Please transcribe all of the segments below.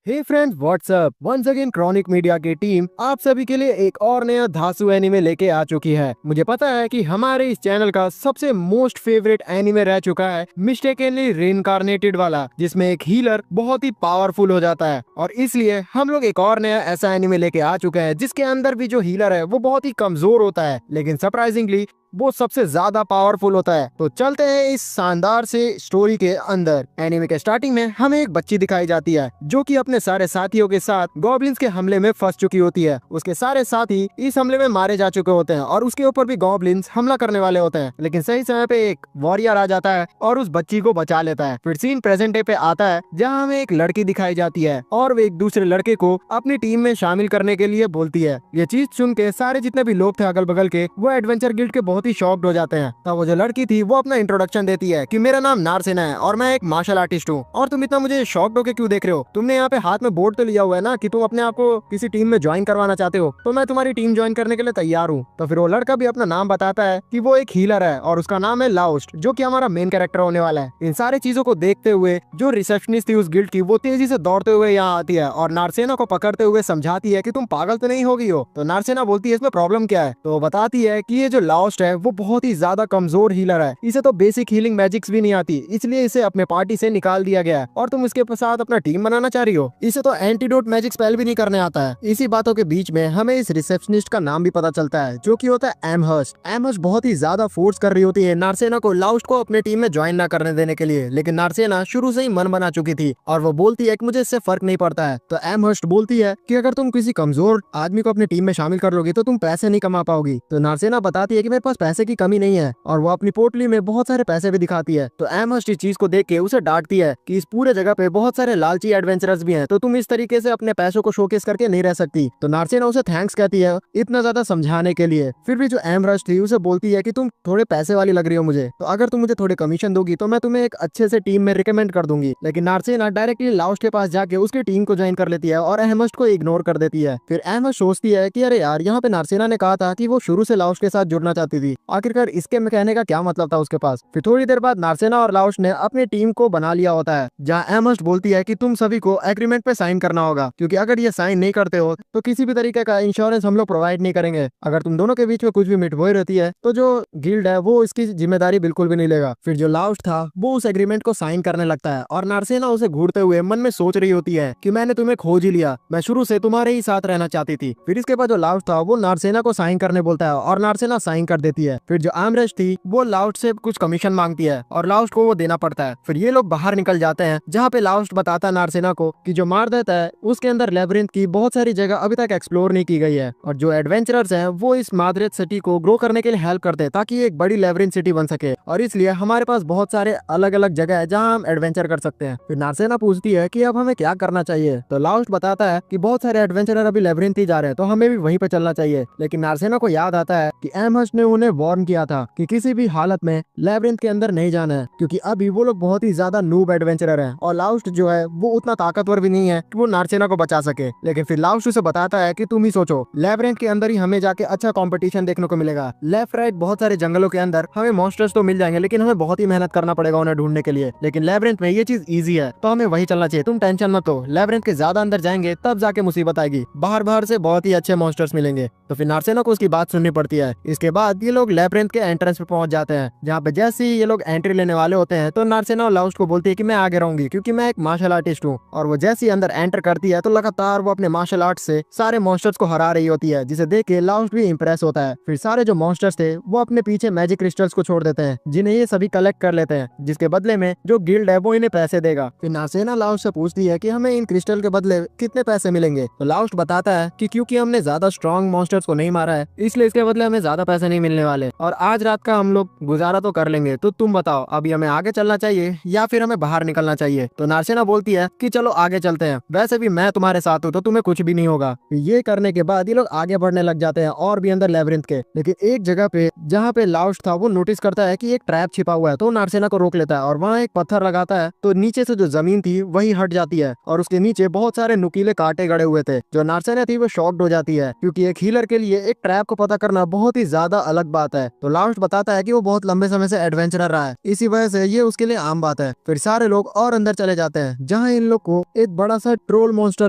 हे friends, what's up. Once again chronic media की team आप सभी के लिए एक और नया धांसू एनिमे लेके आ चुकी है। मुझे पता है कि हमारे इस चैनल का सबसे मोस्ट फेवरेट एनिमे रह चुका है मिस्टेकनली रीइंकार्नेटेड वाला, जिसमें एक हीलर बहुत ही पावरफुल हो जाता है। और इसलिए हम लोग एक और नया ऐसा एनिमे लेके आ चुके हैं जिसके अंदर भी जो हीलर है वो बहुत ही कमजोर होता है, लेकिन सरप्राइजिंगली वो सबसे ज्यादा पावरफुल होता है। तो चलते हैं इस शानदार से स्टोरी के अंदर। एनिमे के स्टार्टिंग में हमें एक बच्ची दिखाई जाती है जो कि अपने सारे साथियों के साथ गॉब्लिन्स के हमले में फंस चुकी होती है। उसके सारे साथी इस हमले में मारे जा चुके होते हैं और उसके ऊपर भी गॉब्लिन्स हमला करने वाले होते हैं, लेकिन सही समय पे एक वॉरियर आ जाता है और उस बच्ची को बचा लेता है। फिर सीन प्रेजेंट डे पे आता है जहाँ हमें एक लड़की दिखाई जाती है और वो एक दूसरे लड़के को अपनी टीम में शामिल करने के लिए बोलती है। ये चीज सुन के सारे जितने भी लोग थे अगल बगल के, वो एडवेंचर गिल्ड के बहुत ही शॉक्ड हो जाते हैं। तब वो जो लड़की थी वो अपना इंट्रोडक्शन देती है कि मेरा नाम नारसेना है और मैं एक मार्शल आर्टिस्ट हूँ। और तुम इतना मुझे शॉक्ड होकर क्यों देख रहे हो? तुमने यहाँ पे हाथ में बोर्ड तो लिया हुआ है ना कि तुम अपने आप को किसी टीम में ज्वाइन करवाना चाहते हो, तो मैं तुम्हारी टीम ज्वाइन करने के लिए तैयार हूँ। तो फिर वो लड़का भी अपना नाम बताता है कि वो एक हीलर है और उसका नाम है लाउस्ट, जो कि हमारा मेन कैरेक्टर होने वाला है। इन सारी चीजों को देखते हुए जो रिसेप्शनिस्ट थी उस गिल्ड की, वो तेजी से दौड़ते हुए यहाँ आती है और नारसेना को पकड़ते हुए समझाती है कि तुम पागल तो नहीं हो गई हो। तो नारसेना बोलती है इसमें प्रॉब्लम क्या है? तो बताती है कि ये जो लाउस्ट है वो बहुत ही ज्यादा कमजोर हीलर है, इसे तो बेसिक हीलिंग मैजिक्स भी नहीं आती, इसलिए इसे अपने पार्टी से निकाल दिया गया है और तुम इसके साथ अपना टीम बनाना चाह रही हो। इसे तो एंटीडोट मैजिक स्पेल भी नहीं करने आता है। इसी बातों के बीच में हमें इस रिसेप्शनिस्ट का नाम भी पता चलता है जो कि होता है एमहर्स्ट। एमहर्स्ट बहुत ही ज्यादा फोर्स कर रही होती है नारसेना को लाउस्ट को अपने टीम में ज्वाइन ना करने देने के लिए, लेकिन नारसेना शुरू से ही मन बना चुकी थी और वो बोलती है कि मुझे इससे फर्क नहीं पड़ता है। तो एमहर्स्ट बोलती है कि अगर तुम किसी कमजोर आदमी को अपनी टीम में शामिल कर लोगी तो तुम पैसे नहीं कमा पाओगी। तो नारसेना बताती है कि मेरे पास पैसे की कमी नहीं है और वो अपनी पोटली में बहुत सारे पैसे भी दिखाती है। तो एमहर्स्ट इस चीज को देख के उसे डांटती है कि इस पूरे जगह पे बहुत सारे लालची एडवेंचरर्स भी हैं, तो तुम इस तरीके से अपने पैसों को शोकेस करके नहीं रह सकती। तो नारसेना उसे थैंक्स कहती है इतना ज्यादा समझाने के लिए। फिर भी जो एमहर्स्ट थी उसे बोलती है कि तुम थोड़े पैसे वाली लग रही हो मुझे, तो अगर तुम मुझे थोड़े कमीशन दोगी तो मैं तुम्हें एक अच्छे से टीम में रिकमेंड कर दूंगी। लेकिन नारसेना डायरेक्टली लाउस्ट के पास जाके उसकी टीम को ज्वाइन कर लेती है और एमहर्स्ट को इग्नोर कर देती है। फिर एमहर्स्ट सोचती है कि अरे यार, यहाँ पे नारसेना ने कहा था कि वो शुरू से लाउस्ट के साथ जुड़ना चाहती थी, आखिरकार इसके में कहने का क्या मतलब था उसके पास। फिर थोड़ी देर बाद नारसेना और लाउस्ट ने अपनी टीम को बना लिया होता है, जहाँ एमहर्स्ट बोलती है कि तुम सभी को एग्रीमेंट पे साइन करना होगा, क्योंकि अगर ये साइन नहीं करते हो तो किसी भी तरीके का इंश्योरेंस हम लोग प्रोवाइड नहीं करेंगे। अगर तुम दोनों के बीच में कुछ भी मिटभोई रहती है तो जो गिल्ड है वो इसकी जिम्मेदारी बिल्कुल भी नहीं लेगा। फिर जो लाउस्ट था वो उस एग्रीमेंट को साइन करने लगता है और नारसेना उसे घूरते हुए मन में सोच रही होती है कि मैंने तुम्हें खोज ही लिया, मैं शुरू से तुम्हारे ही साथ रहना चाहती थी। फिर इसके बाद जो लाउस्ट था वो नारसेना को साइन करने बोलता है और नारसेना साइन कर देती है। फिर जो आर्मरेस्ट थी वो लाउस्ट से कुछ कमीशन मांगती है और लाउस्ट को वो देना पड़ता है। फिर ये लोग बाहर निकल जाते हैं, जहाँ पे लाउस्ट बताता है नारसेना को कि जो मार देता है उसके अंदर लेबिरिंथ की बहुत सारी जगह अभी तक एक्सप्लोर नहीं की गई है और जो एडवेंचरर्स हैं वो इस माद्रेथ सिटी को ग्रो करने के लिए हेल्प करते हैं ताकि एक बड़ी लेबिरिंथ सिटी बन सके, और इसलिए हमारे पास बहुत सारे अलग अलग जगह है जहाँ हम एडवेंचर कर सकते हैं। फिर नारसेना पूछती है कि अब हमें क्या करना चाहिए, तो लाउस्ट बताता है कि बहुत सारे एडवेंचरर अभी लेबिरिंथ ही जा रहे हैं, तो हमें भी वहीं पे चलना चाहिए। लेकिन नारसेना को याद आता है कि एमहर्स्ट ने उन्हें वार्न किया था कि किसी भी हालत में लेबिरिंथ के अंदर नहीं जाना है, क्योंकि अभी वो लोग बहुत ही ज्यादा नूब एडवेंचरर हैं और लाउस्ट जो है वो उतना ताकतवर भी नहीं है कि वो नारसेना को बचा सके। लेकिन फिर लाउस्ट उसे बताता है कि तुम ही सोचो, लेबिरिंथ के अंदर ही हमें जाके अच्छा कंपटीशन देखने को मिलेगा। लेफ्ट राइट बहुत सारे जंगलों के अंदर हमें मॉन्स्टर्स तो मिल जाएंगे, लेकिन हमें बहुत ही मेहनत करना पड़ेगा उन्हें ढूंढने के लिए। लेकिन लेबिरिंथ में ये चीज इजी है, तो हमें वही चलना चाहिए, तुम टेंशन मत लो। लेबिरिंथ के ज्यादा अंदर जाएंगे तब जाके मुसीबत आएगी, बाहर बाहर से बहुत ही अच्छे मॉन्स्टर्स मिलेंगे। तो फिर नारसेना को उसकी बात सुननी पड़ती है। इसके बाद ये लोग लेबिरिंथ के एंट्रेंस पे पहुंच जाते हैं, जहाँ पे जैसे ही ये लोग एंट्री लेने वाले होते हैं तो नारसेना और लाउस्ट को बोलती है कि मैं आगे रहूंगी क्योंकि मैं एक मार्शल आर्टिस्ट हूँ। और वो जैसे ही अंदर एंटर करती है तो लगातार वो अपने मार्शल आर्ट से सारे मॉन्स्टर्स को हरा रही होती है, जिसे देख के लाउस्ट भी इंप्रेस होता है। फिर सारे जो मॉन्स्टर्स थे वो अपने पीछे मैजिक क्रिस्टल्स को छोड़ देते हैं, जिन्हें ये सभी कलेक्ट कर लेते हैं, जिसके बदले में जो गिल्ड है वो इन्हें पैसे देगा। फिर नारसेना लाउस्ट से पूछती है कि हमें इन क्रिस्टल के बदले कितने पैसे मिलेंगे। तो लाउस्ट बताता है कि क्योंकि हमने ज्यादा स्ट्रॉन्ग मॉन्स्टर्स को नहीं मारा है इसलिए इसके बदले हमें ज्यादा पैसे नहीं मिलने वाले और आज रात का हम लोग गुजारा तो कर लेंगे। तो तुम बताओ, अभी हमें आगे चलना चाहिए या फिर हमें बाहर निकलना चाहिए? तो नारसेना बोलती है कि चलो आगे चलते हैं, वैसे भी मैं तुम्हारे साथ हूँ तो तुम्हें कुछ भी नहीं होगा। ये करने के बाद ये लोग आगे बढ़ने लग जाते हैं और भी अंदर लेबिरिंथ के। लेकिन एक जगह पे जहाँ पे लाउस्ट था वो नोटिस करता है कि एक ट्रैप छिपा हुआ है, तो नारसेना को रोक लेता है और वहाँ एक पत्थर लगाता है, तो नीचे से जो जमीन थी वही हट जाती है और उसके नीचे बहुत सारे नुकीले कांटे गड़े हुए थे। जो नारसेना थी वो शॉक्ड हो जाती है, क्योंकि एक हीलर के लिए एक ट्रैप को पता करना बहुत ही ज्यादा अलग बात है। तो लास्ट बताता है कि वो बहुत लंबे समय से एडवेंचरर रहा है, इसी वजह से ये उसके लिए आम बात है। फिर सारे लोग और अंदर चले जाते हैं, जहाँ इन लोग को एक बड़ा सा ट्रोल मॉन्स्टर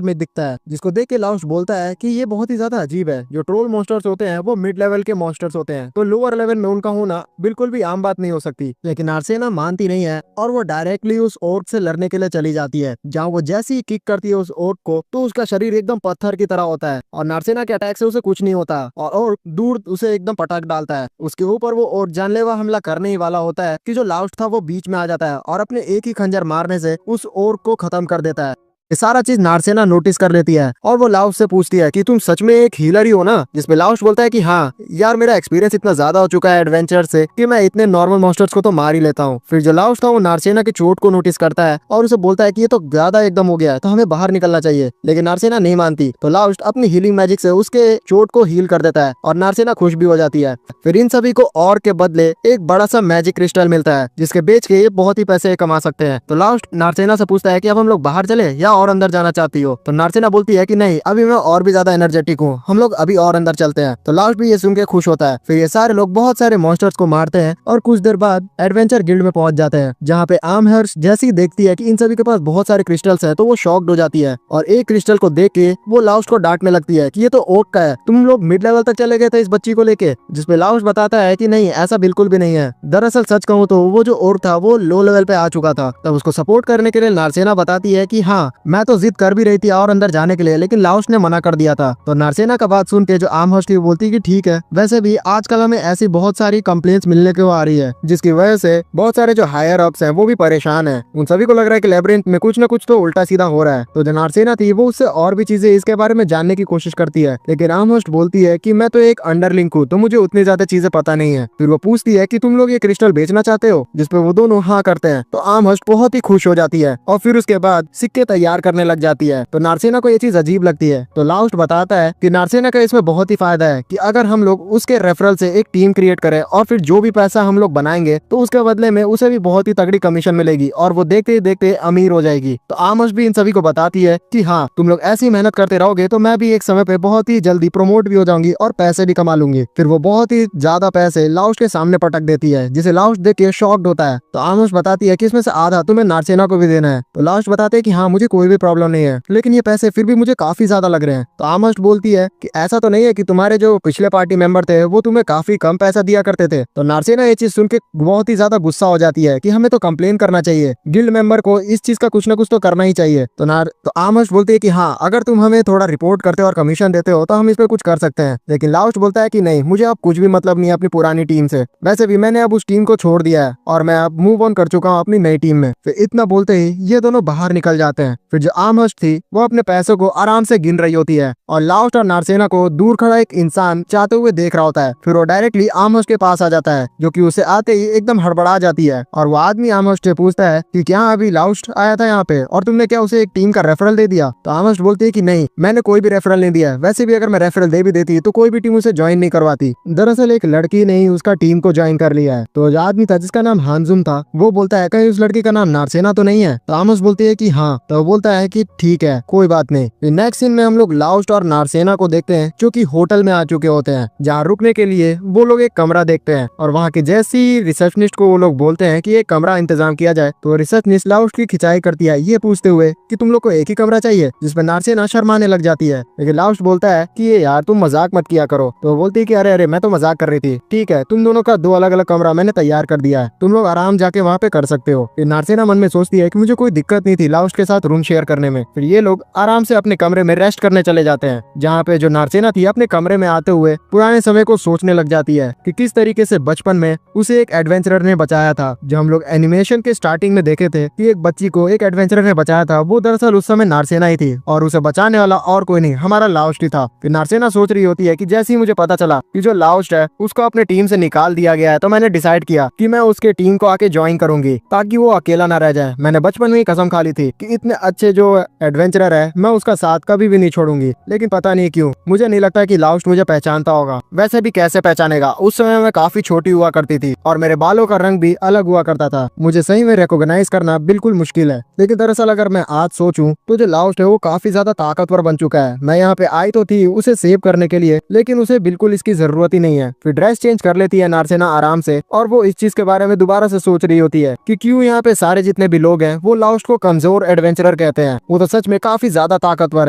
में दिखता है, जिसको देख के लास्ट बोलता है कि ये बहुत ही ज्यादा अजीब है। जो ट्रोल मॉन्स्टर्स होते हैं वो मिड लेवल के मॉन्स्टर्स होते हैं, तो लोअर लेवल में उनका होना बिल्कुल भी आम बात नहीं हो सकती। लेकिन नार्सेना मानती नहीं है और वो डायरेक्टली उस ओर्क से लड़ने के लिए चली जाती है। जहाँ वो जैसी ही किक करती है उस ओर्क को, तो उसका शरीर एकदम पत्थर की तरह होता है और नार्सेना के अटैक से उसे कुछ नहीं होता और ओर्क दूर उसे एकदम पटक डालता है। उसके ऊपर वो ओर्क जानलेवा हमला करने ही वाला होता है कि जो लास्ट था वो बीच में आ जाता है और अपने एक ही खंजर मारने से उस ओर्क को खत्म कर देता है। ये सारा चीज नार्सेना नोटिस कर लेती है और वो लाउस से पूछती है कि तुम सच में एक हीलर ही हो ना। जिसमें लाउस बोलता है कि हाँ यार, मेरा एक्सपीरियंस इतना ज्यादा हो चुका है एडवेंचर से कि मैं इतने नॉर्मल मॉन्स्टर्स को तो मार ही लेता हूँ। फिर जो लाउस था वो नार्सेना की चोट को नोटिस करता है और उसे बोलता है कि ये तो ज्यादा एकदम हो गया है, तो हमें बाहर निकलना चाहिए। लेकिन नार्सेना नहीं मानती, तो लाउस अपनी हीलिंग मैजिक से उसके चोट को हील कर देता है और नार्सेना खुश भी हो जाती है। फिर इन सभी को और के बदले एक बड़ा सा मैजिक क्रिस्टल मिलता है, जिसके बेच के ये बहुत ही पैसे कमा सकते हैं। तो लाउस नार्सेना से पूछता है कि अब हम लोग बाहर चले या और अंदर जाना चाहती हो। तो नार्सेना बोलती है कि नहीं, अभी मैं और भी ज्यादा एनर्जेटिक हूँ, हम लोग अभी और अंदर चलते हैं। तो लास्ट भी ये सुन के खुश होता है। फिर ये सारे लोग बहुत सारे मॉन्स्टर्स को मारते हैं और कुछ देर बाद एडवेंचर गिल्ड में पहुंच जाते हैं, जहाँ पे आमहर्ष जैसी ही देखती है कि इन सभी के पास बहुत सारे क्रिस्टल्स हैं, तो वो शॉक्ड हो जाती है और एक क्रिस्टल को देख के वो लाउस्ट को डांटने लगती है कि ये तो ओक का है, तुम लोग मिड लेवल तक चले गए थे इस बच्ची को लेके। जिसपे लाउस्ट बताता है कि नहीं, ऐसा बिल्कुल भी नहीं है। दरअसल सच कहूँ तो वो जो ओक था वो लो लेवल पे आ चुका था। तब उसको सपोर्ट करने के लिए नार्सेना बताती है कि हाँ, मैं तो जिद कर भी रही थी और अंदर जाने के लिए, लेकिन लाउस्ट ने मना कर दिया था। तो नार्सेना का बात सुन के जो आमहर्ष थी बोलती है कि ठीक है, वैसे भी आजकल हमें ऐसी बहुत सारी कंप्लेंट्स मिलने को आ रही है, जिसकी वजह से बहुत सारे जो हायर अप्स हैं वो भी परेशान हैं। उन सभी को लग रहा है कि लेब्रिंथ में कुछ न कुछ तो उल्टा सीधा हो रहा है। तो जो नार्सेना थी वो उससे और भी चीजें इसके बारे में जानने की कोशिश करती है, लेकिन आमहर्ष बोलती है कि मैं तो एक अंडरलिंक हूँ, तो मुझे उतनी ज्यादा चीजें पता नहीं है। फिर वो पूछती है कि तुम लोग ये क्रिस्टल बेचना चाहते हो, जिसपे वो दोनों हाँ करते हैं। तो आमहर्ष बहुत ही खुश हो जाती है और फिर उसके बाद सिक्के तैयार करने लग जाती है। तो नार्सेना को ये चीज अजीब लगती है। तो लाउस्ट बताता है कि नार्सेना का इसमें बहुत ही फायदा है कि अगर हम लोग उसके रेफरल से एक टीम क्रिएट करें और फिर जो भी पैसा हम लोग बनाएंगे तो उसके बदले में उसे भी बहुत ही तगड़ी कमीशन मिलेगी और वो देखते ही देखते अमीर हो जाएगी। तो आमर्श भी इन सभी को बताती है कि हाँ, तुम लोग ऐसी मेहनत करते रहोगे तो मैं भी एक समय पे बहुत ही जल्दी प्रमोट भी हो जाऊंगी और पैसे भी कमा लूंगी। फिर वो बहुत ही ज्यादा पैसे लाउस्ट के सामने पटक देती है, जिसे लाउस्ट देख के शॉक्ड होता है। तो आमर्श बताती है कि इसमें से आधा तुम्हें नार्सेना को भी देना है। तो लाउस्ट बताते हैं कि हाँ, मुझे कोई भी प्रॉब्लम नहीं है, लेकिन ये पैसे फिर भी मुझे काफी ज्यादा लग रहे हैं। तो आमर्श बोलती है कि ऐसा तो नहीं है कि तुम्हारे जो पिछले पार्टी मेंबर थे वो तुम्हें काफी कम पैसा दिया करते थे। तो नार्सेना ये चीज सुन के बहुत ही ज्यादा गुस्सा हो जाती है कि हमें तो कंप्लेन करना चाहिए, गिल्ड मेंबर को इस चीज का कुछ ना कुछ तो करना ही चाहिए। तो आमर्श बोलती है कि हाँ, अगर तुम हमें थोड़ा रिपोर्ट करते हो और कमीशन देते हो तो हम इस पे कुछ कर सकते हैं। लेकिन लाउस्ट बोलता है कि नहीं, मुझे अब कुछ भी मतलब नहीं है अपनी पुरानी टीम से, वैसे भी मैंने अब उस टीम को छोड़ दिया है और मैं अब मूव ऑन कर चुका हूँ अपनी नई टीम में। फिर इतना बोलते ही ये दोनों बाहर निकल जाते हैं। फिर जो आमर्श थी वो अपने पैसों को आराम से गिन रही होती है और लाउस्ट और नार्सेना को दूर खड़ा एक इंसान चाहते हुए देख रहा होता है। फिर वो डायरेक्टली आमर्श के पास आ जाता है, जो कि उसे आते ही एकदम हड़बड़ा जाती है और वो आदमी आमर्श से पूछता है कि क्या अभी लाउस्ट आया था यहाँ पे और तुमने क्या उसे एक टीम का रेफरल दे दिया? तो आमर्श बोलती है कि नहीं, मैंने कोई भी रेफरल नहीं दिया। वैसे भी अगर मैं रेफरल दे भी देती तो कोई भी टीम उसे ज्वाइन नहीं करवाती। दरअसल एक लड़की ने ही उसका टीम को ज्वाइन कर लिया है। तो जो आदमी था जिसका नाम हानजुम था वो बोलता है कहीं उस लड़की का नाम नार्सेना तो नहीं है? तो आमर्श बोलती है कि हाँ। तो वो बोलता है कि ठीक है, कोई बात नहीं। नेक्स्ट सीन में हम लोग लाउस्ट और नार्सेना को देखते हैं जो कि होटल में आ चुके होते हैं, जहाँ रुकने के लिए वो लोग एक कमरा देखते हैं और वहाँ के जैसी रिसेप्शनिस्ट को वो लोग बोलते हैं कि एक कमरा इंतजाम किया जाए। तो रिसेप्शनिस्ट लाउस्ट की खिंचाई करती है ये पूछते हुए कि तुम लोग को एक ही कमरा चाहिए, जिसमें नार्सेना शर्माने लग जाती है। लेकिन लाउस्ट बोलता है कि ये यार तुम मजाक मत किया करो। तो बोलती है कि अरे मैं तो मजाक कर रही थी। ठीक है, तुम दोनों का 2 अलग अलग कमरा मैंने तैयार कर दिया है, तुम लोग आराम जाके वहाँ पे कर सकते हो। फिर नार्सेना मन में सोचती है कि मुझे कोई दिक्कत नहीं थी लाउस्ट के साथ रूम शेयर करने में। फिर ये लोग आराम से अपने कमरे में रेस्ट करने चले जाते हैं, जहाँ पे जो नार्सेना थी अपने कमरे में आते हुए पुराने समय को सोचने लग जाती है कि किस तरीके से बचपन में उसे एक एडवेंचरर ने बचाया था। जो हम लोग एनिमेशन के स्टार्टिंग में देखे थे कि एक बच्ची को एक एडवेंचरर ने बचाया था, वो दरअसल उस समय नार्सेना ही थी और उसे बचाने वाला और कोई नहीं, हमारा लाउस्ट ही था। फिर नार्सेना सोच रही होती है कि जैसे ही मुझे पता चला कि जो लाउस्ट है उसको अपने टीम से निकाल दिया गया है, तो मैंने डिसाइड किया कि मैं उसके टीम को आके ज्वाइन करूंगी ताकि वो अकेला ना रह जाए। मैंने बचपन में ही कसम खा ली थी कि इतने अच्छे जो एडवेंचरर है मैं उसका साथ कभी भी नहीं छोड़ूंगी। लेकिन पता नहीं क्यों मुझे नहीं लगता कि लाउस्ट मुझे पहचानता होगा। वैसे भी कैसे पहचानेगा, उस समय मैं काफी छोटी हुआ करती थी और मेरे बालों का रंग भी अलग हुआ करता था। मुझे सही में रिकॉग्नाइज करना बिल्कुल मुश्किल है। लेकिन दरअसल अगर मैं आज सोचूं तो जो लाउस्ट है वो काफी ज्यादा ताकतवर बन चुका है। मैं यहाँ पे आई तो थी उसे सेव करने के लिए, लेकिन उसे बिल्कुल इसकी जरूरत ही नहीं है। फिर ड्रेस चेंज कर लेती है नार्सेना आराम से, और वो इस चीज के बारे में दोबारा से सोच रही होती है कि क्यों यहाँ पे सारे जितने भी लोग हैं वो लाउस्ट को कमजोर एडवेंचरर कहते हैं। वो तो सच में काफी ज्यादा ताकतवर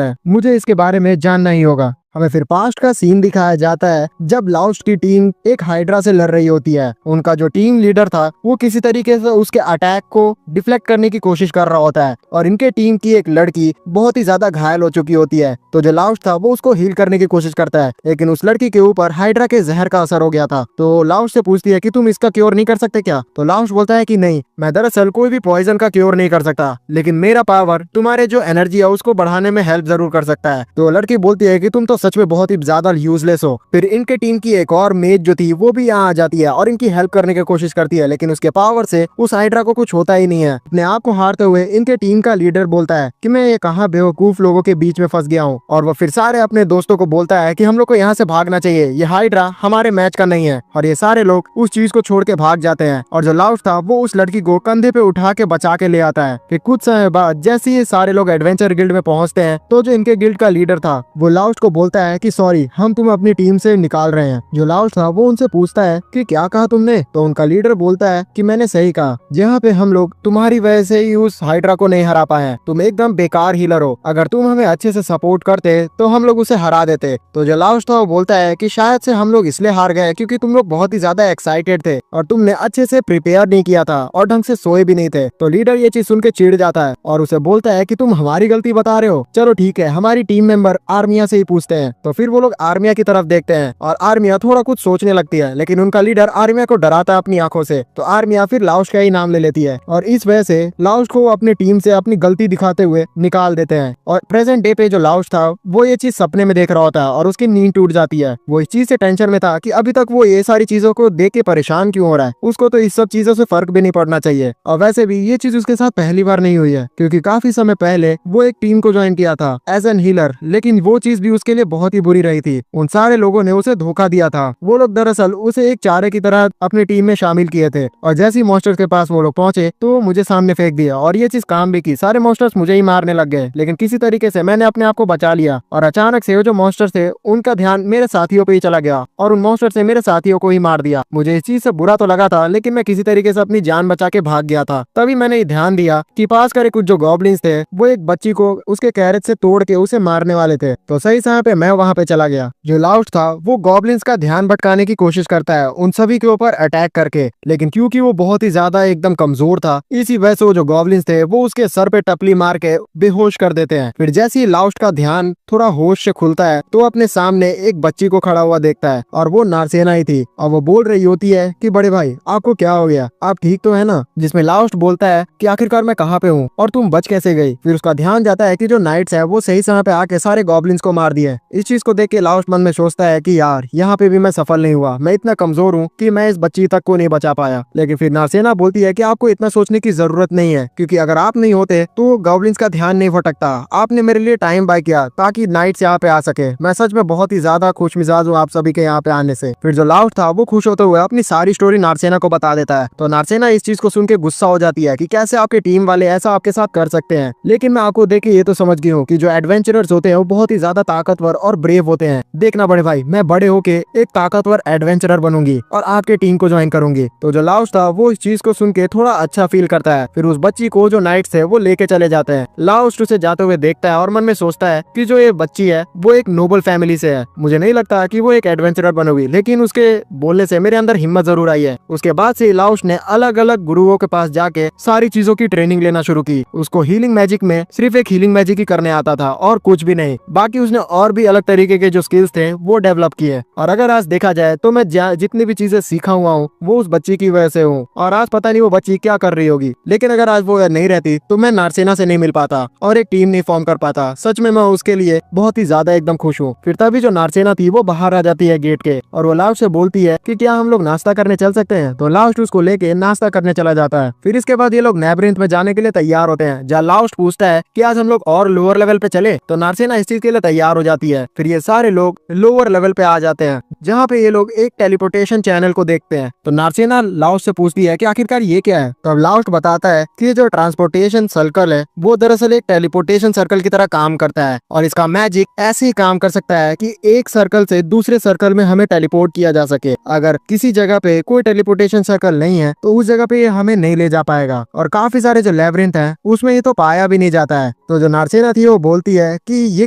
है, मुझे इसके बारे में जानना ही होगा। हमें फिर पास्ट का सीन दिखाया जाता है जब लाउस्ट की टीम एक हाइड्रा से लड़ रही होती है। उनका जो टीम लीडर था वो किसी तरीके से उसके अटैक को डिफ्लेक्ट करने की कोशिश कर रहा होता है और इनके टीम की एक लड़की बहुत ही ज्यादा घायल हो चुकी होती है। तो जो लाउस्ट था वो उसको हील करने की कोशिश करता है, लेकिन उस लड़की के ऊपर हाइड्रा के जहर का असर हो गया था। तो लाउस्ट से पूछती है कि तुम इसका क्योर नहीं कर सकते क्या? तो लाउस्ट बोलता है कि नहीं, मैं दरअसल कोई भी पॉइजन का क्योर नहीं कर सकता, लेकिन मेरा पावर तुम्हारे जो एनर्जी है उसको बढ़ाने में हेल्प जरूर कर सकता है। तो लड़की बोलती है कि तुम तो सच में बहुत ही ज्यादा यूजलेस हो। फिर इनके टीम की एक और मेज जो थी वो भी यहाँ आ जाती है और इनकी हेल्प करने की कोशिश करती है, लेकिन उसके पावर से उस हाइड्रा को कुछ होता ही नहीं है। अपने आप को हारते हुए इनके टीम का लीडर बोलता है कि मैं ये कहाँ बेवकूफ लोगों के बीच में फंस गया हूँ, और वो फिर सारे अपने दोस्तों को बोलता है कि हम लोग को यहाँ से भागना चाहिए, ये हाइड्रा हमारे मैच का नहीं है। और ये सारे लोग उस चीज को छोड़ के भाग जाते हैं और जो लाउस्ट था वो उस लड़की को कंधे पे उठा के बचा के ले आता है। फिर कुछ समय बाद जैसे ही सारे लोग एडवेंचर गिल्ड में पहुंचते हैं तो जो इनके गिल्ड का लीडर था वो लाउस्ट को बोलता है कि सॉरी, हम तुम्हें अपनी टीम से निकाल रहे हैं। जो लाउस्ट था वो उनसे पूछता है कि क्या कहा तुमने? तो उनका लीडर बोलता है कि मैंने सही कहा, जहाँ पे हम लोग तुम्हारी वजह से ही उस हाइड्रा को नहीं हरा पाए हैं। तुम एकदम बेकार हीलर हो, अगर तुम हमें अच्छे से सपोर्ट करते तो हम लोग उसे हरा देते। तो जो लाउस्ट था वो बोलता है कि शायद से हम लोग इसलिए हार गए क्योंकि तुम लोग बहुत ही ज्यादा एक्साइटेड थे और तुमने अच्छे से प्रिपेयर नहीं किया था और ढंग से सोए भी नहीं थे। तो लीडर ये चीज सुन के चिढ़ जाता है और उसे बोलता है कि तुम हमारी गलती बता रहे हो, चलो ठीक है, हमारी टीम मेंबर आर्मिया से ही पूछते हैं। तो फिर वो लोग आर्मिया की तरफ देखते हैं और आर्मिया थोड़ा कुछ सोचने लगती है, लेकिन उनका लीडर आर्मिया को डराता है अपनी आंखों से। तो आर्मिया फिर लाउस्ट का ही नाम ले लेती है और इस वजह से लाउस्ट को अपनी टीम से अपनी गलती दिखाते हुए निकाल देते हैं। और प्रेजेंट डे पे जो लाउस्ट था वो ये चीज सपने में देख रहा होता है और उसकी नींद टूट जाती है। वो इस चीज से टेंशन में था कि अभी तक वो ये सारी चीजों को देख के परेशान क्यों हो रहा है, उसको तो इस सब चीजों से फर्क भी नहीं पड़ना चाहिए। और वैसे भी ये चीज उसके साथ पहली बार नहीं हुई है, क्योंकि काफी समय पहले वो एक टीम को ज्वाइन किया था एज एन हीलर, लेकिन वो चीज भी उसके लिए बहुत ही बुरी रही थी। उन सारे लोगों ने उसे धोखा दिया था। वो लोग दरअसल उसे एक चारे की तरह अपनी टीम में शामिल किए थे और जैसे ही मॉन्स्टर्स के पास वो लोग पहुंचे तो मुझे सामने फेंक दिया और ये चीज काम भी की। सारे मॉन्स्टर्स मुझे ही मारने लग गए, लेकिन किसी तरीके से मैंने अपने आप को बचा लिया और अचानक से वो जो मॉन्स्टर्स थे उनका ध्यान मेरे साथियों पे ही चला गया और उन मॉन्स्टर्स ने मेरे साथियों को ही मार दिया। मुझे इस चीज से बुरा तो लगा था, लेकिन मैं किसी तरीके से अपनी जान बचा के भाग गया था। तभी मैंने ध्यान दिया कि पास करे कुछ जो गॉब्लिन्स थे वो एक बच्ची को उसके कैरेट से तोड़ के उसे मारने वाले थे। तो सही समय पे मैं वहां पे चला गया। जो लाउस्ट था वो गॉब्लिन्स का ध्यान भटकाने की कोशिश करता है उन सभी के ऊपर अटैक करके, लेकिन क्योंकि वो बहुत ही ज्यादा एकदम कमजोर था इसी वजह से वो जो गॉब्लिन्स थे वो उसके सर पे टपली मार के बेहोश कर देते हैं। फिर जैसे ही लाउस्ट का ध्यान थोड़ा होश से खुलता है तो अपने सामने एक बच्ची को खड़ा हुआ देखता है और वो नार्सेना ही थी और वो बोल रही होती है कि बड़े भाई आपको क्या हो गया, आप ठीक तो है ना? जिसमें लाउस्ट बोलता है कि आखिरकार मैं कहाँ पे हूँ और तुम बच कैसे गई? फिर उसका ध्यान जाता है कि जो नाइट्स है वो सही समय पे आके सारे गॉब्लिन्स को मार दिए। इस चीज को देख के लाउस्ट मन में सोचता है कि यार यहाँ पे भी मैं सफल नहीं हुआ, मैं इतना कमजोर हूँ कि मैं इस बच्ची तक को नहीं बचा पाया। लेकिन फिर नार्सेना बोलती है कि आपको इतना सोचने की जरूरत नहीं है, क्योंकि अगर आप नहीं होते तो गॉब्लिन्स का ध्यान नहीं भटकता। आपने मेरे लिए टाइम बाय किया ताकि नाइट्स यहाँ पे आ सके। मैं सच में बहुत ही ज्यादा खुश मिजाज हूँ आप सभी के यहाँ पे आने से। फिर जो लाउस्ट था वो खुश होते हुए अपनी सारी स्टोरी नार्सेना को बता देता है। तो नार्सेना इस चीज को सुन के गुस्सा हो जाती है कि कैसे आपके टीम वाले ऐसा आपके साथ कर सकते हैं। लेकिन मैं आपको देख के ये तो समझ गई हूँ कि जो एडवेंचरर्स होते हैं वो बहुत ही ज्यादा ताकतवर और ब्रेव होते हैं। देखना बड़े भाई, मैं बड़े होके एक ताकतवर एडवेंचरर बनूंगी और आपके टीम को ज्वाइन करूंगी। तो जो लाउस्ट था वो इस चीज को सुन के थोड़ा अच्छा फील करता है। फिर उस बच्ची को जो नाइट्स है वो लेके चले जाते हैं। लाउस्ट उसे जाते हुए देखता है और मन में सोचता है कि जो ये बच्ची है वो एक नोबल फैमिली से है। मुझे नहीं लगता कि वो एक एडवेंचरर बनोगी, लेकिन उसके बोलने से मेरे अंदर हिम्मत जरूर आई है। उसके बाद से लाउस्ट ने अलग अलग गुरुओं के पास जाके सारी चीजों की ट्रेनिंग लेना शुरू की। उसको हीलिंग मैजिक में सिर्फ एक हीलिंग मैजिक ही करने आता था और कुछ भी नहीं। बाकी उसने और भी अलग तरीके के जो स्किल्स थे वो डेवलप किए। और अगर आज देखा जाए तो मैं जितनी भी चीजें सीखा हुआ हूँ वो उस बच्ची की वजह से हूँ। और आज पता नहीं वो बच्ची क्या कर रही होगी, लेकिन अगर आज वो नहीं रहती तो मैं नारसेना से नहीं मिल पाता और एक टीम नहीं फॉर्म कर पाता। सच में मैं उसके लिए बहुत ही ज्यादा एकदम खुश हूँ। फिर तभी जो नारसेना थी वो बाहर आ जाती है गेट के, और वो लास्ट से बोलती है कि क्या हम लोग नाश्ता करने चल सकते हैं। तो लास्ट उसको लेके नाश्ता करने चला जाता है। फिर इसके बाद ये लोग लैबिरिंथ में जाने के लिए तैयार होते हैं, जहाँ लास्ट पूछता है कि आज हम लोग और लोअर लेवल पे चले। तो नारसेना इस चीज के लिए तैयार हो जाती है। फिर ये सारे लोग लोअर लेवल पे आ जाते हैं, जहाँ पे ये लोग एक टेलीपोर्टेशन चैनल को देखते हैं। तो नारसेना लास्ट से पूछती है कि आखिरकार ये क्या है। तो अब लास्ट बताता है कि ये जो ट्रांसपोर्टेशन सर्कल है वो दरअसल एक टेलीपोर्टेशन सर्कल की तरह काम करता है, और इसका मैजिक ऐसे ही काम कर सकता है कि एक सर्कल से दूसरे सर्कल में हमें टेलीपोर्ट किया जा सके। अगर किसी जगह पे कोई टेलीपोर्टेशन सर्कल नहीं है तो उस जगह पे ये हमें नहीं ले जा पाएगा, और काफी सारे जो लैबिरिंथ है उसमें ये तो पाया भी नहीं जाता है। तो जो नारसेना थी वो बोलती है कि ये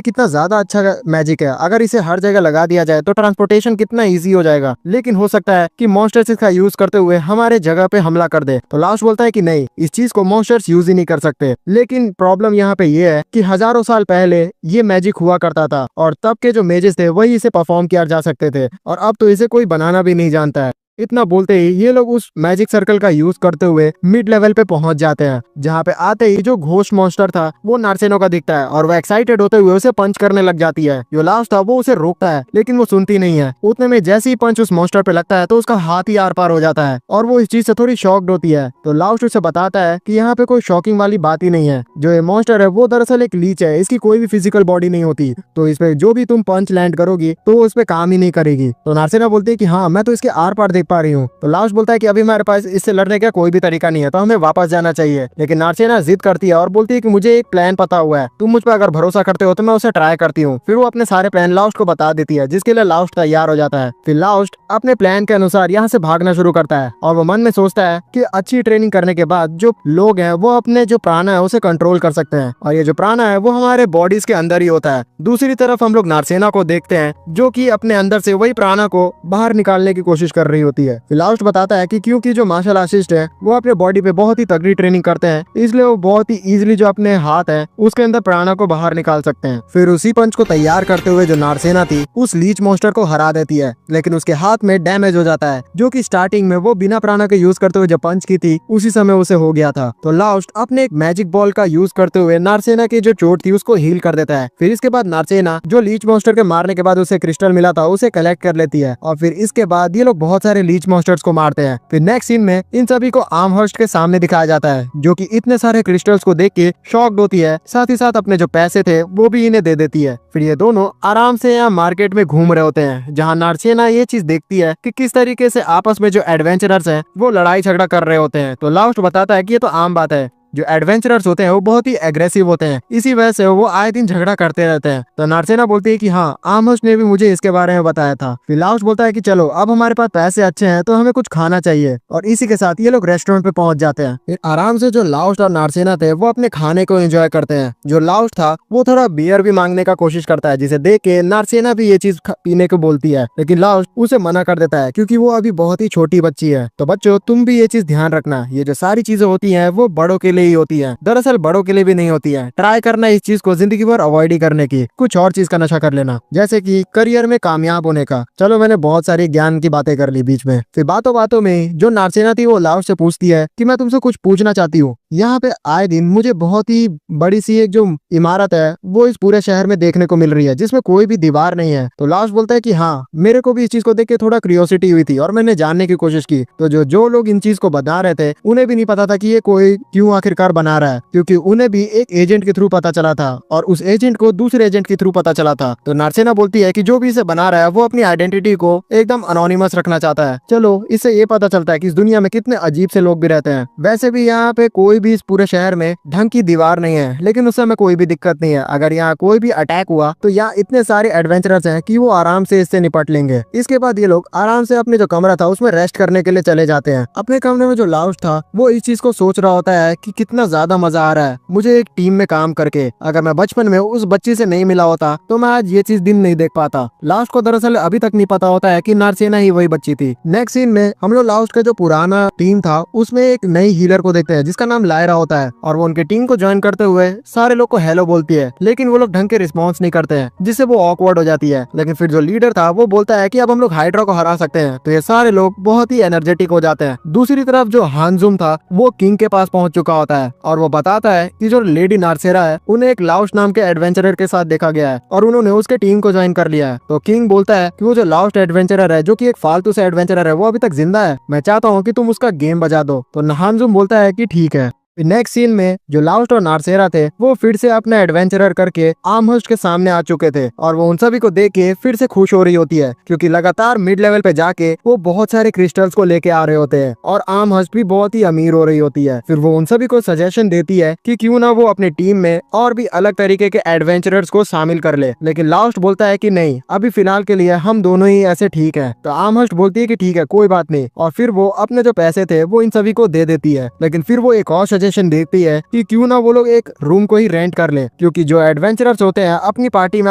कितना ज्यादा अच्छा मैजिक है, अगर इसे हर जगह लगा दिया जाए तो ट्रांसपोर्टेशन कितना ईजी हो जाएगा, लेकिन हो सकता है कि मॉन्स्टर्स इसका यूज करते हुए हमारे जगह पे हमला कर दे। तो लास्ट बोलता है कि नहीं, इस चीज को मॉन्स्टर्स यूज ही नहीं कर सकते। लेकिन प्रॉब्लम यहाँ पे ये है कि हजारों साल पहले ये मैजिक हुआ करता था, और तब के जो मेजेस थे वही इसे परफॉर्म किया जा सकते थे, और अब तो इसे कोई बनाना भी नहीं जानता है। इतना बोलते ही ये लोग उस मैजिक सर्कल का यूज करते हुए मिड लेवल पे पहुंच जाते हैं, जहाँ पे आते ही जो घोस्ट मॉन्स्टर था वो नारसेना का दिखता है, और वो एक्साइटेड होते हुए उसे पंच करने लग जाती है। जो लास्ट था वो उसे रोकता है, लेकिन वो सुनती नहीं है। उतने में जैसे ही पंच उस मॉन्स्टर पे लगता है तो उसका हाथ ही आर पार हो जाता है, और वो इस चीज से थोड़ी शॉक्ड होती है। तो लास्ट उसे बताता है कि यहाँ पे कोई शॉकिंग वाली बात ही नहीं है, जो ये मॉन्स्टर है वो दरअसल एक लीच है, इसकी कोई भी फिजिकल बॉडी नहीं होती, तो इस पे जो भी तुम पंच लैंड करोगी तो उस पे काम ही नहीं करेगी। तो नारसेना बोलती है कि हाँ, मैं तो इसके आर पार देख पा रही हूँ। तो लास्ट बोलता है कि अभी हमारे पास इससे लड़ने का कोई भी तरीका नहीं है, तो हमें वापस जाना चाहिए। लेकिन नारसेना जिद करती है और बोलती है कि मुझे एक प्लान पता हुआ है, तुम मुझ पर अगर भरोसा करते हो तो मैं उसे ट्राई करती हूँ। फिर वो अपने सारे प्लान लास्ट को बता देती है, जिसके लिए लास्ट तैयार हो जाता है। फिर लास्ट अपने प्लान के अनुसार यहाँ से भागना शुरू करता है, और वो मन में सोचता है कि अच्छी ट्रेनिंग करने के बाद जो लोग हैं वो अपने जो प्राण है उसे कंट्रोल कर सकते हैं, और ये जो प्राण है वो हमारे बॉडीज के अंदर ही होता है। दूसरी तरफ हम लोग नारसेना को देखते हैं, जो कि अपने अंदर से वही प्राणा को बाहर निकालने की कोशिश कर रही होती है। फिर लास्ट बताता है कि क्योंकि जो मार्शल आर्टिस्ट है वो अपने बॉडी पे बहुत ही तगड़ी ट्रेनिंग करते हैं, इसलिए वो बहुत ही इजीली जो अपने हाथ है उसके अंदर प्राणा को बाहर निकाल सकते हैं। फिर उसी पंच को तैयार करते हुए जो नारसेना थी उस लीच मॉन्स्टर को हरा देती है, लेकिन उसके हाथ में डैमेज हो जाता है, जो कि स्टार्टिंग में वो बिना प्राणा के यूज करते हुए जो पंच की थी उसी समय उसे हो गया था। तो लास्ट अपने एक मैजिक बॉल का यूज करते हुए नारसेना की जो चोट थी उसको हील कर देता है। फिर इसके बाद नारसेना जो लीच मॉन्स्टर के मारने के बाद उसे क्रिस्टल मिला था उसे कलेक्ट कर लेती है, और फिर इसके बाद ये लोग बहुत सारे लीच मॉन्स्टर्स को मारते हैं। फिर नेक्स्ट सीन में इन सभी को आर्महर्स्ट के सामने दिखाया जाता है, जो कि इतने सारे क्रिस्टल्स को देख के शॉक्ड होती है, साथ ही साथ अपने जो पैसे थे वो भी इन्हें दे देती है। फिर ये दोनों आराम से यहाँ मार्केट में घूम रहे होते हैं, जहाँ नारसेना ये चीज देखती है कि किस तरीके से आपस में जो एडवेंचरर्स हैं वो लड़ाई झगड़ा कर रहे होते हैं। तो लास्ट बताता है कि ये तो आम बात है, जो एडवेंचरर्स होते हैं वो बहुत ही एग्रेसिव होते हैं, इसी वजह से वो आए दिन झगड़ा करते रहते हैं। तो नारसेना बोलती है कि हाँ, आर्महर्स्ट ने भी मुझे इसके बारे में बताया था। फिर लास्ट बोलता है कि चलो अब हमारे पास पैसे अच्छे हैं तो हमें कुछ खाना चाहिए, और इसी के साथ ये लोग रेस्टोरेंट पे पहुंच जाते हैं। फिर आराम से जो लास्ट और नारसेना थे वो अपने खाने को एंजॉय करते हैं। जो लास्ट था वो थोड़ा बियर भी मांगने का कोशिश करता है, जिसे देख के नारसेना भी ये चीज पीने को बोलती है, लेकिन लास्ट उसे मना कर देता है क्योंकि वो अभी बहुत ही छोटी बच्ची है। तो बच्चों, तुम भी ये चीज ध्यान रखना, ये जो सारी चीजें होती है वो बड़ों के लिए ही होती है, दरअसल बड़ों के लिए भी नहीं होती है। ट्राई करना इस चीज को जिंदगी भर अवॉइड ही करने की, कुछ और चीज का नशा कर लेना, जैसे कि करियर में कामयाब होने का। चलो, मैंने बहुत सारी ज्ञान की बातें कर ली बीच में। फिर बातों बातों में जो नारसेना थी वो लास्ट से पूछती है कि मैं तुमसे कुछ पूछना चाहती हूँ। यहाँ पे आए दिन मुझे बहुत ही बड़ी सी एक जो इमारत है वो इस पूरे शहर में देखने को मिल रही है, जिसमें कोई भी दीवार नहीं है। तो लास्ट बोलता है कि हाँ, मेरे को भी इस चीज को देख के थोड़ा क्यूरियोसिटी हुई थी और मैंने जानने की कोशिश की। तो जो लोग इन चीज को बना रहे थे उन्हें भी नहीं पता था कि ये कोई क्यों आखिरकार बना रहा है, क्योंकि उन्हें भी एक एजेंट के थ्रू पता चला था और उस एजेंट को दूसरे एजेंट के थ्रू पता चला था। तो नारसेना बोलती है कि जो भी इसे बना रहा है वो अपनी आइडेंटिटी को एकदम अनोनिमस रखना चाहता है। चलो, इससे ये पता चलता है कि इस दुनिया में कितने अजीब से लोग भी रहते हैं। वैसे भी यहाँ पे कोई भी इस पूरे शहर में ढंग की दीवार नहीं है, लेकिन उस समय कोई भी दिक्कत नहीं है। अगर यहाँ कोई भी अटैक हुआ तो यहाँ इतने सारे एडवेंचरर्स हैं कि वो आराम से इससे निपट लेंगे। इसके बाद ये लोग आराम से अपने जो कमरा था उसमें रेस्ट करने के लिए चले जाते हैं। अपने कमरे में जो लास्ट था वो इस चीज को सोच रहा होता है कि कितना ज्यादा मजा आ रहा है मुझे एक टीम में काम करके। अगर मैं बचपन में उस बच्ची से नहीं मिला होता तो मैं आज ये चीज दिन नहीं देख पाता। लास्ट को दरअसल अभी तक नहीं पता होता है कि नारसेना ही वही बच्ची थी। नेक्स्ट सीन में हम लोग लास्ट का जो पुराना टीम था उसमें एक नई हीलर को देखते हैं जिसका नाम लायरा होता है, और वो उनके टीम को ज्वाइन करते हुए सारे लोग को हेलो बोलती है, लेकिन वो लोग ढंग के रिस्पॉन्स नहीं करते हैं जिससे वो ऑकवर्ड हो जाती है। लेकिन फिर जो लीडर था वो बोलता है कि अब हम लोग हाइड्रा को हरा सकते हैं, तो ये सारे लोग बहुत ही एनर्जेटिक हो जाते हैं। दूसरी तरफ जो हानजुम था वो किंग के पास पहुंच चुका होता है और वो बताता है कि जो लेडी नारसेरा है उन्हें एक लाउस्ट नाम के एडवेंचरर के साथ देखा गया है और उन्होंने उसके टीम को ज्वाइन कर लिया है। तो किंग बोलता है कि वो जो लाउस्ट एडवेंचरर है, जो कि एक फालतू से एडवेंचरर है, वो अभी तक जिंदा है, मैं चाहता हूँ कि तुम उसका गेम बजा दो। तो हानजुम बोलता है कि ठीक है। नेक्स्ट सीन में जो लाउस्ट और नारसेरा थे वो फिर से अपना एडवेंचरर करके आर्महर्स्ट के सामने आ चुके थे और वो उन सभी को देख के फिर से खुश हो रही होती है, क्योंकि लगातार मिड लेवल पे जाके वो बहुत सारे क्रिस्टल्स को लेके आ रहे होते हैं और आर्महर्स्ट भी बहुत ही अमीर हो रही होती है। फिर वो उन सभी को सजेशन देती है कि क्यों ना वो अपनी टीम में और भी अलग तरीके के एडवेंचरर्स को शामिल कर ले, लेकिन लाउस्ट बोलता है कि नहीं, अभी फिलहाल के लिए हम दोनों ही ऐसे ठीक है। तो आर्महर्स्ट बोलती है कि ठीक है, कोई बात नहीं, और फिर वो अपने जो पैसे थे वो इन सभी को दे देती है। लेकिन फिर वो एक और सजेशन देती है कि क्यों ना वो लोग एक रूम को ही रेंट कर ले, क्योंकि जो एडवेंचरर्स होते हैं अपनी पार्टी में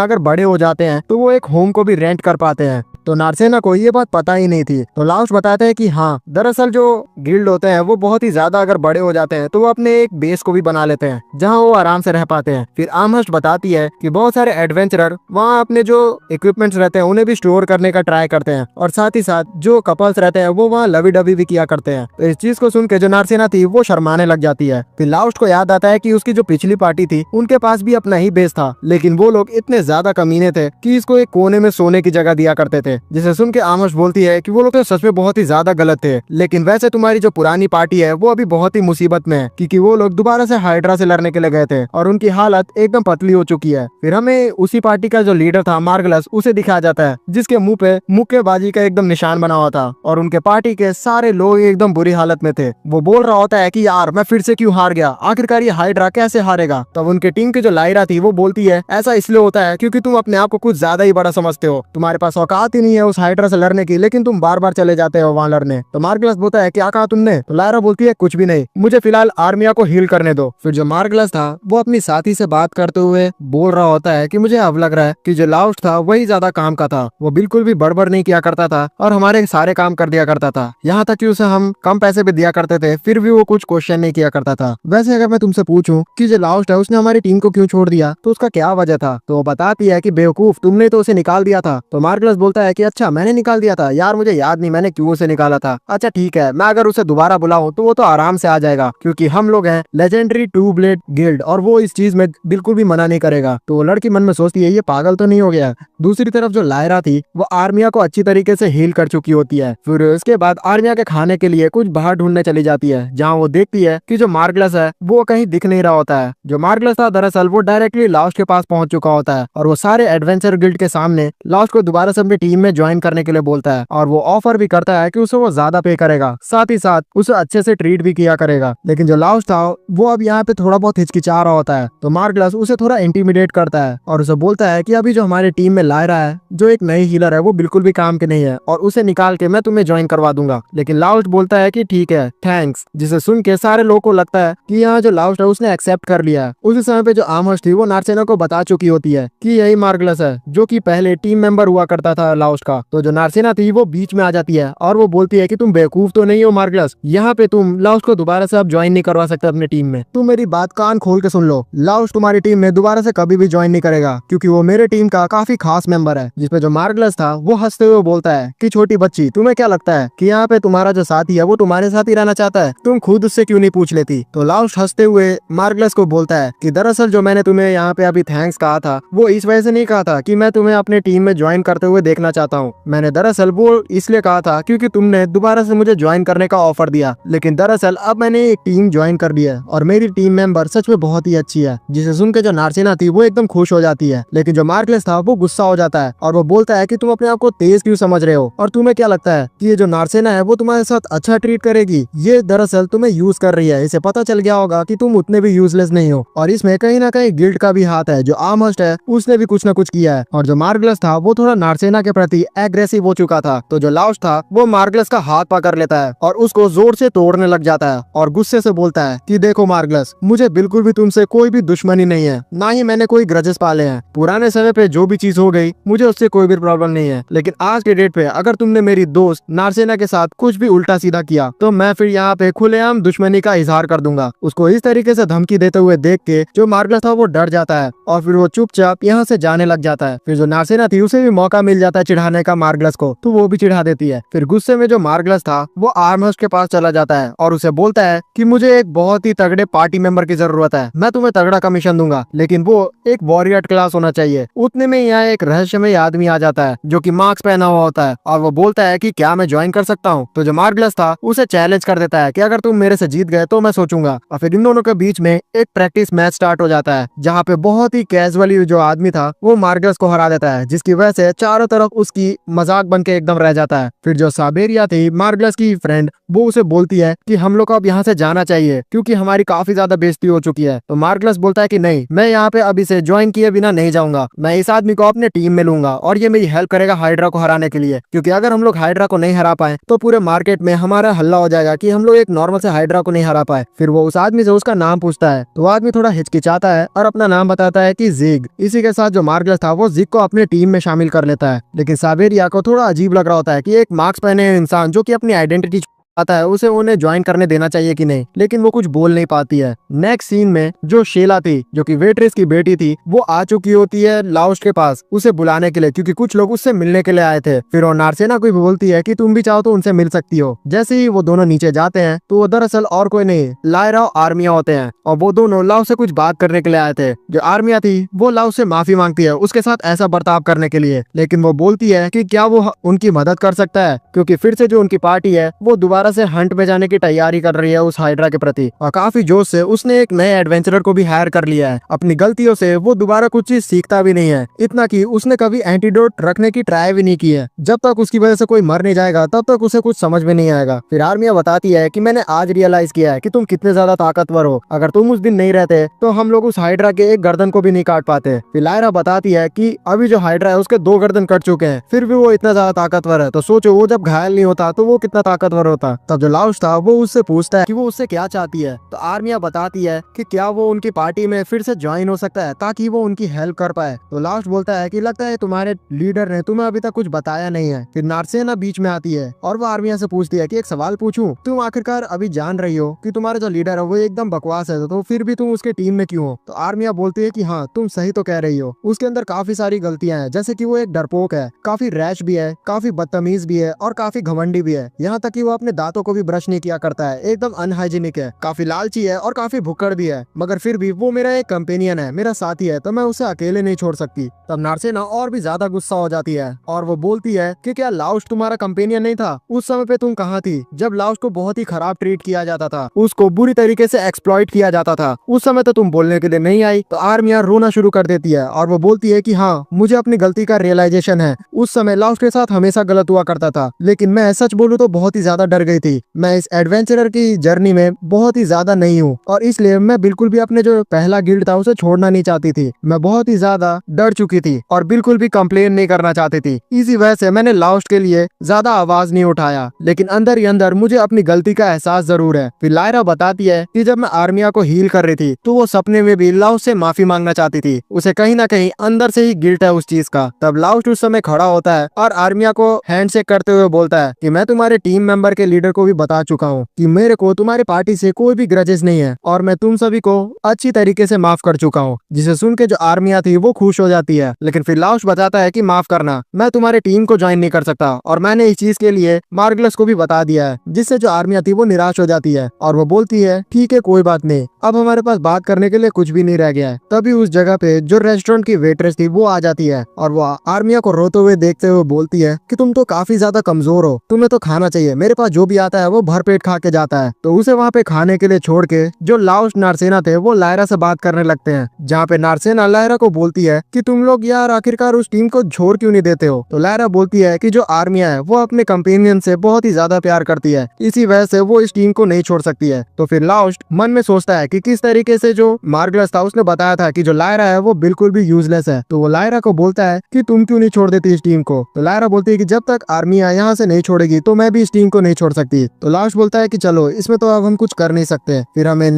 अगर बड़े हो जाते हैं तो वो एक होम को भी रेंट कर पाते हैं। तो नारसेना को ये बात पता ही नहीं थी। तो लाउस्ट बताते हैं कि हाँ, दरअसल जो गिल्ड होते हैं वो बहुत ही ज्यादा अगर बड़े हो जाते हैं तो वो अपने एक बेस को भी बना लेते हैं जहाँ वो आराम से रह पाते हैं। फिर आर्महर्स्ट बताती है कि बहुत सारे एडवेंचरर वहाँ अपने जो इक्विपमेंट्स रहते हैं उन्हें भी स्टोर करने का ट्राई करते हैं, और साथ ही साथ जो कपल्स रहते हैं वो वहाँ लवी डबी भी किया करते हैं। तो इस चीज को सुन के जो नारसेना थी वो शर्माने लग जाती है। फिर लाउस्ट को याद आता है कि उसकी जो पिछली पार्टी थी उनके पास भी अपना ही बेस था, लेकिन वो लोग इतने ज्यादा कमीने थे कि इसको एक कोने में सोने की जगह दिया करते थे। जिसे सुन के आर्महर्स्ट बोलती है कि वो लोग तो सच में बहुत ही ज्यादा गलत थे, लेकिन वैसे तुम्हारी जो पुरानी पार्टी है वो अभी बहुत ही मुसीबत में है, क्योंकि वो लोग दोबारा से हाइड्रा से लड़ने के लिए गए थे और उनकी हालत एकदम पतली हो चुकी है। फिर हमें उसी पार्टी का जो लीडर था मार्गलस उसे दिखाया जाता है, जिसके मुंह पे मुक्केबाजी का एकदम निशान बना हुआ था और उनके पार्टी के सारे लोग एकदम बुरी हालत में थे। वो बोल रहा होता है कि यार मैं फिर से क्यों हार गया, आखिरकार ये हाइड्रा कैसे हारेगा। तब उनके टीम की जो लायरा थी वो बोलती है ऐसा इसलिए होता है क्योंकि तुम अपने आप को कुछ ज्यादा ही बड़ा समझते हो, तुम्हारे पास औकात ही नहीं है उस हाइड्रा से लड़ने की, लेकिन तुम बार बार चले जाते हो वहाँ लड़ने। तो मार्गलस बोलता है क्या कहा तुमने। तो लायरा बोलती है कुछ भी नहीं, मुझे फिलहाल आर्मिया को हील करने दो। फिर जो मार्गलस था वो अपनी साथी से बात करते हुए बोल रहा होता है कि मुझे अब लग रहा है कि जो लाउस्ट था वही ज्यादा काम का था, वो बिल्कुल भी बड़बड़ नहीं किया करता था और हमारे सारे काम कर दिया करता था, यहाँ तक कि उसे हम कम पैसे भी दिया करते थे फिर भी वो कुछ क्वेश्चन नहीं किया करता था। वैसे अगर मैं तुमसे पूछूं कि जो लाउस्ट है उसने हमारी टीम को क्यों छोड़ दिया तो उसका क्या वजह था, तो वो बताती है कि बेवकूफ तुमने तो उसे निकाल दिया था। तो मार्गलस बोलता है कि अच्छा मैंने निकाल दिया था, यार मुझे याद नहीं मैंने क्यों उसे निकाला था। अच्छा ठीक है, मैं अगर उसे दोबारा बुलाऊं तो वो तो आराम से आ जाएगा, क्योंकि हम लोग हैं लेजेंडरी टू ब्लेड गिल्ड और वो इस चीज में बिल्कुल भी मना नहीं करेगा। तो लड़की मन में सोचती है ये पागल तो नहीं हो गया। दूसरी तरफ जो लायरा थी वो आर्मिया को अच्छी तरीके से हील कर चुकी होती है। फिर उसके बाद आर्मिया के खाने के लिए कुछ बाहर ढूंढने चली जाती है, जहाँ वो देखती है कि जो मार्गलस है वो कहीं दिख नहीं रहा होता है। जो मार्गलस था दरअसल वो डायरेक्टली लाउस्ट के पास पहुंच चुका होता है और वो सारे एडवेंचर गिल्ड के सामने लाउस्ट को दोबारा से अपनी टीम में ज्वाइन करने के लिए बोलता है और वो ऑफर भी करता है कि उसे वो ज्यादा पे करेगा, साथ ही साथ उसे अच्छे से ट्रीट भी किया करेगा। लेकिन जो लाउस्ट था वो अब यहाँ पे थोड़ा बहुत हिचकिचा रहा होता है, तो मार्गलस उसे थोड़ा इंटिमिडेट करता है और उसे बोलता है कि अभी जो हमारी टीम में लायरा है जो एक नई हीलर है वो बिल्कुल भी काम के नहीं है और उसे निकाल के मैं तुम्हें ज्वाइन करवा दूंगा। लेकिन लाउस्ट बोलता है कि ठीक है थैंक्स, जिसे सुन के सारे लोगों को लगता है कि यहाँ जो लाउस्ट है उसने एक्सेप्ट कर लिया है। उसी समय पे जो आर्महर्स्ट थी वो नारसेना को बता चुकी होती है कि यही मार्गलस है जो कि पहले टीम मेंबर हुआ करता था लाउस्ट का। तो जो नारसेना थी वो बीच में आ जाती है और वो बोलती है कि तुम बेवकूफ तो नहीं हो मार्गलस, यहाँ पे तुम लाउस्ट को दोबारा से अब ज्वाइन नहीं करवा सकते अपनी टीम में। तुम मेरी बात कान खोल के सुन लो, लाउस्ट तुम्हारी टीम में दोबारा से कभी भी ज्वाइन नहीं करेगा, क्योंकि वो मेरे टीम का काफी खास मेंबर है। जिसपे जो मार्गलस था वो हंसते हुए बोलता है कि छोटी बच्ची तुम्हें क्या लगता है कि यहाँ पे तुम्हारा जो साथी है वो तुम्हारे साथ ही रहना चाहता है, तुम खुद उससे क्यों नहीं पूछ लेती। तो लाउस्ट हंसते हुए मार्गलस को बोलता है कि दरअसल जो मैंने तुम्हें यहाँ पे अभी थैंक्स कहा था वो इस वजह से नहीं कहा था कि मैं तुम्हें अपने टीम में ज्वाइन करते हुए देखना चाहता हूँ, मैंने दरअसल वो इसलिए कहा था क्योंकि तुमने दोबारा से मुझे ज्वाइन करने का ऑफर दिया। लेकिन दरअसल अब मैंने एक टीम ज्वाइन कर लिया है और मेरी टीम मेंबर सच में बहुत ही अच्छी है। जिसे सुन के जो नारसेना थी वो एकदम खुश हो जाती है, लेकिन जो मार्गलस था वो गुस्सा हो जाता है और वो बोलता है कि तुम अपने आप को तेज क्यों समझ रहे हो और तुम्हें क्या लगता है कि ये जो नारसेना है वो तुम्हारे साथ अच्छा ट्रीट करेगी, ये दरअसल तुम्हें यूज कर रही है। इसे पता चल गया होगा कि तुम उतने भी यूजलेस नहीं हो और इसमें कहीं ना कहीं गिल्ड का भी हाथ है। जो आर्महर्स्ट है उसने भी कुछ ना कुछ किया है। और जो मार्गलस था वो थोड़ा नारसेना के प्रति एग्रेसिव हो चुका था। तो जो लाउश था वो मार्गलस का हाथ पकड़ लेता है और उसको जोर से तोड़ने लग जाता है और गुस्से से बोलता है कि देखो मार्गलस, मुझे बिल्कुल भी तुमसे कोई भी दुश्मनी नहीं है, ना ही मैंने कोई ग्रजेस पाले हैं। पुराने समय पे जो भी चीज हो गई मुझे उससे कोई भी प्रॉब्लम नहीं है, लेकिन आज के डेट पे अगर तुमने मेरी दोस्त नार्सेना के साथ कुछ भी उल्टा सीधा किया तो मैं फिर यहाँ पे खुलेआम दुश्मनी का इजहार कर दूंगा। उसको इस तरीके से धमकी देते हुए देख के जो मार्गलस था वो डर जाता है और फिर वो चुपचाप यहाँ से जाने लग जाता है। फिर जो नार्सेना थी उसे भी मौका मिल जाता है चिढ़ाने का मार्गलस को, तो वो भी चिढ़ा देती है। फिर गुस्से में जो मार्गलस था वो आर्महर्स्ट के पास चला जाता है और उसे बोलता है कि मुझे एक बहुत ही तगड़े पार्टी मेंबर की जरूरत है, मैं तुम्हें तगड़ा कमीशन दूंगा, लेकिन वो एक वॉरियर क्लास होना चाहिए। उतने में यहाँ एक रहस्यमय आदमी आ जाता है जो कि मास्क पहना हुआ होता है और वो बोलता है कि क्या मैं ज्वाइन कर सकता हूँ। तो जो मार्गलस था उसे चैलेंज कर देता है कि अगर तुम मेरे से जीत गए तो मैं सोचूंगा। और फिर इन दोनों के बीच में एक प्रैक्टिस मैच स्टार्ट हो जाता है जहाँ पे बहुत ही कैजुअली जो आदमी था वो मार्गलस को हरा देता है, जिसकी वजह से चारों तरफ उसकी मजाक बन के एकदम रह जाता है। फिर जो साबेरिया थी मार्गलस की फ्रेंड, वो उसे बोलती है कि हम लोग को अब यहाँ से जाना चाहिए क्योंकि हमारी काफी ज्यादा बेइज्जती हो चुकी है। तो मार्गलस बोलता है कि नहीं, मैं यहाँ पे अभी से ज्वाइन किए बिना नहीं जाऊंगा, मैं इस आदमी को अपने टीम में लूंगा और ये मेरी हेल्प करेगा हाइड्रा को हराने के लिए, क्योंकि अगर हम लोग हाइड्रा को नहीं हरा पाए तो पूरे मार्केट में हमारा हल्ला हो जाएगा कि हम लोग एक नॉर्मल से हाइड्रा को नहीं हरा पाए। फिर वो उस आदमी से उसका नाम पूछता है तो आदमी थोड़ा हिचकिचाता है और अपना नाम बताता है कि जिग। इसी के साथ जो मार्गलस था वो जिग को अपने टीम में शामिल कर लेता है, लेकिन साबेरिया को थोड़ा अजीब लग रहा होता है कि एक मास्क पहने इंसान जो कि अपनी आइडेंटिटी आता है उसे उन्हें ज्वाइन करने देना चाहिए कि नहीं, लेकिन वो कुछ बोल नहीं पाती है। नेक्स्ट सीन में जो शेला थी जो कि वेट्रेस की बेटी थी वो आ चुकी होती है लाउश के पास उसे बुलाने के लिए, क्योंकि कुछ लोग उससे मिलने के लिए आए थे। फिर वो नार्सेना को भी बोलती है कि तुम भी चाहो तो उनसे मिल सकती हो। जैसे ही वो दोनों नीचे जाते हैं तो वो दरअसल और कोई नहीं लायरा और आर्मिया होते हैं और वो दोनों लाउ से कुछ बात करने के लिए आए थे। जो आर्मिया थी वो लाउ से माफी मांगती है उसके साथ ऐसा बर्ताव करने के लिए, लेकिन वो बोलती है कि क्या वो उनकी मदद कर सकता है, क्योंकि फिर से जो उनकी पार्टी है वो दोबारा से हंट में जाने की तैयारी कर रही है उस हाइड्रा के प्रति और काफी जोश से उसने एक नए एडवेंचरर को भी हायर कर लिया है। अपनी गलतियों से वो दोबारा कुछ चीज सीखता भी नहीं है, इतना कि उसने कभी एंटीडोट रखने की ट्राई भी नहीं की है। जब तक उसकी वजह से कोई मर नहीं जाएगा तब तक उसे कुछ समझ में नहीं आएगा। फिर आर्मिया बताती है कि मैंने आज रियलाइज किया है कि तुम कितने ज्यादा ताकतवर हो, अगर तुम उस दिन नहीं रहते तो हम लोग उस हाइड्रा के एक गर्दन को भी नहीं काट पाते। फिर लायरा बताती है कि अभी जो हाइड्रा है उसके 2 गर्दन कट चुके हैं, फिर भी वो इतना ज्यादा ताकतवर है, तो सोचो वो जब घायल नहीं होता तो वो कितना ताकतवर होता। तब जो लाउश था वो उससे पूछता है कि वो उससे क्या चाहती है, तो आर्मिया बताती है कि क्या वो उनकी पार्टी में फिर से ज्वाइन हो सकता है ताकि वो उनकी हेल्प कर पाए। तो लाउश बोलता है कि लगता है तुम्हारे लीडर ने तुम्हें अभी तक कुछ बताया नहीं है। फिर नार्सेना बीच में आती है और वो आर्मिया से पूछती है कि एक सवाल पूछूं, तुम आखिरकार अभी जान रही हो कि तुम्हारा जो लीडर है वो एकदम बकवास है, तो फिर भी तुम उसके टीम में क्यों हो? तो आर्मिया बोलती है कि हाँ तुम सही तो कह रही हो, उसके अंदर काफी सारी गलतियां हैं, जैसे कि वो एक डरपोक है, काफी रैश भी है, काफी बदतमीज भी है और काफी घमंडी भी है। यहाँ तक कि वो अपने दांतों को भी ब्रश नहीं किया करता है, एकदम अनहाइजीनिक है, काफी लालची है और काफी भुक्कड़ भी है, मगर फिर भी वो मेरा एक कंपेनियन है, मेरा साथी है, तो मैं उसे अकेले नहीं छोड़ सकती। तब नार्सेना और भी ज्यादा गुस्सा हो जाती है और वो बोलती है कि क्या लाउश तुम्हारा कंपेनियन नहीं था? उस समय पे तुम कहाँ थी जब लाउश को बहुत ही खराब ट्रीट किया जाता था, उसको बुरी तरीके से एक्सप्लॉइट किया जाता था, उस समय तो तुम बोलने के लिए नहीं आई। तो आर्मिया रोना शुरू कर देती है और वो बोलती है कि हाँ मुझे अपनी गलती का रियलाइजेशन है, उस समय लाउश के साथ हमेशा गलत हुआ करता था, लेकिन मैं सच बोलूं तो बहुत ही ज्यादा डर गई थी। मैं इस एडवेंचरर की जर्नी में बहुत ही ज्यादा नहीं हूँ और इसलिए मैं बिल्कुल भी अपने जो पहला गिल्ड था उसे छोड़ना नहीं चाहती थी। मैं बहुत ही ज्यादा डर चुकी थी और बिल्कुल भी कंप्लेन नहीं करना चाहती थी, इसी वजह से मैंने लाउश के लिए ज्यादा आवाज नहीं उठाया, लेकिन अंदर ही अंदर मुझे अपनी गलती का एहसास जरूर है। फिर लायरा बताती है कि जब मैं आर्मिया को हील कर रही थी तो वो सपने में भी लाउश से माफी मांगना चाहती थी, उसे कहीं ना कहीं अंदर से ही गिल्ट है उस चीज का। तब लाउश उस समय खड़ा होता है और आर्मिया को हैंडशेक करते हुए बोलता है कि मैं तुम्हारे टीम मेंबर के लीडर को भी बता चुका हूँ कि मेरे को तुम्हारी पार्टी से कोई भी ग्रजेस नहीं है और मैं तुम सभी को अच्छी तरीके से माफ कर चुका हूँ। जिसे सुन के जो आर्मिया थी वो खुश हो जाती है, लेकिन फिर लाउश बताता है कि माफ करना, मैं तुम्हारी टीम को ज्वाइन नहीं कर सकता और मैंने इस चीज के लिए मार्गलस को भी बता दिया है, जिससे जो आर्मिया थी वो निराश हो जाती है और वो बोलती है ठीक है कोई बात नहीं, अब हमारे पास बात करने के लिए कुछ भी नहीं रह गया है। तभी उस जगह पे जो रेस्टोरेंट की वेट्रेस थी वो आ जाती है और वो आर्मिया को रोते हुए देखते हुए बोलती है कि तुम तो काफी ज्यादा कमजोर हो, तुम्हें तो खाना चाहिए, मेरे पास जो जो भी आता है वो भरपेट खा के जाता है। तो उसे वहाँ पे खाने के लिए छोड़ के जो लाउस्ट नारसेना थे वो लायरा से बात करने लगते हैं, जहाँ पे नारसेना लायरा को बोलती है कि तुम लोग यार आखिरकार उस टीम को छोड़ क्यों नहीं देते हो। तो लायरा बोलती है कि जो आर्मिया है वो अपने कंपेनियन से बहुत ही ज्यादा प्यार करती है, इसी वजह से वो इस टीम को नहीं छोड़ सकती है। तो फिर लाउस्ट मन में सोचता है कि किस तरीके से जो मार्गलस था उसने बताया था कि जो लायरा है वो बिल्कुल भी यूजलेस है। तो वो लायरा को बोलता है कि तुम क्यों नहीं छोड़ देती इस टीम को। तो लायरा बोलती है कि जब तक आर्मिया यहाँ से नहीं छोड़ेगी तो मैं भी इस टीम को नहीं छोड़ सकती। तो लाउस्ट बोलता है कि चलो इसमें तो अब हम कुछ कर नहीं सकते। फिर हमें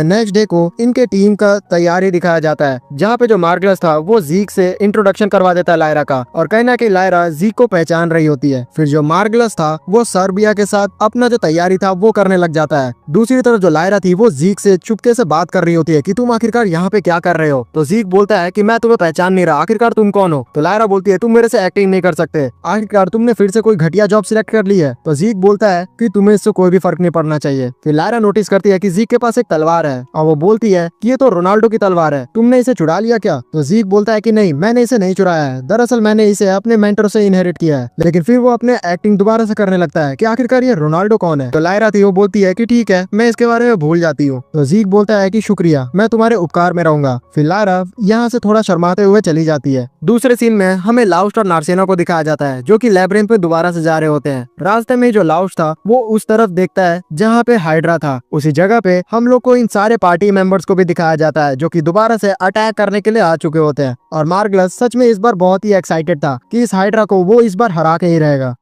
नेक्स्ट डे को इनके टीम का तैयारी दिखाया जाता है, जहाँ पे जो मार्गलस था वो जीक से इंट्रोडक्शन करवा देता है लायरा का, और कहीं ना कहीं लायरा जीक को पहचान रही होती है। फिर जो मार्गलस था वो सर्बिया के साथ अपना जो तैयारी था वो करने लग जाता है। दूसरी तरफ जो लायरा थी वो जीक से चुपके से बात कर रही होती है कि तुम आखिरकार यहाँ पे क्या कर रहे हो। तो जीक बोलता है कि मैं तुम्हें पहचान नहीं रहा, आखिरकार तुम कौन हो। तो लायरा बोलती है तुम मेरे से एक्टिंग नहीं कर सकते, आखिरकार तुमने फिर से कोई घटिया जॉब सिलेक्ट कर ली है। तो जीक बोलता है कि तुम्हें इससे कोई भी फर्क नहीं पड़ना चाहिए। फिर लायरा नोटिस करती है कि जीक के पास एक तलवार है और वो बोलती है कि ये तो रोनाल्डो की तलवार है, तुमने इसे चुरा लिया क्या। तो जीक बोलता है कि नहीं, मैंने इसे नहीं चुराया है, दरअसल मैंने इसे अपने मेंटर से इनहेरिट किया है। लेकिन फिर वो अपने एक्टिंग दोबारा से करने लगता है कि आखिरकार ये रोनाल्डो कौन है। तो लायरा थी वो बोलती है कि ठीक है, मैं इसके बारे में भूल जाती हूँ। तो जीक बोलता है कि शुक्रिया, मैं तुम्हारे उपकार में रहूंगा। फिर लायरा यहाँ से थोड़ा शर्माते हुए चली जाती है। दूसरे सीन में हमें लाउस्ट और नारसेना को दिखाया जाता है, जो कि लैब्रिंथ में दोबारा से जा रहे होते हैं। रास्ते में जो लाउस्ट था वो उस तरफ देखता है जहाँ पे हाइड्रा था। उसी जगह पे हम लोग को इन सारे पार्टी मेंबर्स को भी दिखाया जाता है, जो कि दोबारा से अटैक करने के लिए आ चुके होते हैं। और मार्गलस सच में इस बार बहुत ही एक्साइटेड था कि इस हाइड्रा को वो इस बार हरा के ही रहेगा।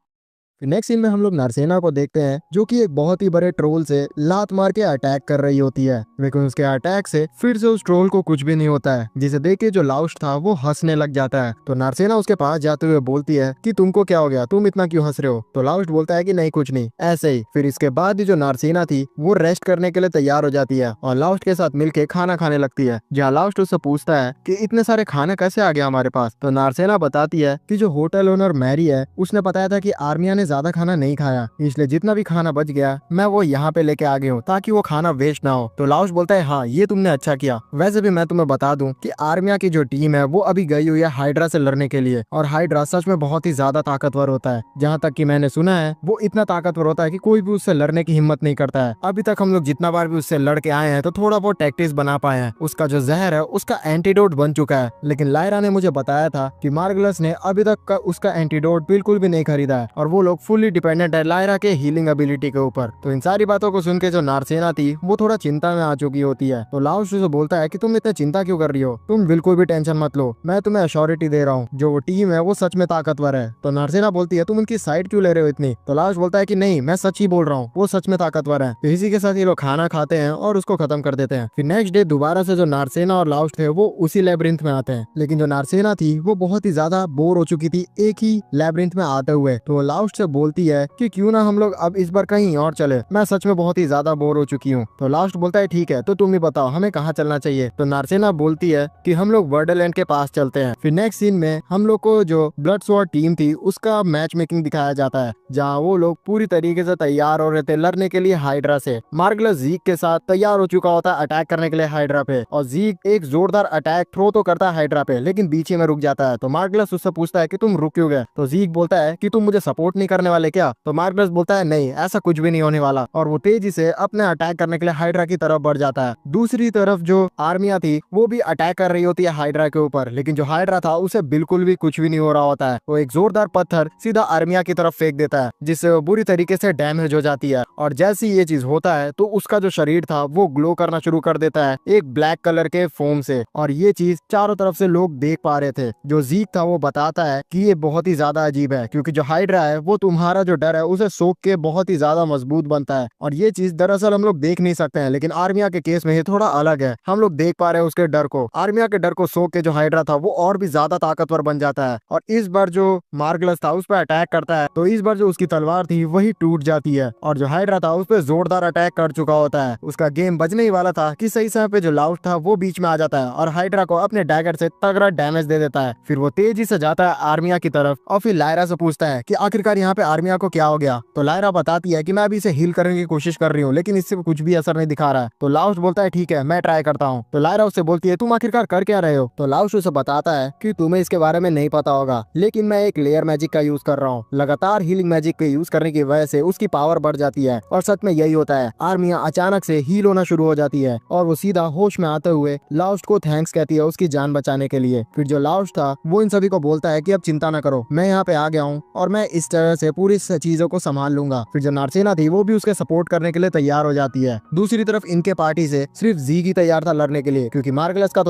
नेक्स्ट सीन में हम लोग नारसेना को देखते हैं, जो कि एक बहुत ही बड़े ट्रोल से लात मार के अटैक कर रही होती है, लेकिन उसके अटैक से फिर से उस ट्रोल को कुछ भी नहीं होता है, जिसे देख के जो लाउस्ट था वो हंसने लग जाता है। तो नारसेना उसके पास जाते हुए बोलती है कि तुमको क्या हो गया, तुम इतना क्यों हंस रहे हो। तो लाउस्ट बोलता है कि नहीं कुछ नहीं, ऐसे ही। फिर इसके बाद जो नारसेना थी वो रेस्ट करने के लिए तैयार हो जाती है और लाउस्ट के साथ मिलके खाना खाने लगती है, जहाँ लाउस्ट उससे पूछता है कि इतने सारे खाना कैसे आ गया हमारे पास। तो नारसेना बताती है कि जो होटल ओनर मैरी है उसने बताया था कि आर्मिया ने ज्यादा खाना नहीं खाया, इसलिए जितना भी खाना बच गया मैं वो यहाँ पे लेके आ गई हूँ ताकि वो खाना वेस्ट ना हो। तो लाउस्ट बोलता है हाँ ये तुमने अच्छा किया। वैसे भी मैं तुम्हें बता दूं कि आर्मिया की जो टीम है वो अभी गई हुई है हाइड्रा से लड़ने के लिए, और हाइड्रा सच में बहुत ही ज्यादा ताकतवर होता है। जहाँ तक कि मैंने सुना है वो इतना ताकतवर होता है कि कोई भी उससे लड़ने की हिम्मत नहीं करता है। अभी तक हम लोग जितना बार भी उससे लड़ के आए हैं तो थोड़ा बहुत टैक्टिक्स बना पाए हैं, उसका जो जहर है उसका एंटीडोट बन चुका है। लेकिन लायरा ने मुझे बताया था कि मार्गलस ने अभी तक का उसका एंटीडोट बिल्कुल भी नहीं खरीदा है, और वो लोग फुल्ली डिपेंडेंट है लायरा के हीलिंग एबिलिटी के ऊपर। तो इन सारी बातों को सुन के जो नारसेना थी वो थोड़ा चिंता में आ चुकी होती है। तो लाउस्ट उसे बोलता है कि तुम इतने चिंता क्यों कर रही हो, तुम बिल्कुल भी टेंशन मत लो, मैं तुम्हें अश्योरिटी दे रहा हूँ जो वो टीम है वो सच में ताकतवर है। तो नारसेना बोलती है तुम उनकी साइड क्यों ले रहे हो इतनी। तो लाउस्ट बोलता है कि नहीं मैं सच ही बोल रहा हूँ, वो सच में ताकतवर है। तो इसी के साथ ये लोग खाना खाते हैं और उसको खत्म कर देते हैं। फिर नेक्स्ट डे दोबारा से जो नारसेना और लाउस्ट थे वो उसी लैब्रिंथ में आते हैं, लेकिन जो नारसेना थी वो बहुत ही ज्यादा बोर हो चुकी थी एक ही लैब्रिंथ में आते हुए। तो लाउस्ट से बोलती है कि क्यों ना हम लोग अब इस बार कहीं और चले, मैं सच में बहुत ही ज्यादा बोर हो चुकी हूँ। तो लास्ट बोलता है ठीक है तो तुम ही बताओ हमें कहाँ चलना चाहिए। तो नारसेना बोलती है कि हम लोग वर्डरलैंड के पास चलते हैं। फिर नेक्स्ट सीन में हम लोग को जो ब्लड स्वॉर्ड टीम थी उसका मैच मेकिंग दिखाया जाता है, जहाँ वो लोग पूरी तरीके से तैयार हो रहे थे लड़ने के लिए हाइड्रा से। मार्गलस जीक के साथ तैयार हो चुका होता है अटैक करने के लिए हाइड्रा पे, और जीक एक जोरदार अटैक थ्रो तो करता है हाइड्रा पे, लेकिन बीच में रुक जाता है। तो मार्गलस उससे पूछता है कि तुम रुक क्यों गए। तो जीक बोलता है कि तुम मुझे सपोर्ट नहीं करने वाले क्या। तो मार्गलस बोलता है नहीं ऐसा कुछ भी नहीं होने वाला, और वो तेजी से अपने अटैक करने के लिए हाइड्रा की तरफ बढ़ जाता है। दूसरी तरफ जो आर्मिया थी वो भी अटैक कर रही होती है हाइड्रा के ऊपर, लेकिन जो हाइड्रा था उसे बिल्कुल भी कुछ भी नहीं हो रहा होता है। वो एक जोरदार पत्थर सीधा आर्मिया की तरफ फेंक देता है, जिससे वो बुरी तरीके से डैमेज हो जाती है। और जैसे ये चीज होता है तो उसका जो शरीर था वो ग्लो करना शुरू कर देता है एक ब्लैक कलर के फोम से, और ये चीज चारों तरफ से लोग देख पा रहे थे। जो जीक था वो बताता है कि ये बहुत ही ज्यादा अजीब है, क्योंकि जो हाइड्रा है वो तुम्हारा जो डर है उसे सोख के बहुत ही ज्यादा मजबूत बनता है, और ये चीज दरअसल हम लोग देख नहीं सकते हैं। लेकिन आर्मिया के केस में ये थोड़ा अलग है, हम लोग देख पा रहे हैं उसके डर को। आर्मिया के डर को सोख के जो हाइड्रा था वो और भी ज्यादा ताकतवर बन जाता है, और इस बार जो मार्गलस था उस पर अटैक करता है तो इस बार जो उसकी तलवार थी वही टूट जाती है, और जो हाइड्रा था उस पर जोरदार अटैक कर चुका होता है। उसका गेम बजने ही वाला था कि सही समय पे जो लाउस्ट था वो बीच में आ जाता है और हाइड्रा को अपने डैगर से तगड़ा डैमेज दे देता है। फिर वो तेजी से जाता है आर्मिया की तरफ और फिर लायरा से पूछता है कि आखिरकार यहाँ यहाँ पे आर्मिया को क्या हो गया। तो लायरा बताती है कि मैं अभी इसे हील करने की कोशिश कर रही हूँ, लेकिन इससे कुछ भी असर नहीं दिखा रहा है। तो लाउस्ट बोलता है ठीक है मैं ट्राई करता हूँ। तो लायरा उससे बोलती है तुम आखिरकार कर क्या रहे हो। तो लाउस्ट उसे बताता है कि तुम्हें इसके बारे में नहीं पता होगा, लेकिन मैं एक लेयर मैजिक का यूज कर रहा हूँ। लगातार हीलिंग मैजिक के यूज करने की वजह से उसकी पावर बढ़ जाती है और सच में यही होता है। आर्मिया अचानक से हील होना शुरू हो जाती है और वो सीधा होश में आते हुए लाउस्ट को थैंक्स कहती है उसकी जान बचाने के लिए। फिर जो लाउस्ट था वो इन सभी को बोलता है कि अब चिंता न करो, मैं यहाँ पे आ गया हूँ और मैं इस तरह से पूरी चीजों को संभाल लूंगा। फिर जो नार्सेना थी वो भी उसके सपोर्ट करने के लिए तैयार हो जाती है। दूसरी तरफ इनके पार्टी से सिर्फ जीग ही तैयार था लड़ने के लिए, क्योंकि मार्गलस का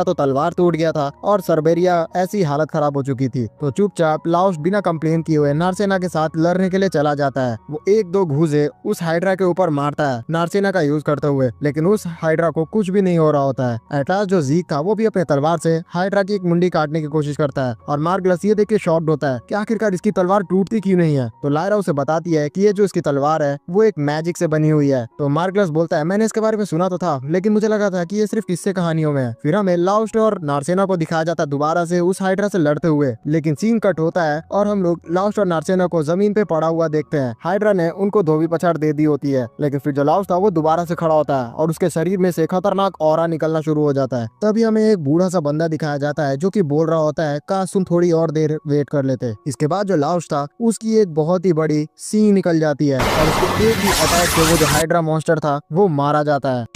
तो तलवार टूट गया था और सर्बेरिया ऐसी हालत खराब हो चुकी थी। तो चुपचाप लाउस्ट बिना कंप्लेन किए हुए नार्सेना के साथ लड़ने के लिए चला जाता है। वो एक दो घूसे उस हाइड्रा के ऊपर मारता है नार्सेना का यूज करते हुए, लेकिन उस हाइड्रा को कुछ भी नहीं हो रहा होता है। एट लास्ट जो जीग था वो भी अपने तलवार से हाइड्रा की एक मुंडी काटने की कोशिश करता है और मार्गलस ये देख के शॉक्ड होता है कि आखिरकार इसकी तलवार टूटती क्यों नहीं है। तो लायरा उसे बताती है कि ये जो इसकी तलवार है वो एक मैजिक से बनी हुई है। तो मार्गलस बोलता है मैंने इसके बारे में सुना तो था, लेकिन मुझे लगा था कि ये सिर्फ किस्से कहानियों में है। फिर हमें लाउस्ट और नार्सेना को दिखाया जाता है दोबारा से उस हाइड्रा से लड़ते हुए, लेकिन सीन कट होता है और हम लोग लाउस्ट और नार्सेना को जमीन पे पड़ा हुआ देखते हैं। हाइड्रा ने उनको धोबी पछाड़ दे दी होती है, लेकिन फिर जो लाउस्ट था वो दोबारा से खड़ा होता है और उसके शरीर में से खतरनाक ऑरा निकलना शुरू हो जाता है। तभी हमें एक बूढ़ा सा बंदा दिखाया जाता है जो कि बोल रहा होता है काश तुम थोड़ी और देर वेट कर लेते। इसके बाद जो लाउस्ट था उसकी एक बहुत ही बड़ी सींग निकल जाती है और उसके एक ही अटैक से वो जो हाइड्रा मॉन्स्टर था वो मारा जाता है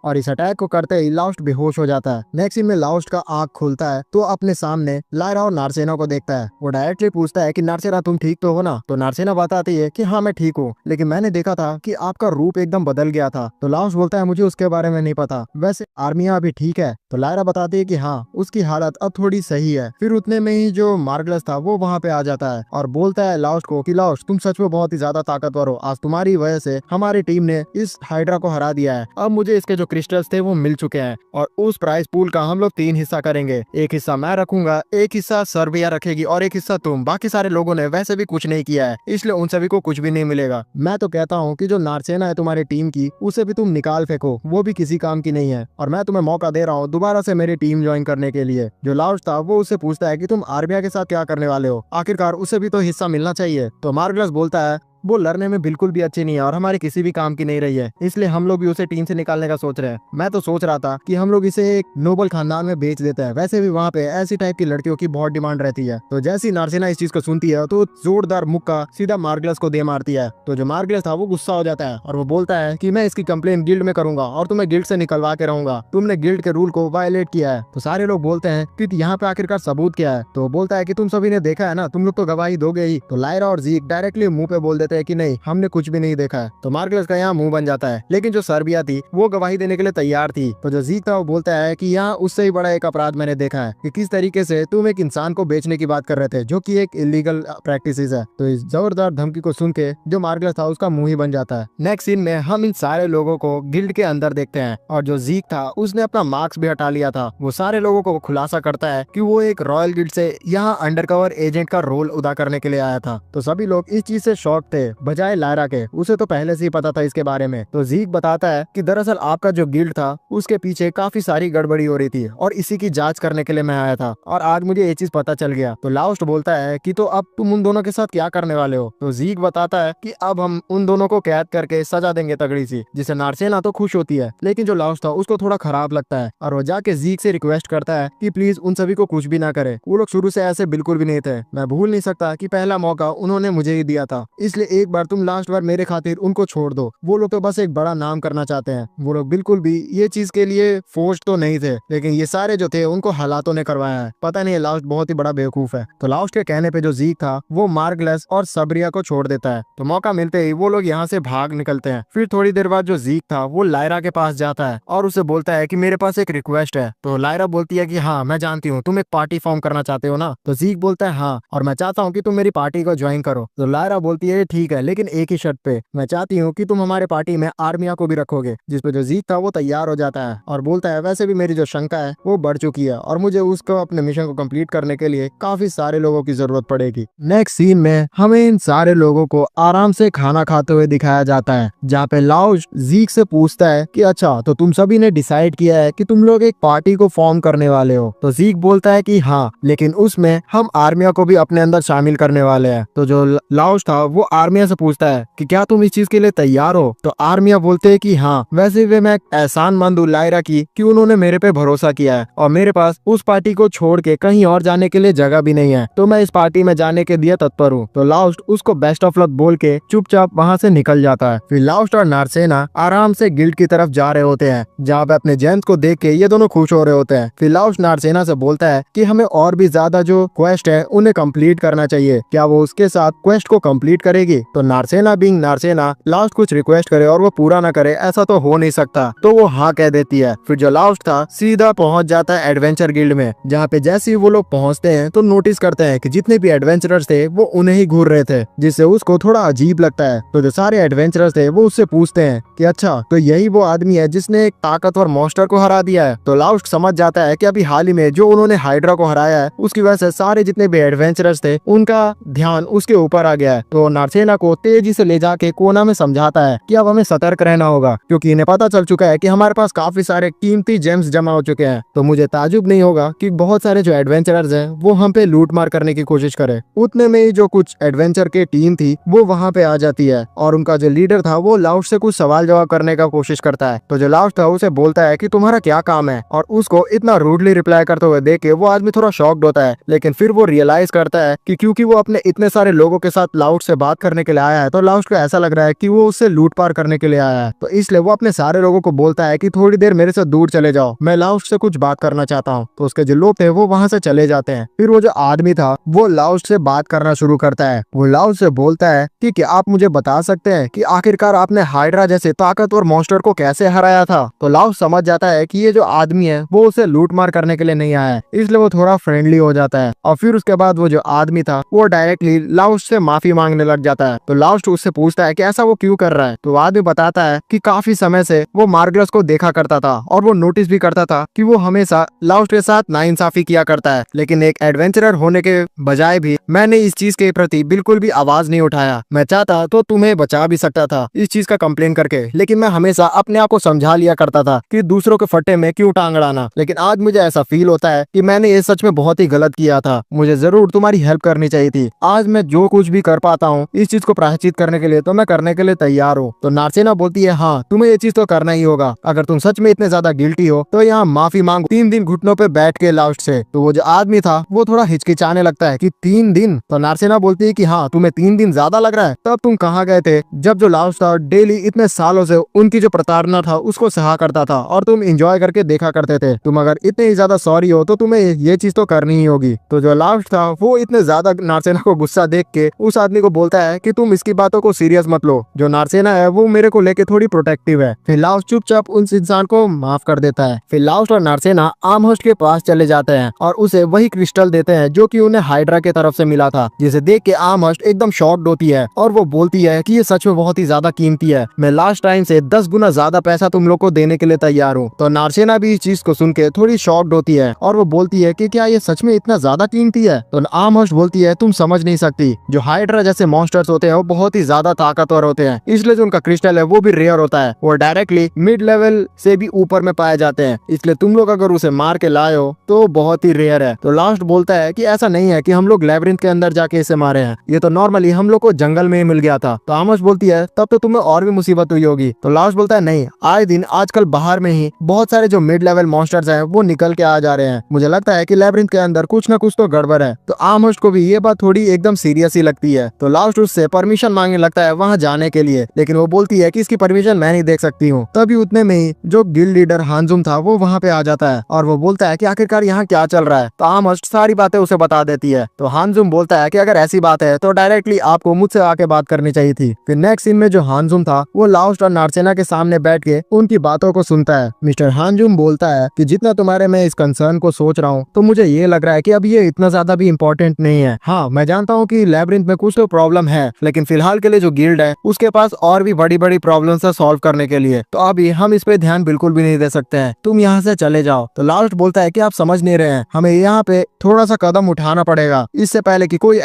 और इस अटैक को करते ही लाउस्ट बेहोश हो जाता है। नेक्स्ट सीन में लाउस्ट का आंख खुलता है तो अपने सामने लायरा और नार्सेना को देखता है। वो डायरेक्टली पूछता है कि नार्सेना तुम ठीक तो हो ना। तो नार्सेना बताती है कि हाँ मैं ठीक हूँ, लेकिन मैंने देखा था कि आपका रूप एकदम बदल गया था। तो लाउस्ट बोलता है मुझे उसके बारे में नहीं पता, वैसे आर्मिया अभी ठीक है। तो लायरा बताती है कि हाँ उसकी हालत अब थोड़ी सही है। फिर उतने में ही जो मार्गलस था वो वहाँ पे आ जाता है और बोलता है लाउस्ट को कि लाउस्ट तुम सच में बहुत ही ज्यादा ताकतवर हो, आज तुम्हारी वजह से हमारी टीम ने इस हाइड्रा को हरा दिया है। अब मुझे इसके जो क्रिस्टल्स थे वो मिल चुके हैं और उस प्राइस पूल का हम लोग 3 हिस्सा करेंगे। एक हिस्सा मैं रखूंगा, एक हिस्सा सर्बिया रखेगी और एक हिस्सा तुम। बाकी सारे लोगों ने वैसे भी कुछ नहीं किया है, इसलिए उन सभी को कुछ भी नहीं मिलेगा। मैं तो कहता हूँ कि जो नार्सेना है तुम्हारी टीम की उसे भी तुम निकाल फेंको, वो भी किसी काम की नहीं है और मैं तुम्हें मौका दे रहा हूँ दोबारा से मेरी टीम ज्वाइन करने के लिए। जो लाउस्ट था वो उससे पूछता है कि तुम आर्मिया के साथ क्या करने वाले हो, आखिरकार उसे भी तो हिस्सा मिलना चाहिए। तो मार्गलस बोलता है वो लड़ने में बिल्कुल भी अच्छी नहीं है और हमारे किसी भी काम की नहीं रही है, इसलिए हम लोग भी उसे टीम से निकालने का सोच रहे हैं। मैं तो सोच रहा था कि हम लोग इसे एक नोबल खानदान में बेच देते हैं, वैसे भी वहाँ पे ऐसी टाइप की लड़कियों की बहुत डिमांड रहती है। तो जैसी नार्सेना इस चीज को सुनती है तो जोरदार मुक्का सीधा मार्गलस को दे मारती है। तो जो मार्गलस था वो गुस्सा हो जाता है और वो बोलता है कि मैं इसकी कंप्लेन गिल्ड में करूंगा और तुम्हें गिल्ड से निकलवा के रहूंगा, तुमने गिल्ड के रूल को वायलेट किया है। तो सारे लोग बोलते हैं कि यहाँ पे आखिरकार सबूत क्या है। तो बोलता है कि तुम सभी ने देखा है ना, तुम लोग तो गवाही दोगे ही। तो लायरा और जीक डायरेक्टली मुंह पे बोल देते हैं कि नहीं हमने कुछ भी नहीं देखा है। तो मार्गलस का यहाँ मुंह बन जाता है, लेकिन जो सर्बिया थी वो गवाही देने के लिए तैयार थी। तो जो जीक था वो बोलता है कि यहाँ उससे ही बड़ा एक अपराध मैंने देखा है कि किस तरीके से तुम एक इंसान को बेचने की बात कर रहे थे, जो कि एक इलीगल प्रैक्टिस है। तो इस जोरदार धमकी को सुन के जो मार्गलस था उसका मुंह ही बन जाता है। नेक्स्ट सीन में हम इन सारे लोगों को गिल्ड के अंदर देखते हैं और जो जीक था उसने अपना मार्क्स भी हटा लिया था। वो सारे लोगों को खुलासा करता है कि वो एक रॉयल गिल्ड से यहाँ अंडरकवर एजेंट का रोल अदा करने के लिए आया था। तो सभी लोग इस चीज से शॉक थे, बजाय लायरा के, उसे तो पहले से ही पता था इसके बारे में। तो जीक बताता है कि दरअसल आपका जो गिल्ड था उसके पीछे काफी सारी गड़बड़ी हो रही थी और इसी की जांच करने के लिए मैं आया था और आज मुझे ये चीज पता चल गया। तो लाउस्ट बोलता है कि तो अब तुम उन दोनों के साथ क्या करने वाले हो। तो जीक बताता है कि अब हम उन दोनों को कैद करके सजा देंगे तगड़ी सी, जिसे नार्सेना तो खुश होती है, लेकिन जो लाउस्ट था उसको थोड़ा खराब लगता है और वो जाके जीक से रिक्वेस्ट करता है कि प्लीज उन सभी को कुछ भी ना करे, वो लोग शुरू से ऐसे बिल्कुल भी नहीं थे। मैं भूल नहीं सकता कि पहला मौका उन्होंने मुझे ही दिया था, इसलिए एक बार तुम लास्ट बार मेरे खातिर उनको छोड़ दो। वो लोग तो बस एक बड़ा नाम करना चाहते हैं, वो लोग बिल्कुल भी ये चीज के लिए फोर्स तो नहीं थे, लेकिन ये सारे जो थे उनको हालातों ने करवाया है। पता नहीं लाउस्ट बहुत ही बड़ा बेवकूफ है। तो लाउस्ट के कहने पे जो जीक था वो मार्गलस और सर्बिया को छोड़ देता है। तो मौका मिलते ही वो लोग यहाँ से भाग निकलते हैं। फिर थोड़ी देर बाद जो जीक था वो लायरा के पास जाता है और उसे बोलता है कि मेरे पास एक रिक्वेस्ट है। तो लायरा बोलती है कि हाँ मैं जानती हूँ तुम एक पार्टी फॉर्म करना चाहते हो ना। तो जीक बोलता है हाँ, और मैं चाहता हूँ कि तुम मेरी पार्टी को ज्वाइन करो। तो लायरा बोलती है ठीक ठीक है, लेकिन एक ही शर्त पे। मैं चाहती हूँ कि तुम हमारे पार्टी में आर्मिया को भी रखोगे। जिस पे जो जीक था वो तैयार हो जाता है और बोलता है वैसे भी मेरी जो शंका है वो बढ़ चुकी है और मुझे उसको अपने मिशन को कंप्लीट करने के लिए काफी सारे लोगों की जरूरत पड़ेगी। नेक्स्ट सीन में हमें इन सारे लोगों को आराम से खाना खाते हुए दिखाया जाता है, जहाँ पे लाउज जीक से पूछता है कि अच्छा तो तुम सभी ने डिसाइड किया है कि तुम लोग एक पार्टी को फॉर्म करने वाले हो। तो जीक बोलता है कि हाँ, लेकिन उसमें हम आर्मिया को भी अपने अंदर शामिल करने वाले हैं। तो जो लाउज था वो आर्मिया से पूछता है कि क्या तुम इस चीज के लिए तैयार हो। तो आर्मिया बोलते हैं कि हाँ, वैसे भी मैं एहसानमंद हूँ लायरा की कि उन्होंने मेरे पे भरोसा किया है और मेरे पास उस पार्टी को छोड़ के कहीं और जाने के लिए जगह भी नहीं है, तो मैं इस पार्टी में जाने के लिए तत्पर हूँ। तो लाउस्ट उसको बेस्ट ऑफ लक बोल के चुपचाप वहाँ से निकल जाता है। फिर लाउस्ट और नार्सेना आराम से गिल्ड की तरफ जा रहे होते हैं, जहाँ पे अपने जेम्स को देख के ये दोनों खुश हो रहे होते हैं। फिर लाउस्ट नार्सेना से बोलता है कि हमें और भी ज्यादा जो क्वेस्ट है उन्हें कंप्लीट करना चाहिए, क्या वो उसके साथ क्वेस्ट को कंप्लीट करेगी। तो नार्सेना बीइंग नार्सेना लाउस्ट कुछ रिक्वेस्ट करे और वो पूरा ना करे ऐसा तो हो नहीं सकता, तो वो हाँ कह देती है। फिर जो लाउस्ट था सीधा पहुंच जाता है एडवेंचर गिल्ड में, जहाँ पे जैसे ही वो लोग पहुंचते हैं तो नोटिस करते हैं कि जितने भी एडवेंचरर्स थे वो उन्हें ही घूर रहे थे, जिससे उसको थोड़ा अजीब लगता है। तो जो सारे एडवेंचरर्स थे वो उससे पूछते हैं कि अच्छा तो यही वो आदमी है जिसने एक ताकतवर मॉन्स्टर को हरा दिया है। तो लाउस्ट समझ जाता है कि अभी हाल ही में जो उन्होंने हाइड्रा को हराया है उसकी वजह से सारे जितने भी एडवेंचरर्स थे उनका ध्यान उसके ऊपर आ गया है। तो नार्सेना को तेजी से ले जाके कोना में समझाता है कि अब हमें सतर्क रहना होगा, क्योंकि इन्हें पता चल चुका है कि हमारे पास काफी सारे कीमती जेम्स जमा हो चुके हैं। तो मुझे ताजुब नहीं होगा कि बहुत सारे जो एडवेंचरर्स हैं वो हम पे लूट मार करने की कोशिश करे। उतने में ही जो कुछ एडवेंचर की टीम थी वो वहाँ पे आ जाती है और उनका जो लीडर था वो लाउस्ट से कुछ सवाल जवाब करने का कोशिश करता है। तो जो लाउस्ट था उसे बोलता है कि तुम्हारा क्या काम है, और उसको इतना रूडली रिप्लाई करते हुए देख के वो आदमी थोड़ा शॉक्ड होता है। लेकिन फिर वो रियलाइज करता है कि क्योंकि वो अपने इतने सारे लोगों के साथ लाउस्ट से बात करने के लिए आया है, तो लाउस्ट को ऐसा लग रहा है कि वो उससे लूट पार करने के लिए आया है। तो इसलिए वो अपने सारे लोगों को बोलता है कि थोड़ी देर मेरे से दूर चले जाओ, मैं लाउस्ट से कुछ बात करना चाहता हूँ। तो उसके जो लोग थे वो वहाँ से चले जाते हैं। फिर वो जो आदमी था वो लाउस्ट से बात करना शुरू करता है। वो लाउस्ट से बोलता है कि क्या आप मुझे बता सकते हैं कि आखिरकार आपने हाइड्रा जैसे ताकतवर मॉन्स्टर को कैसे हराया था। तो लाउस्ट समझ जाता है कि ये जो आदमी है वो उसे लूट मार करने के लिए नहीं आया है, इसलिए वो थोड़ा फ्रेंडली हो जाता है। और फिर उसके बाद वो जो आदमी था वो डायरेक्टली लाउस्ट से माफी मांगने लग जाता है। तो लाउस्ट उससे पूछता है कि ऐसा वो क्यों कर रहा है। तो आदमी बताता है कि काफी समय से वो मार्गरस को देखा करता था और वो नोटिस भी करता था कि वो हमेशा लाउस्ट के साथ नाइंसाफी किया करता है, लेकिन एक एडवेंचरर होने के बजाय भी मैंने इस चीज के प्रति बिल्कुल भी आवाज नहीं उठाया। मैं चाहता तो तुम्हें बचा भी सकता था इस चीज का कंप्लेन करके, लेकिन मैं हमेशा अपने आप को समझा लिया करता था कि दूसरों के फट्टे में क्यों टांग अड़ाना। लेकिन आज मुझे ऐसा फील होता है कि मैंने ये सच में बहुत ही गलत किया था, मुझे जरूर तुम्हारी हेल्प करनी चाहिए थी। आज मैं जो कुछ भी कर पाता हूँ इस चीज को प्रायश्चित करने के लिए तो मैं करने के लिए तैयार हूँ। तो नार्सेना बोलती है हाँ, तुम्हें ये चीज तो करना ही होगा। अगर तुम सच में इतने ज्यादा गिल्टी हो तो यहाँ माफी मांगो 3 दिन घुटनों पे बैठ के लाउस्ट से। तो वो जो आदमी था वो थोड़ा हिचकिचाने लगता है कि 3 दिन। तो नार्सेना बोलती है कि हाँ, तुम्हें 3 दिन ज्यादा लग रहा है। तब तुम कहाँ गए थे जब जो लाउस्ट था डेली इतने सालों से उनकी जो प्रताड़ना था उसको सहा करता था और तुम एंजॉय करके देखा करते थे। तुम अगर इतने ही ज्यादा सॉरी हो तो तुम्हें ये चीज तो करनी ही होगी। तो जो लाउस्ट था वो इतने ज्यादा नार्सेना को गुस्सा देख के उस आदमी को बोलता है कि तुम इसकी बातों को सीरियस मत लो, जो नार्सेना है वो मेरे को लेके थोड़ी प्रोटेक्टिव है। फिर लाउस्ट चुपचाप उस इंसान को माफ कर देता है। फिर लाउस्ट और नार्सेना आर्महर्स्ट के पास चले जाते हैं और उसे वही क्रिस्टल देते हैं जो कि उन्हें हाइड्रा की तरफ से मिला था, जिसे देख के आर्महर्स्ट एकदम शॉक्ड होती है और वो बोलती है कि ये सच में बहुत ही ज्यादा कीमती है, मैं लास्ट टाइम से 10 गुना ज्यादा पैसा तुम लोग को देने के लिए तैयार हूँ। तो नार्सेना भी इस चीज को सुन के थोड़ी शॉक्ड होती है और वो बोलती है कि क्या ये सच में इतना ज्यादा कीमती है। तो आर्महर्स्ट बोलती है तुम समझ नहीं सकती, जो हाइड्रा जैसे मॉन्स्टर्स होते हैं वो बहुत ही ज्यादा ताकतवर होते हैं, इसलिए जो उनका क्रिस्टल है वो भी रेयर होता है, वो डायरेक्टली मिड लेवल से भी ऊपर में पाए जाते हैं, इसलिए तुम लोग अगर उसे मार के लाए हो तो बहुत ही रेयर है। तो लास्ट बोलता है कि ऐसा नहीं है कि हम लोग लैब्रिंथ के अंदर जाके इसे मारे हैं, ये तो नॉर्मली हम लोग को जंगल में ही मिल गया था। तो आर्महर्स्ट बोलती है तब तो तुम्हें और भी मुसीबत हुई होगी। तो लास्ट बोलता है नहीं, आए दिन आजकल बाहर में ही बहुत सारे जो मिड लेवल मॉन्स्टर्स हैं वो निकल के आ जा रहे हैं, मुझे लगता है कि लैब्रिंथ के अंदर कुछ ना कुछ तो गड़बड़ है। तो आर्महर्स्ट को भी ये बात थोड़ी एकदम सीरियस ही लगती है। तो लास्ट उससे परमिशन मांगने लगता है वहाँ जाने के लिए, लेकिन वो बोलती है कि इसकी परमिशन मैं नहीं देख सकती हूँ। तभी उतने में ही जो गिल्ड लीडर हानजुम था वो वहाँ पे आ जाता है और वो बोलता है कि आखिरकार यहाँ क्या चल रहा है। तो आर्महर्स्ट सारी बातें उसे बता देती है। तो हानजुम बोलता है कि अगर ऐसी बात है तो डायरेक्टली आपको मुझसे आके बात करनी चाहिए थी। फिर नेक्स्ट सीन में जो हानजुम था वो लास्ट और नार्सेना के सामने बैठ के उनकी बातों को सुनता है। मिस्टर हानजुम बोलता है कि जितना तुम्हारे मैं इस कंसर्न को सोच रहा हूँ तो मुझे ये लग रहा है कि अब ये इतना ज्यादा भी इम्पोर्टेंट नहीं है। हाँ, मैं जानता हूँ कि लैब्रिंथ में कुछ तो प्रॉब्लम है, हैं, लेकिन फिलहाल के लिए जो गिल्ड है उसके पास और भी बड़ी बड़ी प्रॉब्लम्स है सॉल्व करने के लिए, तो अभी हम इस पे ध्यान बिल्कुल भी नहीं दे सकते हैं, तुम यहाँ से चले जाओ। तो लास्ट बोलता है कि आप समझ नहीं रहे हैं, हमें यहाँ पे थोड़ा सा कदम उठाना पड़ेगा इससे पहले कि कोई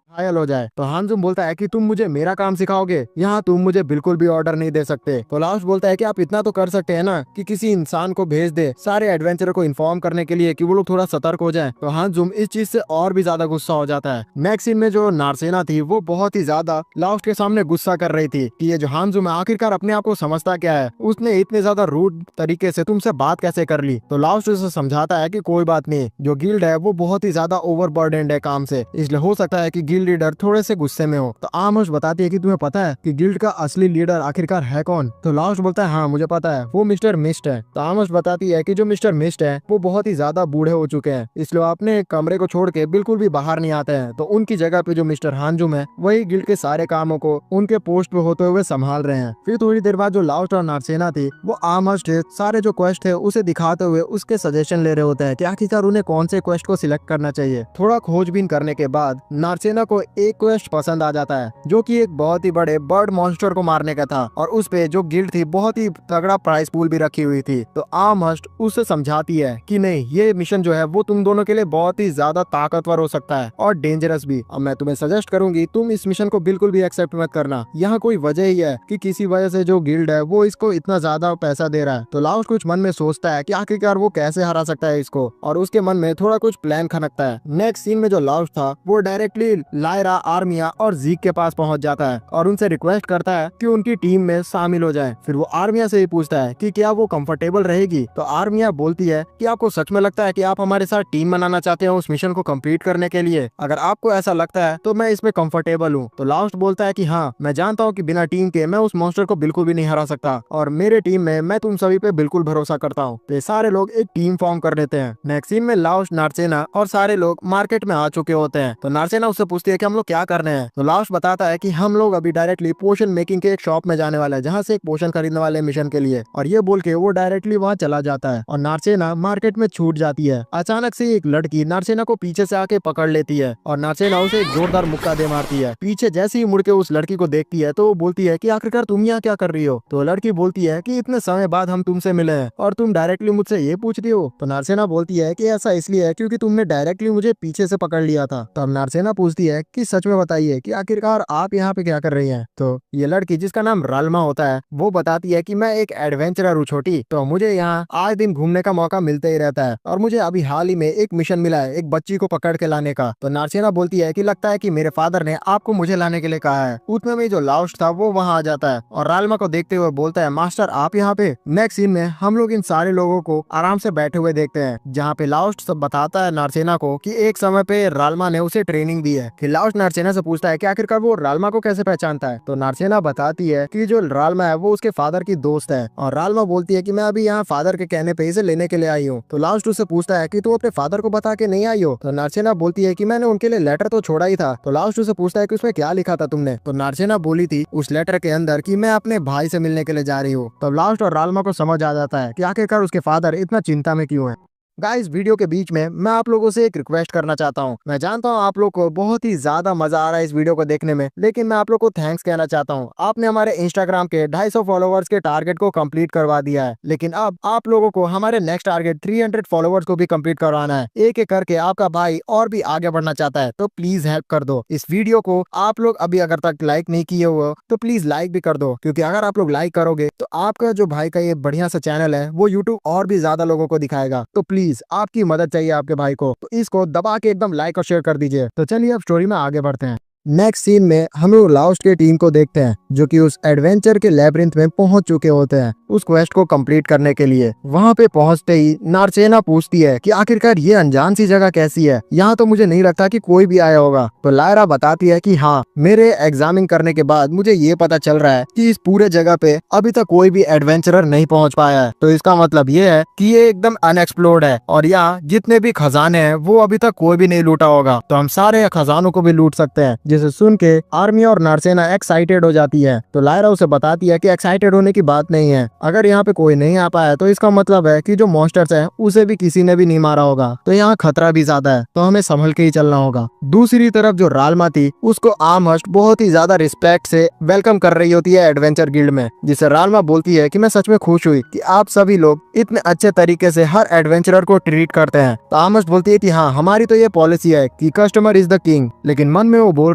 घायल हो जाए। तो हानजुम बोलता है कि तुम मुझे मेरा काम सिखाओगे, यहाँ तुम मुझे बिल्कुल भी ऑर्डर नहीं दे सकते। तो लास्ट बोलता है कि आप इतना तो कर सकते हैं ना कि किसी इंसान को भेज दे सारे एडवेंचर को इन्फॉर्म करने के लिए कि वो लोग थोड़ा सतर्क हो जाएं। तो हानजुम इस चीज से और भी ज्यादा गुस्सा हो जाता है। नेक्स्ट सीन में जो नारसेना थी वो बहुत ही ज्यादा लास्ट के सामने गुस्सा कर रही थी कि ये जो हानजुम है आखिरकार अपने आप को समझता क्या है, उसने इतने ज्यादा रूड तरीके से तुमसे बात कैसे कर ली। तो लास्ट उसे समझाता है कि कोई बात नहीं, जो गिल्ड है वो बहुत ही ज्यादा ओवरबर्डनड है काम से, इसलिए हो सकता है कि गिल्ड लीडर थोड़े से गुस्से में हो। तो आमोश बताती है कि तुम्हें पता है कि गिल्ड का असली लीडर आखिरकार है कौन। तो लास्ट बोलता है हाँ मुझे पता है, वो मिस्टर मिस्ट है। तो आमोश बताती है कि जो मिस्टर मिस्ट है वो बहुत ही ज्यादा बूढ़े हो चुके हैं, इसलिए अपने कमरे को छोड़ के बिल्कुल भी बाहर नहीं आते हैं। तो उनकी जगह पे जो मिस्टर हानजुम है वही गिल्ड के सारे कामों को उनके पोस्ट पे होते हुए संभाल रहे हैं। फिर थोड़ी देर बाद जो लास्ट और नारसेना थी वो आमोश के सारे जो क्वेस्ट थे उसे दिखाते हुए उसके सजेशन ले रहे होते हैं कि आखिरकार उन्हें कौन से क्वेस्ट को सिलेक्ट करना चाहिए। थोड़ा खोजबीन करने के बाद नारसेना को एक क्वेस्ट पसंद आ जाता है जो कि एक बहुत ही बड़े बर्ड मॉन्स्टर को मारने का था, और उस पे जो गिल्ड थी बहुत ही तगड़ा प्राइस पूल भी रखी हुई थी। तो आमस्ट उसे समझाती है कि नहीं, ये मिशन जो है वो तुम दोनों के लिए बहुत ही ज्यादा ताकतवर हो सकता है और डेंजरस भी। अब मैं तुम्हें सजेस्ट करूंगी तुम इस मिशन को बिल्कुल भी एक्सेप्ट मत करना, यहाँ कोई वजह ही है कि किसी वजह से जो गिल्ड है वो इसको इतना ज्यादा पैसा दे रहा है। तो लाउस कुछ मन में सोचता है कि आखिरकार वो कैसे हरा सकता है इसको, और उसके मन में थोड़ा कुछ प्लान खनकता है। नेक्स्ट सीन में जो लाउस था वो डायरेक्टली लायरा, आर्मिया और जीक के पास पहुंच जाता है और उनसे रिक्वेस्ट करता है कि उनकी टीम में शामिल हो जाए। फिर वो आर्मिया से ही पूछता है कि क्या वो कंफर्टेबल रहेगी। तो आर्मिया बोलती है कि आपको सच में लगता है कि आप हमारे साथ टीम बनाना चाहते हो उस मिशन को कंप्लीट करने के लिए? अगर आपको ऐसा लगता है तो मैं इसमें कंफर्टेबल हूँ। तो लास्ट बोलता है कि हाँ, मैं जानता हूँ कि बिना टीम के मैं उस मॉन्स्टर को बिल्कुल भी नहीं हरा सकता, और मेरे टीम में मैं तुम सभी पे बिल्कुल भरोसा करता हूँ। तो सारे लोग एक टीम फॉर्म कर लेते हैं। नेक्स्ट सीन में लाउस, नारसेना और सारे लोग मार्केट में आ चुके होते हैं। तो नारसेना उससे पूछती है कि हम लोग क्या करने हैं। तो लाउस बताता है कि हम लोग अभी डायरेक्टली पोशन मेकिंग के एक शॉप में जाने वाला है जहाँ से एक पोशन खरीदने वाले मिशन के लिए, और ये बोल के वो डायरेक्टली वहाँ चला जाता है और नारसेना मार्केट में छूट जाती है। अचानक से एक लड़की नारसेना को पीछे से आके पकड़ लेती है और नारसेना उसे एक जोरदार मुक्का दे मारती है। पीछे जैसे ही मुड़ के उस लड़की को देखती है तो वो बोलती है कि आखिरकार तुम यहाँ क्या कर रही हो। तो लड़की बोलती है कि इतने समय बाद हम तुमसे मिले हैं और तुम डायरेक्टली मुझसे ये पूछती हो। तो नारसेना बोलती है कि ऐसा इसलिए है क्योंकि तुमने डायरेक्टली मुझे पीछे से पकड़ लिया था। तो अब नारसेना पूछती है कि सच में बताइए कि आखिरकार आप यहाँ पे क्या कर रही हैं। तो ये लड़की, जिसका नाम रालमा होता है, वो बताती है कि मैं एक एडवेंचरर हूँ छोटी, तो मुझे यहाँ आज दिन घूमने का मौका मिलते ही रहता है, और मुझे अभी हाल ही में एक मिशन मिला है एक बच्ची को पकड़ के लाने का। तो नारसेना बोलती है कि लगता है कि मेरे फादर ने आपको मुझे लाने के लिए कहा है। उतने में जो लाउस्ट था वो वहाँ आ जाता है और रालमा को देखते हुए बोलता है, मास्टर आप यहाँ पे। नेक्स्ट सीन में हम लोग इन सारे लोगों को आराम से बैठे हुए देखते हैं, जहाँ पे लाउस्ट सब बताता है नारसेना को कि एक समय पे रालमा ने उसे ट्रेनिंग दी है। फिर लाउस्ट नारसेना से पूछता है कि आखिरकार वो रालमा को कैसे पहचानता है। तो नारसेना बताती है कि जो रालमा है वो उसके फादर की दोस्त है, और रालमा बोलती है कि मैं अभी यहाँ फादर के कहने पे इसे लेने के लिए आई हूँ। तो लास्ट उससे पूछता है कि तू अपने फादर को बता के नहीं आई हो। तो नारसेना बोलती है कि मैंने उनके लिए लेटर तो छोड़ा ही था। तो लास्ट उससे पूछता है कि उसमें क्या लिखा था तुमने। तो नारसेना बोली थी उस लेटर के अंदर कि मैं अपने भाई से मिलने के लिए जा रही हूँ। तो लास्ट और रालमा को समझ आ जाता है कि आखिरकार उसके फादर इतना चिंता में क्यों है। गाइस, वीडियो के बीच में मैं आप लोगों से एक रिक्वेस्ट करना चाहता हूं। मैं जानता हूं आप लोग को बहुत ही ज्यादा मजा आ रहा है इस वीडियो को देखने में, लेकिन मैं आप लोग को थैंक्स कहना चाहता हूं। आपने हमारे इंस्टाग्राम के 250 फॉलोवर्स के टारगेट को कंप्लीट करवा दिया है, लेकिन अब आप लोगों को हमारे नेक्स्ट टारगेट 300 फॉलोवर्स को भी कंप्लीट करवाना है। एक एक करके आपका भाई और भी आगे बढ़ना चाहता है, तो प्लीज हेल्प कर दो। इस वीडियो को आप लोग अभी अगर तक लाइक नहीं किए हुए तो प्लीज लाइक भी कर दो, क्योंकि अगर आप लोग लाइक करोगे तो आपका जो भाई का ये बढ़िया सा चैनल है वो यूट्यूब और भी ज्यादा लोगों को दिखाएगा। तो प्लीज आपकी मदद चाहिए आपके भाई को, तो इसको दबा के एकदम लाइक और शेयर कर दीजिए। तो चलिए अब स्टोरी में आगे बढ़ते हैं। नेक्स्ट सीन में हम लोग लाउस्ट के टीम को देखते हैं जो कि उस एडवेंचर के लैब्रिंथ में पहुंच चुके होते हैं उस क्वेस्ट को कंप्लीट करने के लिए। वहां पे पहुंचते ही नारसेना पूछती है कि आखिरकार ये अनजान सी जगह कैसी है, यहाँ तो मुझे नहीं लगता कि कोई भी आया होगा। तो लायरा बताती है कि हाँ, मेरे एग्जामिन करने के बाद मुझे ये पता चल रहा है कि इस पूरे जगह पे अभी तक कोई भी एडवेंचरर नहीं पहुंच पाया है। तो इसका मतलब ये है कि ये एकदम अनएक्सप्लोर्ड है, और यहाँ जितने भी खजाने हैं वो अभी तक कोई भी नहीं लूटा होगा। तो हम सारे खजानों को भी लूट सकते हैं जिसे सुन के आर्मी और नार्सेना एक्साइटेड हो जाती है। तो लायरा उसे बताती है कि एक्साइटेड होने की बात नहीं है, अगर यहाँ पे कोई नहीं आ पाया तो इसका मतलब है कि जो मॉन्स्टर्स है उसे भी किसी ने भी नहीं मारा होगा, तो यहाँ खतरा भी ज्यादा है, तो हमें संभल के ही चलना होगा। दूसरी तरफ जो रालमा थी उसको आमहर्स्ट बहुत ही ज्यादा रिस्पेक्ट से वेलकम कर रही होती है एडवेंचर गिल्ड में, जिसे रालमा बोलती है कि मैं सच में खुश हुई कि आप सभी लोग इतने अच्छे तरीके से हर एडवेंचरर को ट्रीट करते हैं। तो आमहर्स्ट बोलती है कि हाँ, हमारी तो ये पॉलिसी है कि कस्टमर इज द किंग, लेकिन मन में वो बोल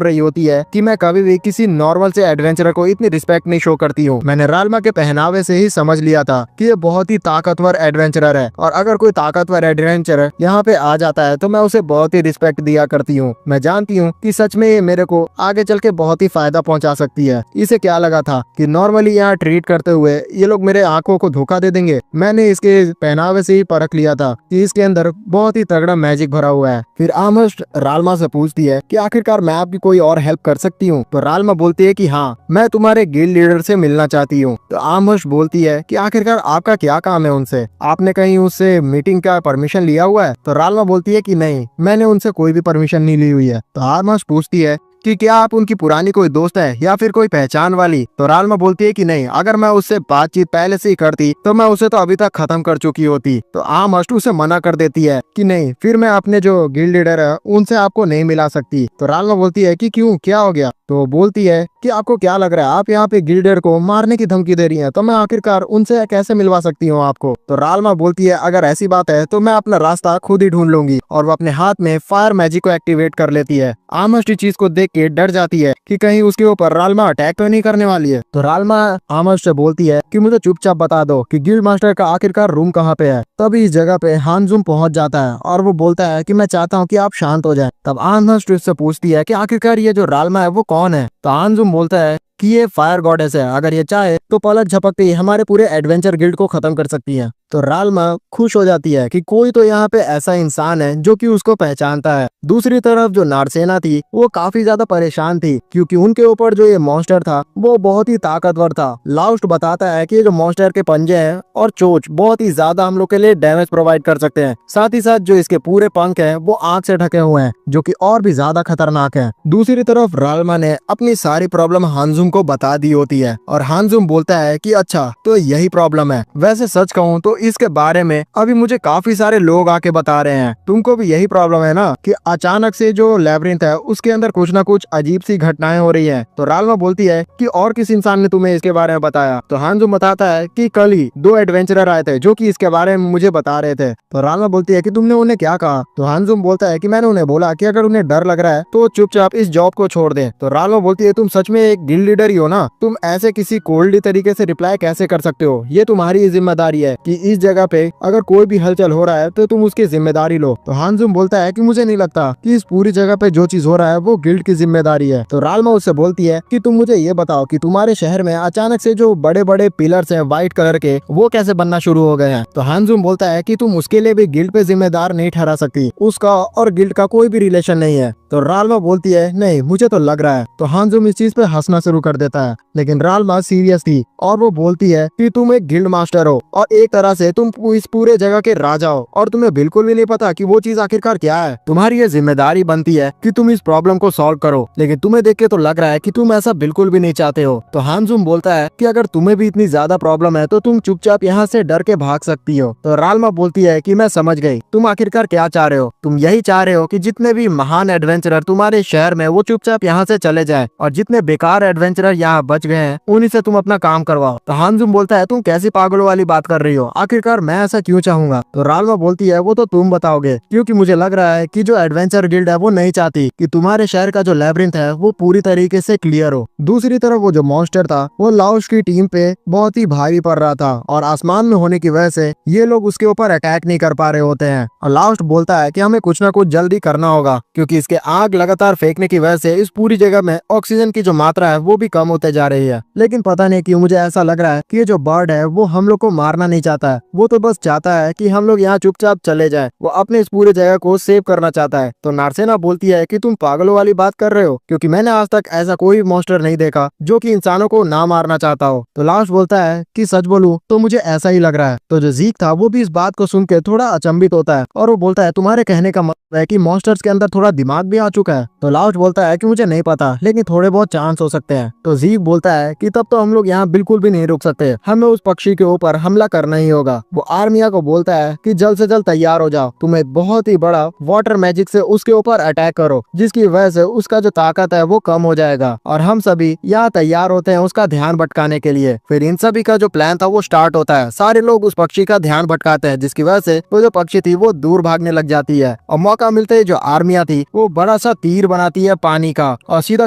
रही होती है कि मैं कभी भी किसी नॉर्मल से एडवेंचरर को इतनी रिस्पेक्ट नहीं शो करती हूँ। मैंने रालमा के पहनावे से ही समझ लिया था कि ये बहुत ही ताकतवर एडवेंचरर है, और अगर कोई ताकतवर एडवेंचरर यहाँ पे आ जाता है तो मैं उसे बहुत ही रिस्पेक्ट दिया करती हूँ। मैं जानती हूँ कि सच में ये मेरे को आगे चल के बहुत ही फायदा पहुंचा सकती है। इसे क्या लगा था कि नॉर्मली यहाँ ट्रीट करते हुए ये लोग मेरे आंखों को धोखा दे देंगे। मैंने इसके पहनावे से ही परख लिया था कि इसके अंदर बहुत ही तगड़ा मैजिक भरा हुआ है। फिर आमहर्स्ट रालमा से पूछती है कि आखिरकार मैं आपकी कोई और हेल्प कर सकती हूँ। तो रालमा बोलती है कि हाँ, मैं तुम्हारे गिल्ड लीडर से मिलना चाहती हूँ। तो आमहर्स्ट बोलती है कि आखिरकार आपका क्या काम है उनसे, आपने कहीं उससे मीटिंग का परमिशन लिया हुआ है। तो रालमा बोलती है कि नहीं, मैंने उनसे कोई भी परमिशन नहीं ली हुई है। तो आमहर्स्ट पूछती है कि क्या आप उनकी पुरानी कोई दोस्त है या फिर कोई पहचान वाली। तो रालमा बोलती है कि नहीं, अगर मैं उससे बातचीत पहले से ही करती तो मैं उसे तो अभी तक खत्म कर चुकी होती। तो आमहर्स्ट उसे मना कर देती है कि नहीं, फिर मैं अपने जो गिल्ड लीडर है उनसे आपको नहीं मिला सकती। तो रालमा बोलती है कि क्यों, क्या हो गया। तो बोलती है कि आपको क्या लग रहा है, आप यहाँ पे गिल्ड लीडर को मारने की धमकी दे रही हैं, तो मैं आखिरकार उनसे कैसे मिलवा सकती हूँ आपको। तो रालमा बोलती है अगर ऐसी बात है तो मैं अपना रास्ता खुद ही ढूंढ लूंगी, और वो अपने हाथ में फायर मैजिक को एक्टिवेट कर लेती है। आमहर्स्ट इस चीज को देख के डर जाती है कि कहीं उसके ऊपर रालमा अटैक तो नहीं करने वाली है। तो रालमा आमहर्स्ट से बोलती है कि मुझे चुपचाप बता दो कि गिल्ड मास्टर का आखिरकार रूम कहाँ पे है। तभी इस जगह पे हानजुम पहुंच जाता है और वो बोलता है कि मैं चाहता हूँ कि आप शांत हो जाएं। तब आमहर्स्ट उससे पूछती है कि आखिरकार ये जो रालमा है वो कौन है। तो हानजुम बोलता है कि ये फायर गॉडेस है, अगर ये चाहे तो पलक झपकते ही हमारे पूरे एडवेंचर गिल्ड को खत्म कर सकती है। तो रालमा खुश हो जाती है कि कोई तो यहाँ पे ऐसा इंसान है जो कि उसको पहचानता है। दूसरी तरफ जो नार्सेना थी वो काफी ज्यादा परेशान थी, क्योंकि उनके ऊपर जो ये मॉन्स्टर था वो बहुत ही ताकतवर था। लाउस्ट बताता है कि ये जो मॉन्स्टर के पंजे हैं और चोंच बहुत ही ज्यादा हम लोग के लिए डैमेज प्रोवाइड कर सकते हैं। साथ ही साथ जो इसके पूरे पंख है वो आग से ढके हुए हैं, जो कि और भी ज्यादा खतरनाक है। दूसरी तरफ रालमा ने अपनी सारी प्रॉब्लम हानजुम को बता दी होती है, और हानजुम बोलता है कि अच्छा, तो यही प्रॉब्लम है। वैसे सच कहूँ तो इसके बारे में अभी मुझे काफी सारे लोग आके बता रहे हैं, तुमको भी यही प्रॉब्लम है ना कि अचानक से जो लैब्रिंथ है उसके अंदर कुछ ना कुछ अजीब सी घटनाएं हो रही है। तो रालमा बोलती है कि और किस इंसान ने तुम्हें इसके बारे में बताया। तो हानजुम बताता है कि कल ही 2 एडवेंचरर आए थे जो कि इसके बारे में मुझे बता रहे थे। तो रालमा बोलती है कि तुमने उन्हें क्या कहा। तो हानजुम बोलता है कि मैंने उन्हें बोला कि अगर उन्हें डर लग रहा है तो चुपचाप इस जॉब को छोड़ दें। तो रालमा बोलती है तुम सच में एक गिल्ड लीडर ही हो ना, तुम ऐसे किसी कोल्डी तरीके से रिप्लाई कैसे कर सकते हो। ये तुम्हारी जिम्मेदारी है कि इस जगह पे अगर कोई भी हलचल हो रहा है तो तुम उसकी जिम्मेदारी लो। तो हानजुम बोलता है कि मुझे नहीं लगता कि इस पूरी जगह पे जो चीज हो रहा है वो गिल्ड की जिम्मेदारी है। तो रालमा उससे बोलती है कि तुम मुझे ये बताओ कि तुम्हारे शहर में अचानक से जो बड़े बड़े पिलर्स हैं व्हाइट कलर के वो कैसे बनना शुरू हो गए हैं। तो हानजुम बोलता है कि तुम उसके लिए भी गिल्ड पे जिम्मेदार नहीं ठहरा सकती, उसका और गिल्ड का कोई भी रिलेशन नहीं है। तो रालमा बोलती है नहीं, मुझे तो लग रहा है। तो हानजुम इस चीज पे हंसना शुरू कर देता है, लेकिन रालमा सीरियस थी और वो बोलती है कि तुम एक गिल्ड मास्टर हो और एक तरह से तुम इस पूरे जगह के राजा हो, और तुम्हें बिल्कुल भी नहीं पता कि वो चीज आखिरकार क्या है। तुम्हारी ये जिम्मेदारी बनती है कि तुम इस प्रॉब्लम को सॉल्व करो, लेकिन तुम्हें देख के तो लग रहा है कि तुम ऐसा बिल्कुल भी नहीं चाहते हो। तो हानजुम बोलता है कि अगर तुम्हें भी इतनी ज्यादा प्रॉब्लम है तो तुम चुपचाप यहाँ से डर के भाग सकती हो। तो रालमा बोलती है कि मैं समझ गई, तुम आखिरकार क्या चाह रहे हो। तुम यही चाह रहे हो कि जितने भी महान एडवेंचरर तुम्हारे शहर में वो चुपचाप यहाँ से चले जाए, और जितने बेकार एडवेंचरर यहाँ बच गए हैं उन्हीं से तुम अपना काम करवाओ। तो हानजुम बोलता है तुम कैसी पागलों वाली बात कर रही हो, आखिरकार मैं ऐसा क्यों चाहूंगा। तो रालमा बोलती है वो तो तुम बताओगे, क्योंकि मुझे लग रहा है कि जो एडवेंचर गिल्ड है वो नहीं चाहती कि तुम्हारे शहर का जो लैब्रिंथ है वो पूरी तरीके से क्लियर हो। दूसरी तरफ वो जो मॉन्स्टर था वो लाउस्ट की टीम पे बहुत ही भारी पड़ रहा था, और आसमान में होने की वजह से ये लोग उसके ऊपर अटैक नहीं कर पा रहे होते हैं। और लाउस्ट बोलता है कि हमें कुछ ना कुछ जल्दी करना होगा, क्योंकि इसके आग लगातार फेंकने की वजह से इस पूरी जगह में ऑक्सीजन की जो मात्रा है वो भी कम होते जा रही है। लेकिन पता नहीं क्यों मुझे ऐसा लग रहा है कि ये जो बर्ड है वो हम लोग को मारना नहीं चाहता है, वो तो बस चाहता है कि हम लोग यहाँ चुपचाप चले जाएं। वो अपने इस पूरे जगह को सेव करना चाहता है। तो नार्सेना बोलती है कि तुम पागलों वाली बात कर रहे हो, क्योंकि मैंने आज तक ऐसा कोई मॉन्स्टर नहीं देखा जो कि इंसानों को ना मारना चाहता हो। तो लास्ट बोलता है कि सच बोलूं तो मुझे ऐसा ही लग रहा है। तो जो जीक था वो भी इस बात को सुन के थोड़ा अचंभित होता है, और वो बोलता है तुम्हारे कहने का है कि मॉन्स्टर्स के अंदर थोड़ा दिमाग भी आ चुका है। तो लास्ट बोलता है कि मुझे नहीं पता, लेकिन थोड़े बहुत चांस हो सकते हैं। तो जीक बोलता है कि तब तो हम लोग यहाँ बिल्कुल भी नहीं रुक सकते, हमें उस पक्षी के ऊपर हमला करना ही होगा। वो आर्मिया को बोलता है कि जल्द से जल्द तैयार हो जाओ, तुम एक बहुत ही बड़ा वाटर मैजिक से उसके ऊपर अटैक करो, जिसकी वजह से उसका जो ताकत है वो कम हो जाएगा और हम सभी यहाँ तैयार होते हैं उसका ध्यान भटकाने के लिए। फिर इन सभी का जो प्लान था वो स्टार्ट होता है। सारे लोग उस पक्षी का ध्यान भटकाते हैं, जिसकी वजह से वो जो पक्षी थी वो दूर भागने लग जाती है। और मौका मिलते ही जो आर्मिया थी वो बड़ा सा तीर बनाती है पानी का और सीधा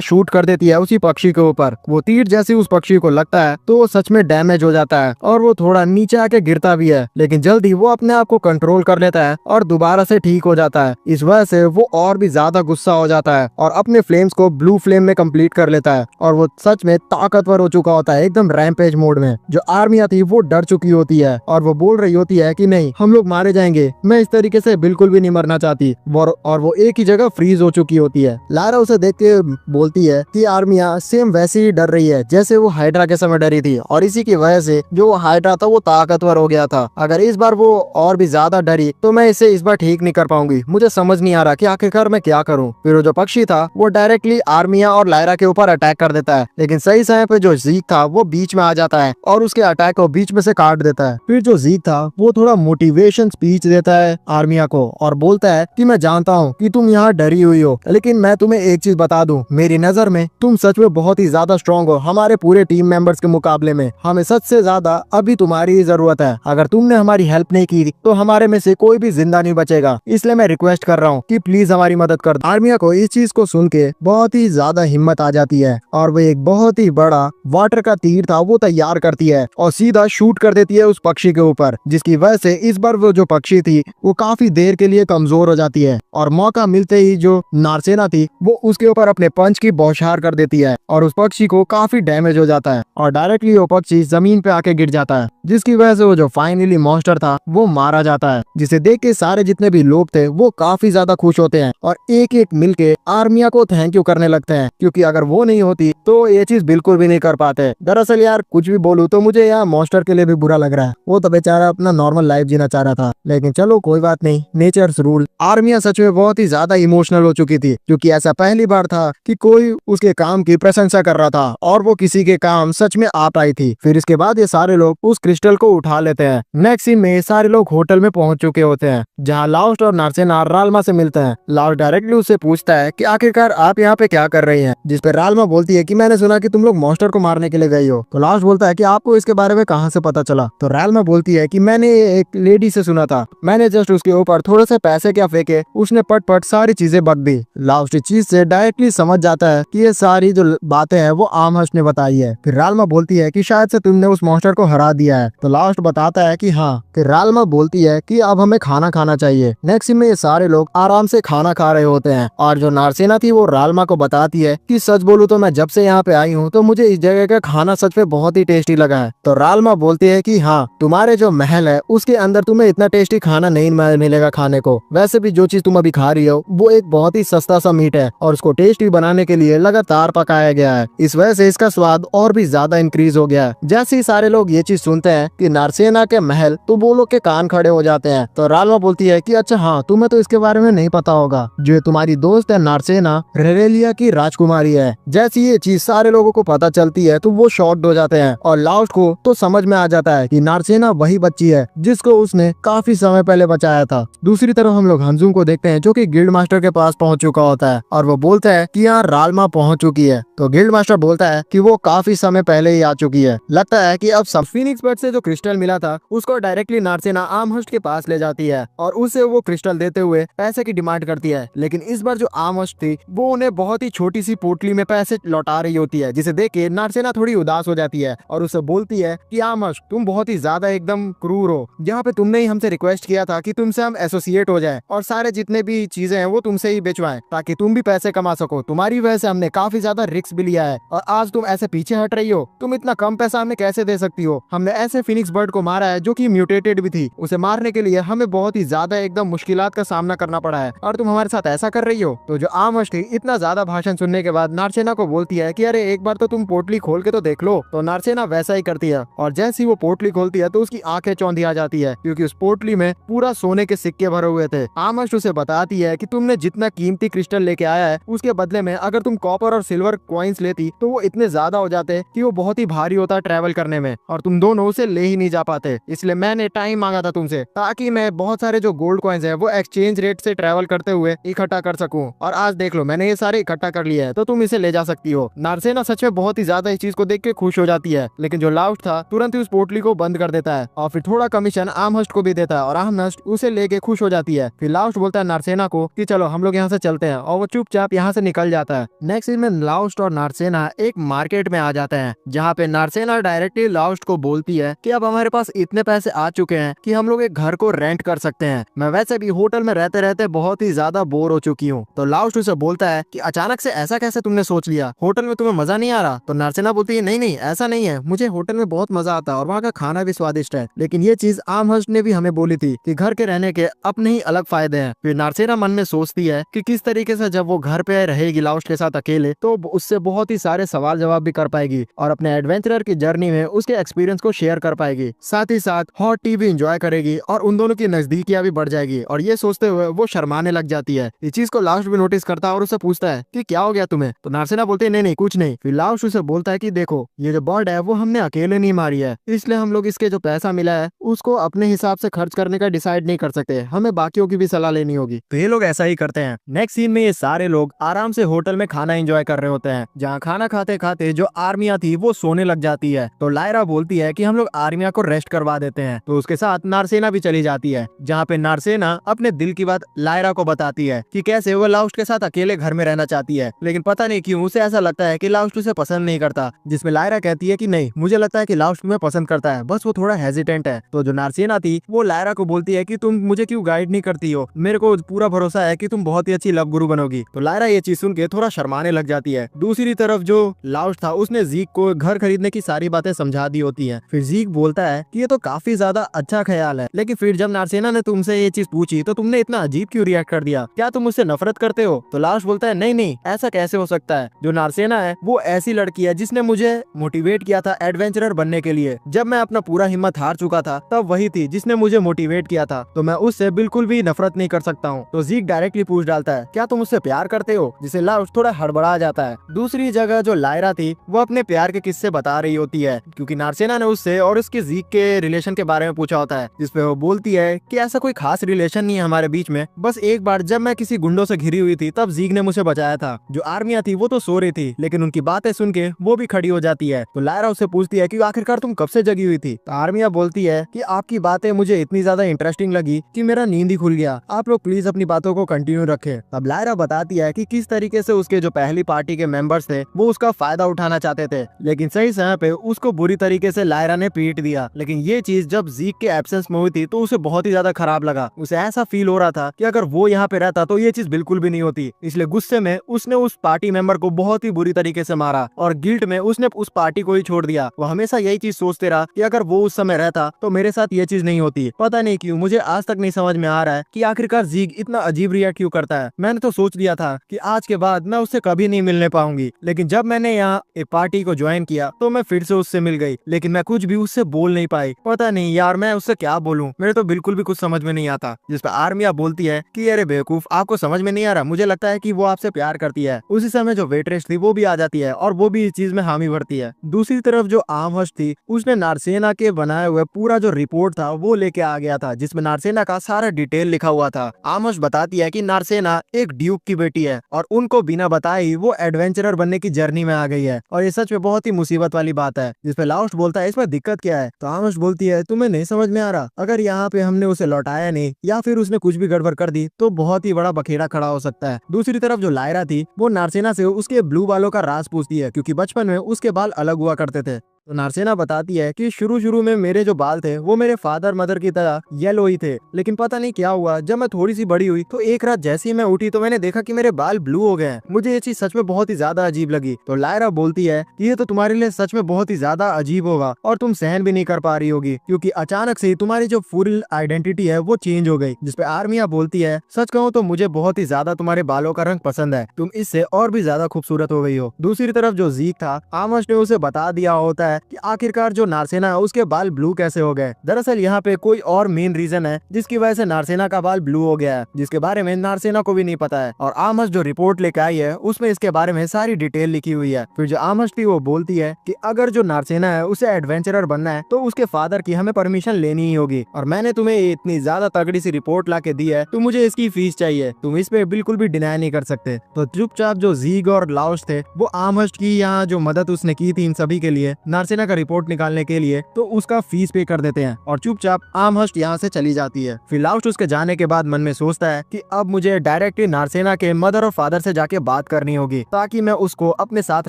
शूट कर देती है उसी पक्षी के ऊपर। वो तीर जैसे उस पक्षी को लगता है तो वो सच में डैमेज हो जाता है और वो थोड़ा नीचे आके गिरता भी है, लेकिन जल्दी वो अपने आप को कंट्रोल कर लेता है और दोबारा से ठीक हो जाता है। इस वजह से वो और भी ज्यादा गुस्सा हो जाता है और अपने फ्लेम्स को ब्लू फ्लेम में कंप्लीट कर लेता है और वो सच में ताकतवर हो चुका होता है, एकदम रैम्पेज मोड में। जो आर्मिया थी वो डर चुकी होती है और वो बोल रही होती है कि नहीं, हम लोग मारे जाएंगे, मैं इस तरीके से बिल्कुल भी नहीं मरना चाहती। और वो एक ही जगह फ्रीज हो चुकी होती है। लारा उसे देख के बोलती है कि आर्मिया सेम वैसे ही डर रही है जैसे वो हाइड्रा के समय डरी थी और इसी की वजह से जो वो हाइड्रा था वो ताकतवर हो गया था। अगर इस बार वो और भी ज्यादा डरी तो मैं इसे इस बार ठीक नहीं कर पाऊंगी, मुझे समझ नहीं आ रहा कि आखिरकार मैं क्या करूं। फिर वो जो पक्षी था वो डायरेक्टली आर्मिया और लायरा के ऊपर अटैक कर देता है, लेकिन सही समय पे जो जीक था वो बीच में आ जाता है और उसके अटैक को बीच में से काट देता है। फिर जो जीक था वो थोड़ा मोटिवेशन स्पीच देता है आर्मिया को और बोलता है कि मैं जानता हूँ कि तुम यहाँ डरी हुई हो, लेकिन मैं तुम्हें एक चीज बता दूं, मेरी नजर में तुम सच में बहुत ही ज्यादा स्ट्रॉन्ग हो हमारे पूरे टीम मेंबर्स के मुकाबले में। हमें सच से ज्यादा अभी तुम्हारी ही जरूरत है। अगर तुमने हमारी हेल्प नहीं की तो हमारे में से कोई भी जिंदा नहीं बचेगा, इसलिए मैं रिक्वेस्ट कर रहा हूँ कि प्लीज हमारी मदद कर दो। आर्मिया को इस चीज को सुन के बहुत ही ज्यादा हिम्मत आ जाती है और वो एक बहुत ही बड़ा वाटर का तीर था वो तैयार करती है और सीधा शूट कर देती है उस पक्षी के ऊपर, जिसकी वजह से इस बार वो जो पक्षी थी वो काफी देर के लिए कमजोर हो जाती है। और मौका मिलते ही जो नारसेना थी वो उसके ऊपर अपने पंच की बौछार कर देती है और उस पक्षी को काफी डैमेज हो जाता है और डायरेक्टली वो पक्षी जमीन पे आके गिर जाता है, जिसकी वजह से वो जो फाइनली मॉन्स्टर था वो मारा जाता है। जिसे देख के सारे जितने भी लोग थे वो काफी ज्यादा खुश होते हैं और एक एक मिलके आर्मिया को थैंक यू करने लगते हैं, क्योंकि अगर वो नहीं होती तो ये चीज बिल्कुल भी नहीं कर पाते। दरअसल यार कुछ भी बोलूं तो मुझे यहाँ मॉन्स्टर के लिए भी बुरा लग रहा है, वो तो बेचारा अपना नॉर्मल लाइफ जीना चाह रहा था, लेकिन चलो कोई बात नहीं, नेचर्स रूल। आर्मिया सच में बहुत ही ज्यादा इमोशनल हो चुकी थी, क्योंकि ऐसा पहली बार था कि कोई उसके काम की प्रशंसा कर रहा था और वो किसी के काम सच में आ पाई थी। फिर इसके बाद ये सारे लोग उस क्रिस्टल को उठा लेते हैं। नेक्स्ट सीन में सारे लोग होटल में पहुंच चुके होते हैं, जहां लाउस्ट और नारसेना रालमा से मिलते हैं। लाउस्ट डायरेक्टली उससे पूछता है कि आखिरकार आप यहाँ पे क्या कर रही हैं, जिस पे रालमा बोलती है कि मैंने सुना कि तुम लोग मॉन्स्टर को मारने के लिए गई हो। तो लाउस्ट बोलता है कि आपको इसके बारे में कहाँ से पता चला। तो रालमा बोलती है कि मैंने एक लेडी से सुना था, मैंने जस्ट उसके ऊपर थोड़े से पैसे क्या फेंके, उसने पट पट सारी चीजें बक दी। लाउस्ट इस चीज से डायरेक्टली समझ जाता है कि ये सारी जो बातें हैं वो आमहर्ष ने बताई है। फिर रालमा बोलती है कि शायद से तुमने उस मॉन्स्टर को हरा दिया है। तो लास्ट बताता है कि हाँ। फिर रालमा बोलती है कि अब हमें खाना खाना चाहिए। नेक्स्ट सीन में ये सारे लोग आराम से खाना खा रहे होते हैं और जो नारसेना थी वो रालमा को बताती है कि सच बोलूं तो मैं जब से यहाँ पे आई हूँ तो मुझे इस जगह का खाना सच में बहुत ही टेस्टी लगा है। तो रालमा बोलती है कि हाँ, तुम्हारे जो महल है उसके अंदर तुम्हें इतना टेस्टी खाना नहीं मिलेगा खाने को। वैसे भी जो चीज तुम अभी खा रही हो वो एक बहुत ही सस्ता सा मीट है और उसको टेस्टी बनाने के लिए लगातार पकाया गया है, इस वजह से इसका स्वाद और भी ज्यादा इंक्रीज हो गया है। जैसे ही सारे लोग ये चीज सुनते हैं कि नारसेना के महल, तो वो लोग के कान खड़े हो जाते हैं। तो रालमा बोलती है कि अच्छा हाँ, तुम्हें तो इसके बारे में नहीं पता होगा, जो तुम्हारी दोस्त है नारसेना रेरेलिया की राजकुमारी है। जैसी ये चीज सारे लोगों को पता चलती है तो वो शॉक्ड हो जाते हैं और लाउस्ट को तो समझ में आ जाता है कि नारसेना वही बच्ची है जिसको उसने काफी समय पहले बचाया था। दूसरी तरफ हम लोग हंजुम को देखते हैं जो कि गिल्ड मास्टर के पास पहुंच चुका होता है और वो बोलता है कि यहाँ रालमा पहुंच चुकी है। तो गिल्ड मास्टर बोलता है कि वो काफी समय पहले ही आ चुकी है। लगता है कि अब सब फीनिक्स बर्ड से जो क्रिस्टल मिला था उसको डायरेक्टली नारसेना आर्महर्स्ट के पास ले जाती है और उसे वो क्रिस्टल देते हुए पैसे की डिमांड करती है। लेकिन इस बार जो आर्महर्स्ट थी वो उन्हें बहुत ही छोटी सी पोटली में पैसे लौटा रही होती है, जिसे देख के नारसेना थोड़ी उदास हो जाती है और उसे बोलती है कि आर्महर्स्ट, तुम बहुत ही ज्यादा एकदम क्रूर हो। यहाँ पे तुमने ही हमसे रिक्वेस्ट किया था कि तुमसे हम एसोसिएट हो जाए और सारे जितने भी चीजें हैं वो तुमसे ही बेचवाएं ताकि तुम भी पैसे कमा सको। तुम्हारी वजह से हमने काफी ज्यादा रिस्क भी लिया है और आज तुम ऐसे पीछे हट रही हो। तुम इतना कम पैसा हमें कैसे दे सकती हो? हमने ऐसे फिनिक्स बर्ड को मारा है जो कि म्यूटेटेड भी थी। उसे मारने के लिए हमें बहुत ही ज्यादा एकदम मुश्किलात का सामना करना पड़ा है और तुम हमारे साथ ऐसा कर रही हो। तो जो आर्महर्स्ट थी इतना ज्यादा भाषण सुनने के बाद नारसेना को बोलती है कि अरे एक बार तो तुम पोटली खोल के तो देख लो। तो नारसेना वैसा ही करती है और जैसे ही वो पोटली खोलती है तो उसकी आंखें चौंधी आ जाती है, क्योंकि उस पोटली में पूरा सोने के सिक्के भरे हुए थे। आर्महर्स्ट लाउस्ट उसे बताती है कि तुमने जितना कीमती क्रिस्टल लेके आया है उसके बदले में अगर तुम कॉपर और सिल्वर कॉइन्स लेती तो वो इतने ज्यादा हो जाते कि वो बहुत ही भारी होता ट्रैवल करने में, और तुम दोनों उसे ले ही नहीं जा पाते। इसलिए मैंने टाइम मांगा था तुमसे ताकि मैं बहुत सारे जो गोल्ड कॉइन्स है वो एक्सचेंज रेट से ट्रैवल करते हुए इकट्ठा कर सकूं, और आज देख लो मैंने ये सारे इकट्ठा कर लिया है, तो तुम इसे ले जा सकती हो। नार्सेना सच में बहुत ही ज्यादा इस चीज को देख के खुश हो जाती है, लेकिन जो लाउस्ट था तुरंत ही उस पोटली को बंद कर देता है और फिर थोड़ा कमीशन आमहस्ट को भी देता है, और आमहस्ट उसे लेके खुश हो जाती है। फिर लाउस्ट बोलता है नार्सेना को कि चलो हम लोग यहाँ से चलते हैं, और वो चुपचाप यहाँ से निकल जाता है। नेक्स्ट सीन में लाउस्ट और नार्सेना एक मार्केट में आ जाते हैं, जहाँ पे नार्सेना डायरेक्टली लाउस्ट को बोलती है कि अब हमारे पास इतने पैसे आ चुके हैं कि हम लोग एक घर को रेंट कर सकते हैं। मैं वैसे भी होटल में रहते रहते बहुत ही ज्यादा बोर हो चुकी हूँ। तो लाउस्ट उसे बोलता है कि अचानक से ऐसा कैसे तुमने सोच लिया, होटल में तुम्हें मजा नहीं आ रहा? तो नार्सेना बोलती है नहीं नहीं ऐसा नहीं है, मुझे होटल में बहुत मजा आता है और वहाँ का खाना भी स्वादिष्ट है, लेकिन ये चीज आमहर्स्ट ने भी हमें बोली थी कि घर के रहने के अपने ही अलग फायदे हैं। फिर नार्सेना मन में सोचती है कि किस तरीके से जब वो घर पे रहेगी लाउस्ट के साथ अकेले तो उससे बहुत ही सारे सवाल जवाब भी कर पाएगी और अपने एडवेंचरर की जर्नी में उसके एक्सपीरियंस को शेयर कर पाएगी। साथ ही साथ हॉट टी भी एंजॉय करेगी और उन दोनों की नजदीकियां भी बढ़ जाएगी, और ये सोचते हुए वो शर्माने लग जाती है। इस चीज को लाउस्ट भी नोटिस करता है और उससे पूछता है कि क्या हो गया तुम्हें? तो नार्सेना बोलती है नहीं नहीं कुछ नहीं। फिर लाउस्ट उसे बोलता है कि देखो ये जो बर्ड है वो हमने अकेले नहीं मारी है, इसलिए हम लोग इसके जो पैसा मिला है उसको अपने हिसाब से खर्च करने का डिसाइड नहीं कर सकते, हमें बाकियों की भी सलाह लेनी होगी। तो ये लोग ऐसा ही करते हैं। नेक्स्ट सीन में ये सारे लोग आराम से होटल में खाना एंजॉय कर रहे होते हैं, जहाँ खाना खाते खाते जो आर्मिया थी वो सोने लग जाती है। तो लायरा बोलती है कि हम लोग आर्मिया को रेस्ट करवा देते हैं, तो उसके साथ नार्सेना भी चली जाती है, जहाँ पे नार्सेना अपने दिल की बात लायरा को बताती है कि कैसे वो लाउस्ट के साथ अकेले घर में रहना चाहती है, लेकिन पता नहीं क्यों उसे ऐसा लगता है कि लाउस्ट उसे पसंद नहीं करता। जिसमें लायरा कहती है कि नहीं मुझे लगता है कि लाउस्ट तुम्हें पसंद करता है, बस वो थोड़ा हेजिटेंट है। तो जो नार्सेना थी वो लायरा को बोलती है कि तुम मुझे क्यों गाइड नहीं करती हो, मेरे को पूरा भरोसा है कि तुम बहुत ही अच्छी लव गुरु बनोगी। तो लायरा ये चीज सुन के थोड़ा शर्माने लग जाती है। दूसरी तरफ जो लाउस्ट था उसने जीक को घर खरीदने की सारी बातें समझा दी होती है। फिर जीक बोलता है कि ये तो काफी ज्यादा अच्छा ख्याल है, लेकिन फिर जब नार्सेना ने तुमसे ये चीज पूछी तो तुमने इतना अजीब क्यों रिएक्ट कर दिया, क्या तुम मुझसे नफरत करते हो? तो लाउस्ट बोलता है नहीं नहीं ऐसा कैसे हो सकता है, जो नार्सेना है वो ऐसी लड़की है जिसने मुझे मोटिवेट किया था एडवेंचरर बनने के लिए। जब मैं अपना पूरा हिम्मत हार चुका था तब वही थी जिसने मुझे मोटिवेट किया था, तो मैं उससे बिल्कुल भी नफरत नहीं कर सकता हूँ। तो जीक डायरेक्टली पूछ डालता है क्या तुम उससे प्यार करते हो, जिसे लाउस्ट थोड़ा हड़बड़ा जाता है। दूसरी जगह जो लायरा थी वो अपने प्यार के किस्से बता रही होती है, क्योंकि नार्सेना ने उससे और उसके जीक के रिलेशन के बारे में पूछा होता है, जिसपे वो बोलती है कि ऐसा कोई खास रिलेशन नहीं है हमारे बीच में, बस एक बार जब मैं किसी गुंडों से घिरी हुई थी तब जीक ने मुझे बचाया था। जो आर्मिया थी वो तो सो रही थी, लेकिन उनकी बातें सुन के वो भी खड़ी हो जाती है। तो लायरा उससे पूछती है कि आखिरकार तुम कब से जगी हुई थी? तो आर्मिया बोलती है कि आपकी बातें मुझे इतनी ज्यादा इंटरेस्टिंग लगी कि मेरा नींद ही खुल गया, आप लोग प्लीज अपनी बातों को कंटिन्यू रखें। तब लायरा बताती है कि किस तरीके से उसके जो पहली पार्टी के मेंबर्स थे वो उसका फायदा उठाना चाहते थे, लेकिन सही समय पे उसको बुरी तरीके से लायरा ने पीट दिया। लेकिन ये चीज जब जीक के एब्सेंस में हुई थी तो उसे बहुत ही ज्यादा खराब लगा। उसे ऐसा फील हो रहा था कि अगर वो यहाँ पे रहता तो ये चीज बिल्कुल भी नहीं होती, इसलिए गुस्से में उसने उस पार्टी मेंबर को बहुत ही बुरी तरीके से मारा और गिल्ट में उसने उस पार्टी को ही छोड़ दिया। वो हमेशा यही चीज सोचते रहा कि अगर वो उस समय रहता तो मेरे साथ ये चीज नहीं होती। पता नहीं क्यों मुझे आज तक नहीं समझ में आ रहा है कि आखिरकार जीक इतना अजीब रिएक्ट क्यों करता है। मैंने तो सोच लिया था कि आज के बाद मैं उससे कभी नहीं मिलने पाऊंगी, लेकिन जब मैंने यहाँ एक पार्टी को ज्वाइन किया तो मैं फिर से उससे मिल गई, लेकिन मैं कुछ भी उससे बोल नहीं पाई। पता नहीं यार मैं उससे क्या बोलूं, मेरे तो बिल्कुल भी कुछ समझ में नहीं आता। जिस पर आर्मिया बोलती है कि अरे बेवकूफ आपको समझ में नहीं आ रहा, मुझे लगता है कि वो आपसे प्यार करती है। उसी समय जो वेट्रेस थी वो भी आ जाती है और वो भी इस चीज में हामी भरती है। दूसरी तरफ जो आमहर्स्ट थी उसने नार्सेना के बनाए हुए पूरा जो रिपोर्ट था वो लेके आ गया था, जिसमें नार्सेना का सारा डिटेल लिखा हुआ था। आमहर्स्ट बताती है कि नार्सेना एक ड्यूक की बेटी है और उनको बिना बताए ही वो एडवेंचरर बनने की जर्नी में आ गई है, और ये सच में बहुत ही मुसीबत वाली बात है। जिसपे लाउस्ट बोलता है इसमें दिक्कत क्या है? तो आमहर्स्ट बोलती है तुम्हें नहीं समझ में आ रहा, अगर यहाँ पे हमने उसे लौटाया नहीं या फिर उसने कुछ भी गड़बड़ कर दी तो बहुत ही बड़ा बखेड़ा खड़ा हो सकता है। दूसरी तरफ जो लायरा थी वो नार्सेना से उसके ब्लू बालों का राज पूछती है, क्योंकि बचपन में उसके बाल अलग हुआ करते थे। तो नार्सेना बताती है कि शुरू में मेरे जो बाल थे वो मेरे फादर मदर की तरह येलो ही थे, लेकिन पता नहीं क्या हुआ जब मैं थोड़ी सी बड़ी हुई तो एक रात जैसे ही मैं उठी तो मैंने देखा कि मेरे बाल ब्लू हो गए। मुझे ये चीज सच में बहुत ही ज्यादा अजीब लगी। तो लायरा बोलती है कि ये तो तुम्हारे लिए सच में बहुत ही ज्यादा अजीब होगा और तुम सहन भी नहीं कर पा रही होगी, क्योंकि अचानक से तुम्हारी जो फुल आइडेंटिटी है वो चेंज हो गई। जिसपे आर्मिया बोलती है सच कहूँ तो मुझे बहुत ही ज्यादा तुम्हारे बालों का रंग पसंद है, तुम इससे और भी ज्यादा खूबसूरत हो गई हो। दूसरी तरफ जो जीक था आमस ने उसे बता दिया होता है कि आखिरकार जो नारसेना है उसके बाल ब्लू कैसे हो गए। दरअसल यहाँ पे कोई और मेन रीजन है जिसकी वजह से नारसेना का बाल ब्लू हो गया है, जिसके बारे में नारसेना को भी नहीं पता है। और आमस जो रिपोर्ट लेके आई है उसमें इसके बारे में सारी डिटेल लिखी हुई है। फिर जो आमस थी वो बोलती है कि अगर जो नारसेना है उसे एडवेंचरर बनना है तो उसके फादर की हमें परमिशन लेनी ही होगी, और मैंने तुम्हें इतनी ज्यादा तगड़ी सी रिपोर्ट ला के दी है तो मुझे इसकी फीस चाहिए, तुम इस पे बिल्कुल भी डिनाई नहीं कर सकते। तो चुपचाप जो जीग और लाउश थे वो आमहर्स्ट की यहाँ जो मदद उसने की थी इन सभी के लिए नारसेना का रिपोर्ट निकालने के लिए, तो उसका फीस पे कर देते हैं और चुपचाप आमहर्स्ट यहाँ से चली जाती है। फिर लाउश उसके जाने के बाद मन में सोचता है कि अब मुझे डायरेक्टली नारसेना के मदर और फादर से जाके बात करनी होगी ताकि मैं उसको अपने साथ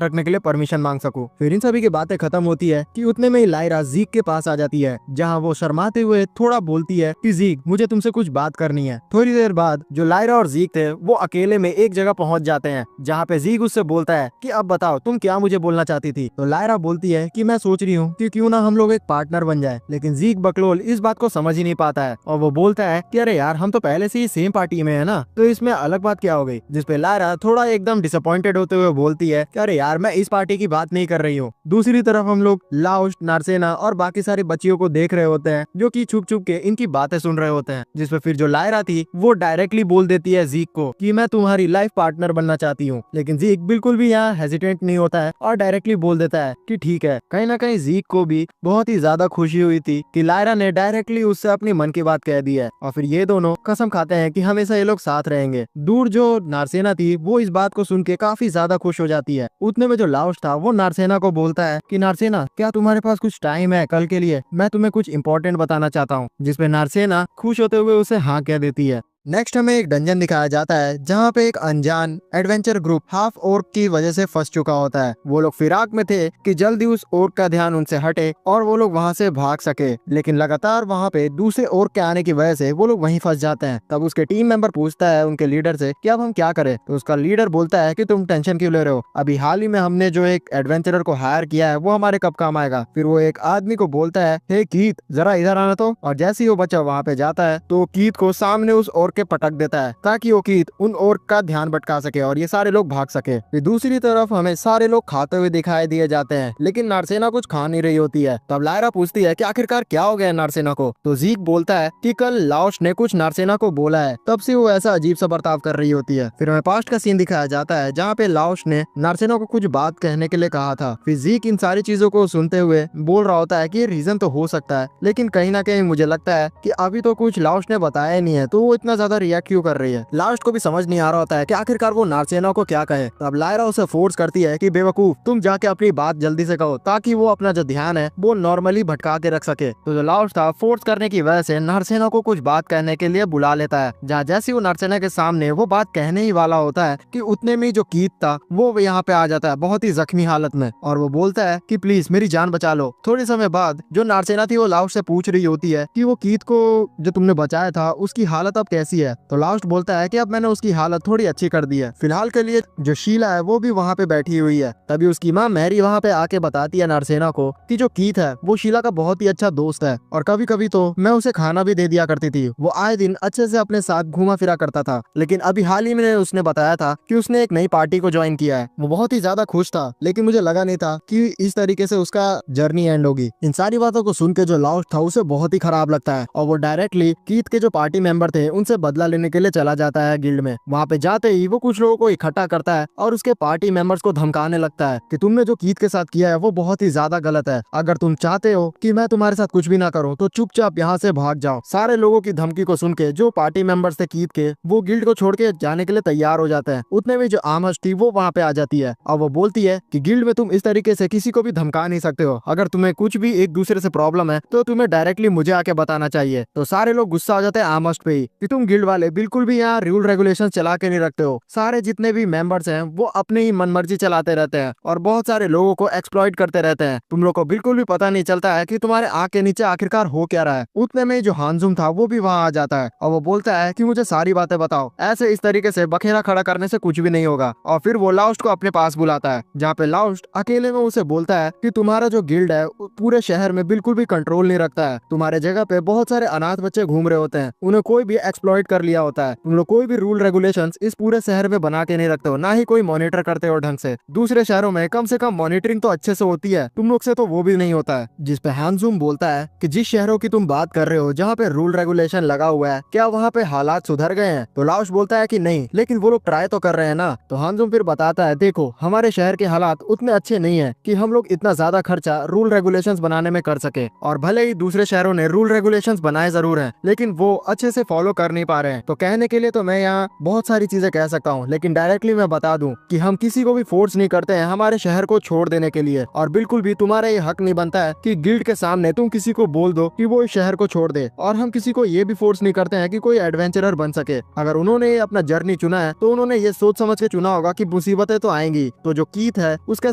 रखने के लिए परमिशन मांग सकूं। फिर इन सभी की बातें खत्म होती है कि उतने में ही लायरा जीग के पास आ जाती है, जहाँ वो शर्माते हुए थोड़ा बोलती है कि जीग मुझे तुमसे कुछ बात करनी है। थोड़ी देर बाद जो लायरा और जीग थे वो अकेले में एक जगह पहुंच जाते हैं, जहाँ पे जीग उससे बोलता है कि अब बताओ तुम क्या मुझे बोलना चाहती थी। तो लायरा बोलती है कि मैं सोच रही हूँ कि क्यों ना हम लोग एक पार्टनर बन जाए, लेकिन जीग बकलोल इस बात को समझ ही नहीं पाता है और वो बोलता है कि अरे यार हम तो पहले से ही सेम पार्टी में है ना, तो इसमें अलग बात क्या हो गई। जिसपे लायरा थोड़ा एकदम डिसअपॉइंटेड होते हुए बोलती है कि अरे यार मैं इस पार्टी की बात नहीं कर रही हूँ। दूसरी तरफ हम लोग लाउश, नारसेना और बाकी सारी बच्चियों को देख रहे होते हैं जो कि छुप छुप के इनकी बातें सुन रहे होते हैं। जिसपे फिर जो लायरा थी वो डायरेक्टली बोल देती है जीग को कि मैं तुम्हारी लाइफ पार्टनर बनना चाहती हूँ, लेकिन जीग बिल्कुल भी यहाँ हेजिटेंट नहीं होता है और डायरेक्टली बोल देता है कि ठीक है। कहीं ना कहीं जीग को भी बहुत ही ज्यादा खुशी हुई थी कि लायरा ने डायरेक्टली उससे अपनी मन की बात कह दी है, और फिर ये दोनों कसम खाते हैं कि हमेशा ये लोग साथ रहेंगे। दूर जो नारसेना थी वो इस बात को सुन के काफी ज्यादा खुश हो जाती है। उतने में जो लाउश था वो नारसेना को बोलता है कि नारसेना क्या तुम्हारे पास कुछ टाइम है कल के लिए, मैं तुम्हें कुछ इंपॉर्टेंट बताना चाहता हूँ। जिसपे नारसेना खुश होते हुए उसे हाँ कह देती है। नेक्स्ट हमें एक डंजन दिखाया जाता है जहाँ पे एक अनजान एडवेंचर ग्रुप हाफ ओर्क की वजह से फंस चुका होता है। वो लोग फिराक में थे कि जल्दी उस ओर्क का ध्यान उनसे हटे और वो लोग वहाँ से भाग सके, लेकिन लगातार वहाँ पे दूसरे ओर्क के आने की वजह से वो लोग वहीं फंस जाते हैं। तब उसके टीम मेंबर पूछता है उनके लीडर से कि अब हम क्या करें, तो उसका लीडर बोलता है कि तुम टेंशन क्यों ले रहे हो, अभी हाल ही में हमने जो एक एडवेंचरर को हायर किया है वो हमारे कब काम आएगा। फिर वो एक आदमी को बोलता है हे कीथ जरा इधर आना तो, और जैसे ही वो बच्चा वहाँ पे जाता है तो कीथ को सामने उस ओर्क के पटक देता है ताकि वो कीथ उन ओर्क का ध्यान भटका सके और ये सारे लोग भाग सके। फिर दूसरी तरफ हमें सारे लोग खाते हुए दिखाई दिए जाते हैं, लेकिन नारसेना कुछ खा नहीं रही होती है। तब लायरा पूछती है कि आखिरकार क्या हो गया नारसेना को, तो जीक बोलता है कि कल लाउश ने कुछ नारसेना को बोला है, तब से वो ऐसा अजीब सा बर्ताव कर रही होती है। फिर हमें पास्ट का सीन दिखाया जाता है जहाँ पे लाउश ने नारसेना को कुछ बात कहने के लिए कहा था। फिर जीक इन सारी चीजों को सुनते हुए बोल रहा होता है कि ये रीजन तो हो सकता है, लेकिन कहीं ना कहीं मुझे लगता है कि अभी तो कुछ लाउश ने बताया नहीं है, तो वो इतना ज्यादा रिएक्ट क्यों कर रही है। लास्ट को भी समझ नहीं आ रहा होता है कि आखिरकार वो नारसेना को क्या कहे। तब लायरा उसे फोर्स करती है कि बेवकूफ तुम जाके अपनी बात जल्दी से कहो ताकि वो अपना जो ध्यान है वो नॉर्मली भटका के रख सके। तो जो लाउश था फोर्स करने की वजह से नारसेना को कुछ बात कहने के लिए बुला लेता है, जहाँ जैसे वो नारसेना के सामने वो बात कहने ही वाला होता है कि उतने में जो कीथ था वो यहाँ पे आ जाता है बहुत ही जख्मी हालत में, और वो बोलता है कि प्लीज मेरी जान बचा लो। थोड़े समय बाद जो नारसेना थी वो लाउश से पूछ रही होती है कि वो कीथ को जो तुमने बचाया था उसकी हालत अब कैसी है। तो लाउश बोलता है कि अब मैंने उसकी हालत थोड़ी अच्छी कर दी है, फिलहाल के लिए जो शीला है वो भी वहाँ पे बैठी हुई है। तभी उसकी माँ मैरी वहाँ पे आके बताती है नारसेना को कि जो कीथ है वो शीला का बहुत ही अच्छा दोस्त है और कभी कभी तो मैं उसे खाना भी दे दिया करती थी, वो आए दिन अच्छे से अपने साथ घूमा फिरा करता था, लेकिन अभी हाल ही में उसने बताया था कि उसने एक नई पार्टी को ज्वाइन किया है। वो बहुत ही ज्यादा खुश था, लेकिन मुझे लगा नहीं था कि इस तरीके से उसका जर्नी एंड होगी। इन सारी बातों को सुन के जो लाउश था उसे बहुत ही खराब लगता है और वो डायरेक्टली कीथ के जो पार्टी मेंबर थे उनसे बदला लेने के लिए चला जाता है गिल्ड में। वहाँ पे जाते ही वो कुछ लोगों को इकट्ठा करता है और उसके पार्टी मेंबर्स को धमकाने लगता है कि तुमने जो कीथ के साथ किया है वो बहुत ही ज्यादा गलत है, अगर तुम चाहते हो कि मैं तुम्हारे साथ कुछ भी ना करूं तो चुपचाप यहाँ से भाग जाओ। सारे लोगों की धमकी को सुन के जो पार्टी मेंबर्स थे कीथ के वो गिल्ड को छोड़ के जाने के लिए तैयार हो जाते हैं। उतने में जो आमस थी वो वहाँ पे आ जाती है और वो बोलती है कि गिल्ड में तुम इस तरीके से किसी को भी धमका नहीं सकते हो, अगर तुम्हें कुछ भी एक दूसरे से प्रॉब्लम है तो तुम्हें डायरेक्टली मुझे आके बताना चाहिए। तो सारे लोग गुस्सा हो जाते हैं आमस पे ही कि तुम गिल्ड वाले बिल्कुल भी यहाँ रूल रेगुलेशन चला के नहीं रखते हो, सारे जितने भी मेंबर्स हैं वो अपने ही मनमर्जी चलाते रहते हैं और बहुत सारे लोगों को एक्सप्लॉइट करते रहते हैं, तुम लोग को बिल्कुल भी पता नहीं चलता है कि तुम्हारे आंख के नीचे आखिरकार हो क्या रहा है। उतने में जो हानजुम था वो भी वहाँ आ जाता है और वो बोलता है कि मुझे सारी बातें बताओ, ऐसे इस तरीके से बखेरा खड़ा करने से कुछ भी नहीं होगा। और फिर वो लाउस्ट को अपने पास बुलाता है, जहाँ पे लाउस्ट अकेले में उसे बोलता है कि तुम्हारा जो गिल्ड है पूरे शहर में बिल्कुल भी कंट्रोल नहीं रखता है, तुम्हारे जगह पे बहुत सारे अनाथ बच्चे घूम रहे होते हैं, उन्हें कोई भी एक्सप्लॉइट एक्सप्लॉइट कर लिया होता है। तुम लोग कोई भी रूल रेगुलेशंस इस पूरे शहर में बना के नहीं रखते हो, ना ही कोई मॉनिटर करते हो ढंग से। दूसरे शहरों में कम से कम मॉनिटरिंग तो अच्छे से होती है, तुम लोग से तो वो भी नहीं होता है। जिस पे हानजुम बोलता है कि जिस शहरों की तुम बात कर रहे हो जहाँ पे रूल रेगुलेशन लगा हुआ है, क्या वहाँ पे हालात सुधर गए हैं? तो लाओश बोलता है कि नहीं, लेकिन वो लोग ट्राई तो कर रहे हैं ना। तो हानजुम फिर बताता है, देखो हमारे शहर के हालात उतने अच्छे नहीं है कि हम लोग इतना ज्यादा खर्चा रूल रेगुलेशंस बनाने में कर सके, और भले ही दूसरे शहरों ने रूल रेगुलेशंस बनाए जरूर हैं, लेकिन वो अच्छे से फॉलो कर नहीं पा रहे हैं। तो कहने के लिए तो मैं यहाँ बहुत सारी चीजें कह सकता हूँ, लेकिन डायरेक्टली मैं बता दूं कि हम किसी को भी फोर्स नहीं करते हैं हमारे शहर को छोड़ देने के लिए, और बिल्कुल भी तुम्हारा ये हक नहीं बनता है कि गिल्ड के सामने तुम किसी को बोल दो कि वो इस शहर को छोड़ दे। और हम किसी को ये भी फोर्स नहीं करते हैं कि कोई एडवेंचरर बन सके। अगर उन्होंने अपना जर्नी चुना है तो उन्होंने ये सोच समझ के चुना होगा कि मुसीबतें तो आएंगी। तो जो कीथ है उसके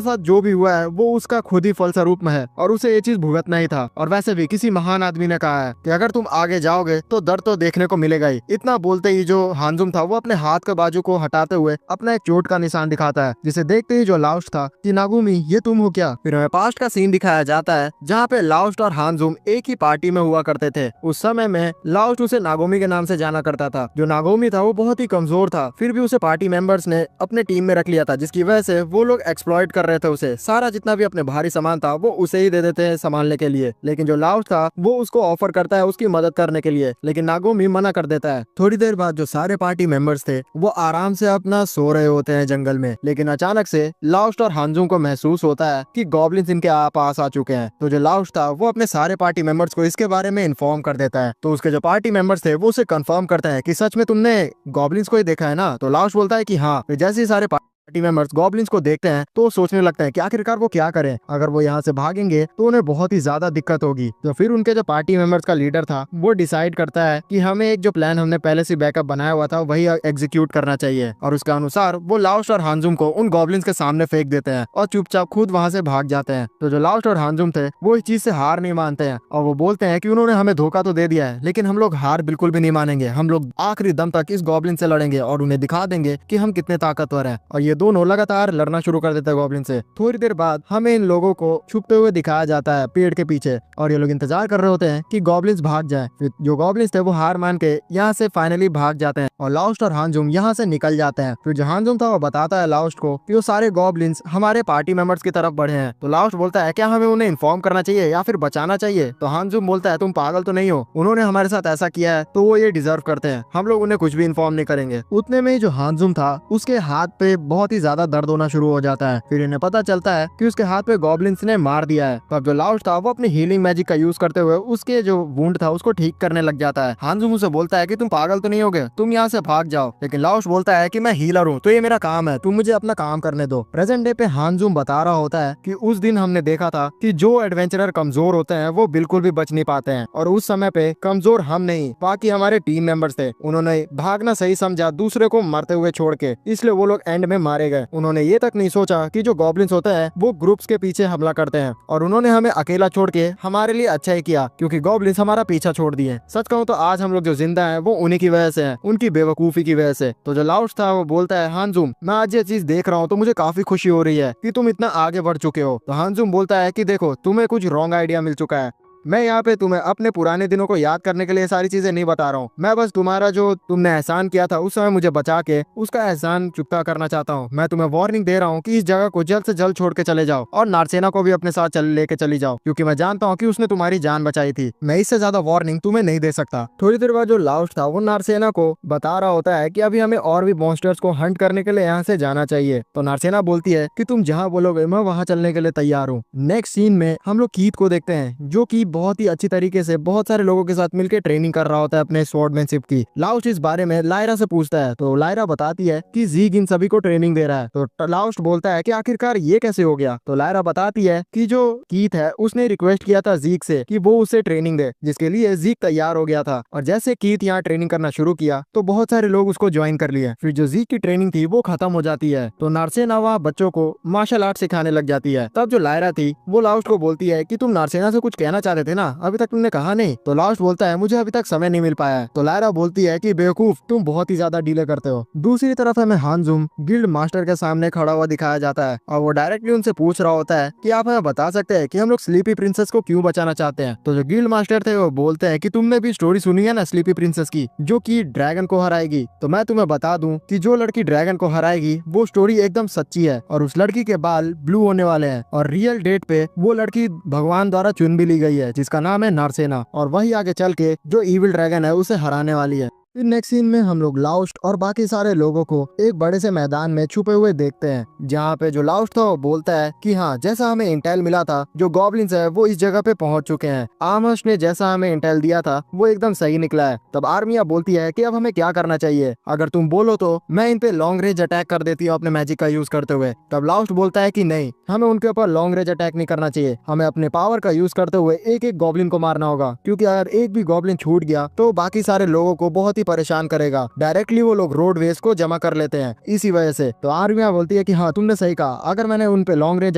साथ जो भी हुआ है वो उसका खुद ही फलस्वरूप में है, और उसे ये चीज भुगतना ही था। और वैसे भी किसी महान आदमी ने कहा है कि अगर तुम आगे जाओगे तो दर्द तो देखने को मिलेगा ही। इतना बोलते ही जो हानजुम था वो अपने हाथ के बाजू को हटाते हुए अपना एक चोट का निशान दिखाता है, जिसे देखते ही जो लाओश था कि नागुमी ये तुम हो क्या। फिर हमें पास्ट का सीन दिखाया जाता है जहाँ पे लाओश और हानजुम एक ही पार्टी में हुआ करते थे। उस समय में लाओश उसे नागोमी के नाम से जाना करता था। जो नागोमी था वो बहुत ही कमजोर था, फिर भी उसे पार्टी मेंबर्स ने अपने टीम में रख लिया था, जिसकी वजह से वो लोग एक्सप्लॉइट कर रहे थे उसे। सारा जितना भी अपने भारी सामान था वो उसे ही दे देते हैं संभालने के लिए। लेकिन जो लाओश था वो उसको ऑफर करता है उसकी मदद करने के लिए, लेकिन नागोमी मना कर देता है। थोड़ी देर बाद जो सारे पार्टी मेंबर्स थे वो आराम से अपना सो रहे होते हैं जंगल में, लेकिन अचानक से लाओश और हानजुम को महसूस होता है कि गॉब्लिन्स इनके पास आ चुके हैं। तो जो लाओश था वो अपने सारे पार्टी मेंबर्स को इसके बारे में इन्फॉर्म कर देता है। तो उसके जो पार्टी मेंबर्स थे वो उसे कंफर्म करते हैं कि सच में तुमने गॉब्लिन्स को ही देखा है ना। तो लाओश बोलता है कि हाँ। फिर जैसे ही सारे पार्टी मेंबर्स गॉब्लिन्स को देखते हैं तो सोचने लगते हैं कि आखिरकार वो क्या करें। अगर वो यहाँ से भागेंगे तो उन्हें बहुत ही ज्यादा दिक्कत होगी। तो फिर उनके जो पार्टी मेंबर्स का लीडर था वो डिसाइड करता है कि हमें एक जो प्लान हमने पहले से बैकअप बनाया हुआ था वही एग्जीक्यूट करना चाहिए, और उसके अनुसार वो लाओश और हानजुम को उन गॉब्लिन्स के सामने फेंक देते हैं और चुपचाप खुद वहाँ से भाग जाते हैं। तो जो लाओश और हानजुम थे वो इस चीज से हार नहीं मानते हैं, और वो बोलते हैं कि उन्होंने हमें धोखा तो दे दिया है, लेकिन हम लोग हार बिल्कुल भी नहीं मानेंगे। हम लोग आखिरी दम तक इस गॉब्लिन से लड़ेंगे और उन्हें दिखा देंगे कि हम कितने ताकतवर हैं। और ये दोनों लगातार लड़ना शुरू कर देता है गॉब्लिन से। थोड़ी देर बाद हमें इन लोगों को छुपते हुए दिखाया जाता है पेड़ के पीछे, और ये लोग इंतजार कर रहे होते हैं कि गॉब्लिन्स भाग जाएं। फिर जो गॉब्लिन्स थे वो हार मान के यहाँ से फाइनली भाग जाते हैं, और लाओश और हानजुम यहाँ से निकल जाते हैं। फिर जो हानजुम था वो बताता है लाओश को कि वो सारे गॉब्लिन्स हमारे पार्टी मेंबर्स की तरफ बढ़े हैं। तो लाओश बोलता है क्या हमें उन्हें इन्फॉर्म करना चाहिए या फिर बचाना चाहिए? तो हानजुम बोलता है तुम पागल तो नहीं हो, उन्होंने हमारे साथ ऐसा किया है तो वो ये डिजर्व करते हैं, हम लोग उन्हें कुछ भी इन्फॉर्म नहीं करेंगे। उतने में जो हानजुम था उसके हाथ पे बहुत ही ज्यादा दर्द होना शुरू हो जाता है। फिर इन्हें पता चलता है कि उसके हाथ पे गॉब्लिन्स ने मार दिया है। तब जो लाओश था वो अपनी हीलिंग मैजिक का यूज करते हुए उसके जो वुंड था उसको ठीक करने लग जाता है। हानजुम उसे बोलता है कि तुम पागल तो नहीं होगे, तुम यहाँ से भाग जाओ। लेकिन लाओश बोलता है कि मैं हीलर हूँ तो ये मेरा काम है, तुम मुझे अपना काम करने दो। प्रेजेंट डे पे हानजुम बता रहा होता है कि उस दिन हमने देखा था कि जो एडवेंचरर कमजोर होते हैं वो बिल्कुल भी बच नहीं पाते हैं, और उस समय पे कमजोर हम नहीं बाकी हमारे टीम मेंबर्स थे। उन्होंने भागना सही समझा दूसरे को मरते हुए छोड़ के, इसलिए वो लोग एंड में मारे गए। उन्होंने ये तक नहीं सोचा कि जो गॉब्लिन्स होते हैं वो ग्रुप्स के पीछे हमला करते हैं, और उन्होंने हमें अकेला छोड़ के हमारे लिए अच्छा ही किया क्योंकि गॉब्लिन्स हमारा पीछा छोड़ दिए। सच कहूँ तो आज हम लोग जो जिंदा हैं वो उन्हीं की वजह से हैं, उनकी बेवकूफी की वजह से। तो जो लाओश था वो बोलता है हानजुम मैं आज ये चीज देख रहा हूँ तो मुझे काफी खुशी हो रही है कि तुम इतना आगे बढ़ चुके हो। तो हानजुम बोलता है कि देखो तुम्हें कुछ रॉन्ग आइडिया मिल चुका है, मैं यहाँ पे तुम्हें अपने पुराने दिनों को याद करने के लिए सारी चीजें नहीं बता रहा हूँ, मैं बस तुम्हारा जो तुमने एहसान किया था उस समय मुझे बचा के उसका एहसान चुकता करना चाहता हूँ। मैं तुम्हें वार्निंग दे रहा हूँ कि इस जगह को जल्द से जल्द छोड़ के चले जाओ, और नारसेना को भी अपने साथ लेके चली जाओ, क्योंकि मैं जानता हूँ कि उसने तुम्हारी जान बचाई थी। मैं इससे ज्यादा वार्निंग तुम्हें नहीं दे सकता। थोड़ी देर बाद जो लाओश था वो नारसेना को बता रहा होता है कि अभी हमें और भी मॉन्स्टर्स को हंट करने के लिए यहाँ से जाना चाहिए। तो नारसेना बोलती है कि तुम जहाँ बोलोगे मैं वहाँ चलने के लिए तैयार हूँ। नेक्स्ट सीन में हम लोग कीथ को देखते हैं जो की बहुत ही अच्छी तरीके से बहुत सारे लोगों के साथ मिलकर ट्रेनिंग कर रहा होता है अपने स्वॉर्डमैनशिप की। लाओश इस बारे में लायरा से पूछता है तो लायरा बताती है कि ज़ीग इन सभी को ट्रेनिंग दे रहा है। तो लाओश बोलता है कि आखिरकार ये कैसे हो गया? तो लायरा बताती है कि जो कीथ है उसने रिक्वेस्ट किया था ज़ीग से कि वो उसे ट्रेनिंग दे, जिसके लिए ज़ीग तैयार हो गया था, और जैसे कीथ यहाँ ट्रेनिंग करना शुरू किया तो बहुत सारे लोग उसको ज्वाइन कर लिए। फिर जो ज़ीग की ट्रेनिंग थी वो खत्म हो जाती है, तो नारसेना वहाँ बच्चों को मार्शल आर्ट सिखाने लग जाती है। तब जो लायरा थी वो लाओश को बोलती है कि तुम नारसेना से कुछ कहना चाहते रहे थे ना, अभी तक तुमने कहा नहीं। तो लास्ट बोलता है मुझे अभी तक समय नहीं मिल पाया। तो लायरा बोलती है कि बेवकूफ, तुम बहुत ही ज्यादा डिले करते हो। दूसरी तरफ हमें हानजुम गिल्ड मास्टर के सामने खड़ा हुआ दिखाया जाता है और वो डायरेक्टली उनसे पूछ रहा होता है कि आप हमें बता सकते हैं कि हम लोग स्लीपी प्रिंसेस को क्यों बचाना चाहते हैं। तो जो गिल्ड मास्टर थे वो बोलते हैं कि तुमने भी स्टोरी सुनी है ना स्लीपी प्रिंसेस की, जो कि ड्रैगन को हराएगी। तो मैं तुम्हें बता दूं कि जो लड़की ड्रैगन को हराएगी वो स्टोरी एकदम सच्ची है और उस लड़की के बाल ब्लू होने वाले हैं और रियल डेट पे वो लड़की भगवान द्वारा चुन भी ली गई है, जिसका नाम है नार्सेना, और वही आगे चल के जो इविल ड्रैगन है उसे हराने वाली है। फिर नेक्स्ट सीन में हम लोग लाउस्ट और बाकी सारे लोगों को एक बड़े से मैदान में छुपे हुए देखते हैं, जहाँ पे जो लाउस्ट था वो बोलता है कि हाँ, जैसा हमें इंटेल मिला था जो गॉब्लिन्स है वो इस जगह पे पहुंच चुके हैं। आमस ने जैसा हमें इंटेल दिया था वो एकदम सही निकला है। तब आर्मिया बोलती है कि अब हमें क्या करना चाहिए, अगर तुम बोलो तो मैं इन पे लॉन्ग रेंज अटैक कर देती हूँ अपने मैजिक का यूज करते हुए। तब लाउस्ट बोलता है कि नहीं, हमें उनके ऊपर लॉन्ग रेंज अटैक नहीं करना चाहिए, हमें अपने पावर का यूज करते हुए एक एक गॉब्लिन को मारना होगा, क्योंकि अगर एक भी गॉब्लिन छूट गया तो बाकी सारे लोगों को बहुत ही परेशान करेगा। डायरेक्टली वो लोग रोड वेज को जमा कर लेते हैं इसी वजह से। तो आर्मिया बोलती है कि हाँ, तुमने सही कहा, अगर मैंने उन पे लॉन्ग रेंज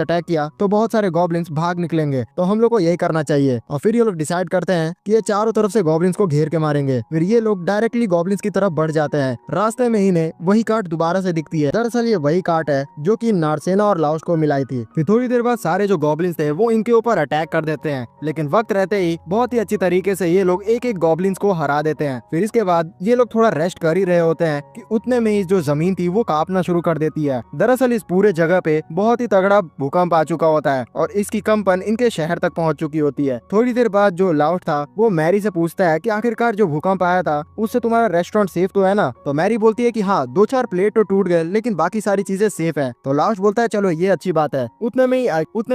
अटैक किया तो बहुत सारे गॉब्लिन्स भाग निकलेंगे, तो हम लोग को यही करना चाहिए। और फिर ये लोग डिसाइड करते हैं कि ये चारों तरफ से गॉब्लिन्स को घेर के मारेंगे। फिर ये लोग डायरेक्टली गॉब्लिन्स की तरफ बढ़ जाते हैं। रास्ते में ही ने वही कार्ट दोबारा से दिखती है। दरअसल ये वही कार्ट है जो कि नार्सेना और लाउस्ट को मिलाई थी। फिर थोड़ी देर बाद सारे जो गॉब्लिन्स थे वो इनके ऊपर अटैक कर देते हैं, लेकिन वक्त रहते ही बहुत ही अच्छी तरीके से ये लोग एक एक गॉब्लिन्स को हरा देते हैं। फिर इसके बाद ये लोग थोड़ा रेस्ट कर ही रहे होते हैं कि उतने में ही जो जमीन थी वो कांपना शुरू कर देती है। दरअसल इस पूरे जगह पे बहुत ही तगड़ा भूकंप आ चुका होता है और इसकी कंपन इनके शहर तक पहुंच चुकी होती है। थोड़ी देर बाद जो लाउस्ट था वो मैरी से पूछता है कि आखिरकार जो भूकंप आया था उससे तुम्हारा रेस्टोरेंट सेफ तो है ना। तो मैरी बोलती है कि हाँ, 2-4 प्लेट तो टूट गए लेकिन बाकी सारी चीजें सेफ है। तो लाउस्ट बोलता है चलो ये अच्छी बात है। उतने